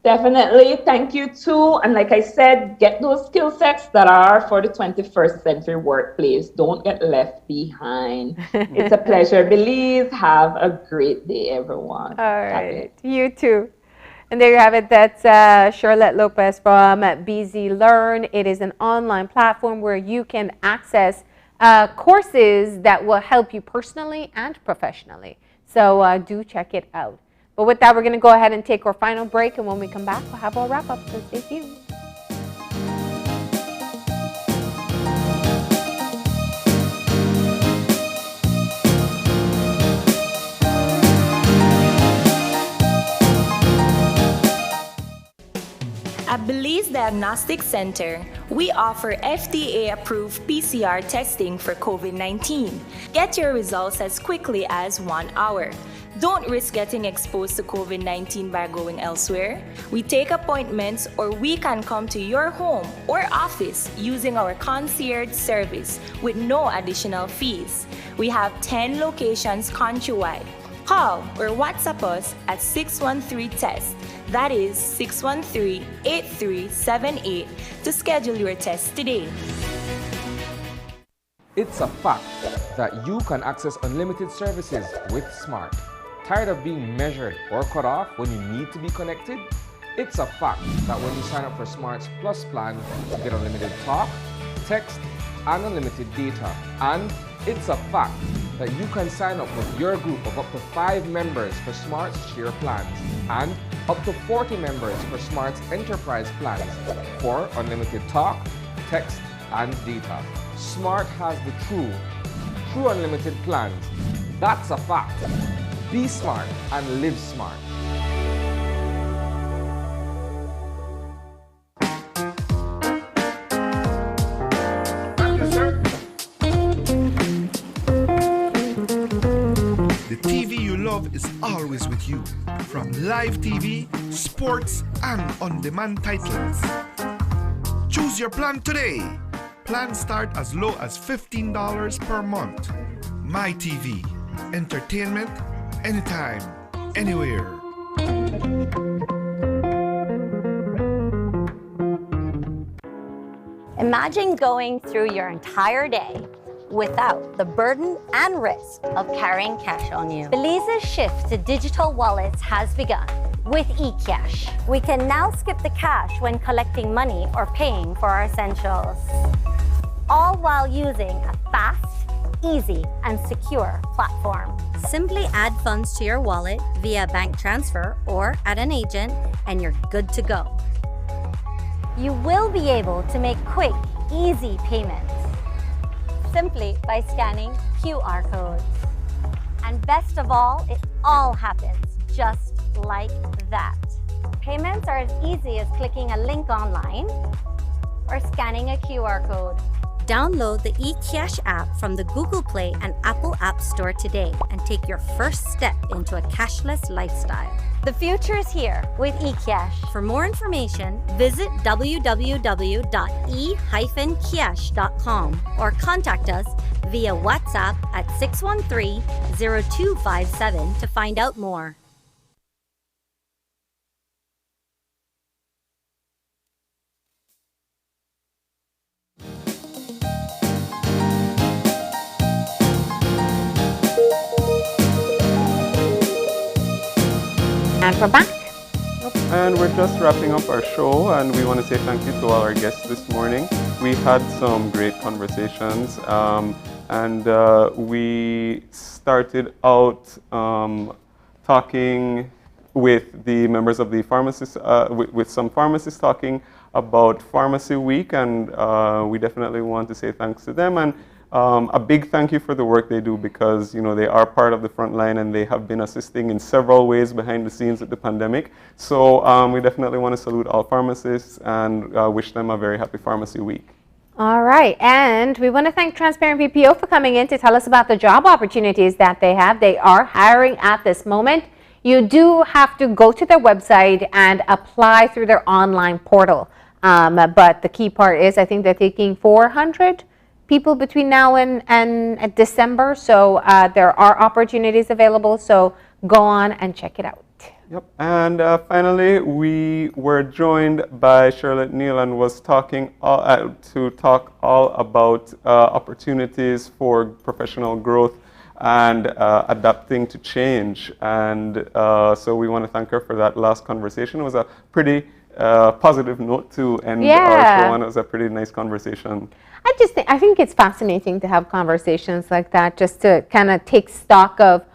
Definitely. Thank you too. And like I said, get those skill sets that are for the 21st century workplace. Don't get left behind. It's a pleasure, Belize. Have a great day, everyone. All right. You too. And there you have it. That's Charlotte Lopez from BZ Learn. It is an online platform where you can access courses that will help you personally and professionally. So do check it out. But with that, we're going to go ahead and take our final break. And when we come back, we'll have our wrap up. So stay tuned. At Belize Diagnostic Center, we offer FDA-approved PCR testing for COVID-19. Get your results as quickly as 1 hour. Don't risk getting exposed to COVID-19 by going elsewhere. We take appointments, or we can come to your home or office using our concierge service with no additional fees. We have 10 locations countrywide. Call or WhatsApp us at 613-TEST. That is 613-8378 to schedule your test today. It's a fact that you can access unlimited services with Smart. Tired of being measured or cut off when you need to be connected? It's a fact that when you sign up for Smart's Plus plan, you get unlimited talk, text, and unlimited data. And it's a fact that you can sign up with your group of up to 5 members for Smart's Share plans and up to 40 members for Smart's Enterprise plans for unlimited talk, text, and data. Smart has the true unlimited plans. That's a fact. Be smart and live smart. The TV you love is always with you. From live TV, sports, and on-demand titles. Choose your plan today. Plans start as low as $15 per month. My TV. Entertainment anytime, anywhere. Imagine going through your entire day without the burden and risk of carrying cash on you. Belize's shift to digital wallets has begun with eCash. We can now skip the cash when collecting money or paying for our essentials, all while using a fast, easy, and secure platform. Simply add funds to your wallet via bank transfer or at an agent, and you're good to go. You will be able to make quick, easy payments simply by scanning QR codes. And best of all, it all happens just like that. Payments are as easy as clicking a link online or scanning a QR code. Download the eCash app from the Google Play and Apple App Store today and take your first step into a cashless lifestyle. The future is here with eCash. For more information, visit www.e-cash.com or contact us via WhatsApp at 613-0257 to find out more. And we're back. And we're just wrapping up our show, and we want to say thank you to all our guests this morning. We had some great conversations, and we started out talking with the members of the pharmacists, with some pharmacists talking about Pharmacy Week, and we definitely want to say thanks to them, and a big thank you for the work they do, because they are part of the front line and they have been assisting in several ways behind the scenes with the pandemic. So we definitely want to salute all pharmacists and wish them a very happy Pharmacy Week. All right, and we want to thank Transparent BPO for coming in to tell us about the job opportunities that they have. They are hiring at this moment. You do have to go to their website and apply through their online portal. But the key part is I think they're taking 400 people between now and December. So there are opportunities available. So go on and check it out. Yep. And finally, we were joined by Charlotte Neal and was talking to talk all about opportunities for professional growth and adapting to change. And so we want to thank her for that last conversation. It was a pretty positive note to end our show on. It was a pretty nice conversation. I think it's fascinating to have conversations like that, just to kind of take stock of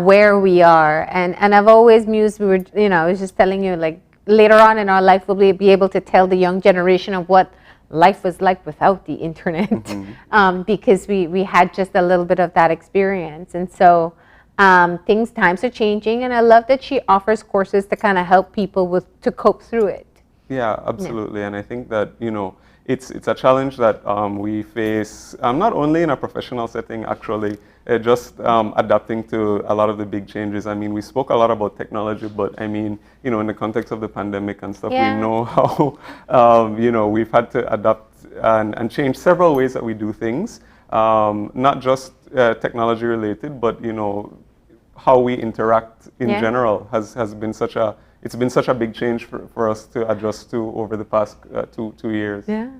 where we are. And I've always mused, I was just telling you, like, later on in our life, we'll be able to tell the young generation of what life was like without the internet, because we had just a little bit of that experience. And so times are changing, and I love that she offers courses to kind of help people to cope through it. Yeah, absolutely. And I think that, it's a challenge that we face, not only in a professional setting, actually, just adapting to a lot of the big changes. I mean, we spoke a lot about technology, but I mean, in the context of the pandemic and stuff, we know how, we've had to adapt and change several ways that we do things, not just technology related, but, how we interact in general has been such a big change for us to adjust to over the past 2 years. Yeah.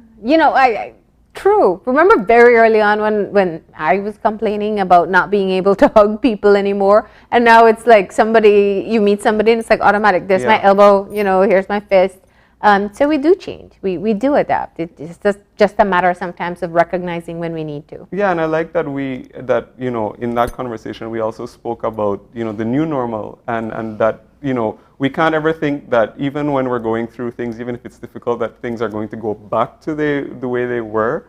True. Remember very early on when I was complaining about not being able to hug people anymore, and now it's like you meet somebody and it's like automatic. There's my elbow, here's my fist. So we do change. We do adapt. It's just a matter sometimes of recognizing when we need to. Yeah, and I like that in that conversation we also spoke about the new normal, and that we can't ever think that even when we're going through things, even if it's difficult, that things are going to go back to the way they were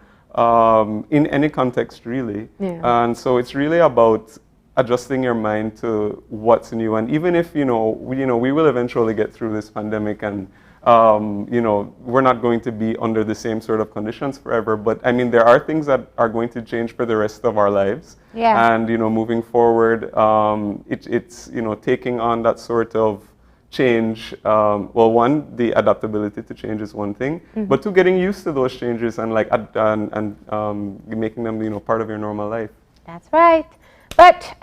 in any context, really. Yeah. And so it's really about adjusting your mind to what's new. And even if we will eventually get through this pandemic, and we're not going to be under the same sort of conditions forever. But I mean, there are things that are going to change for the rest of our lives. Yeah. And moving forward, it's taking on that sort of change. Well, one, the adaptability to change is one thing, but two, getting used to those changes and making them part of your normal life. That's right. But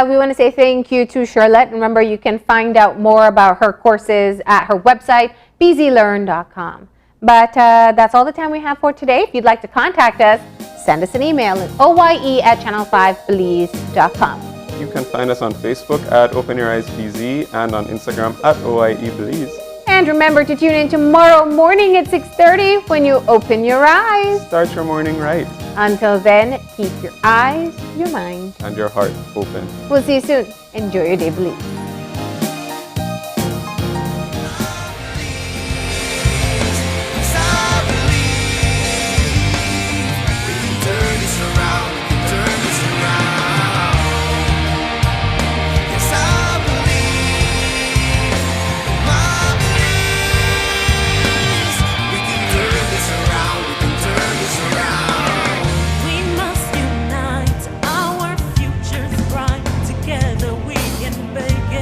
we want to say thank you to Charlotte. Remember, you can find out more about her courses at her website, bzlearn.com. But that's all the time we have for today. If you'd like to contact us, send us an email at oye@channel5belize.com. You can find us on Facebook at Open Your Eyes BZ and on Instagram at OIE Belize. And remember to tune in tomorrow morning at 6:30 when you open your eyes. Start your morning right. Until then, keep your eyes, your mind, and your heart open. We'll see you soon. Enjoy your day, Belize. Together we can make it.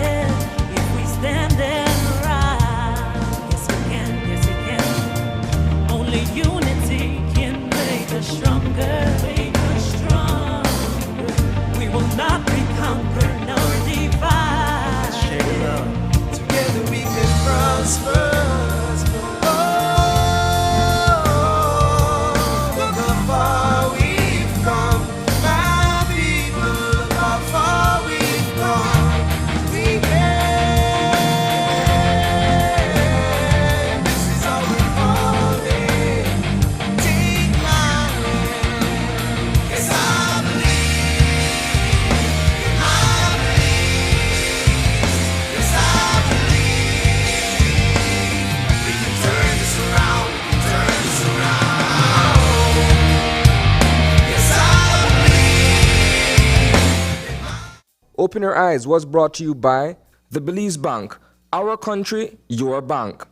Open Your Eyes was brought to you by the Belize Bank. Our country, your bank.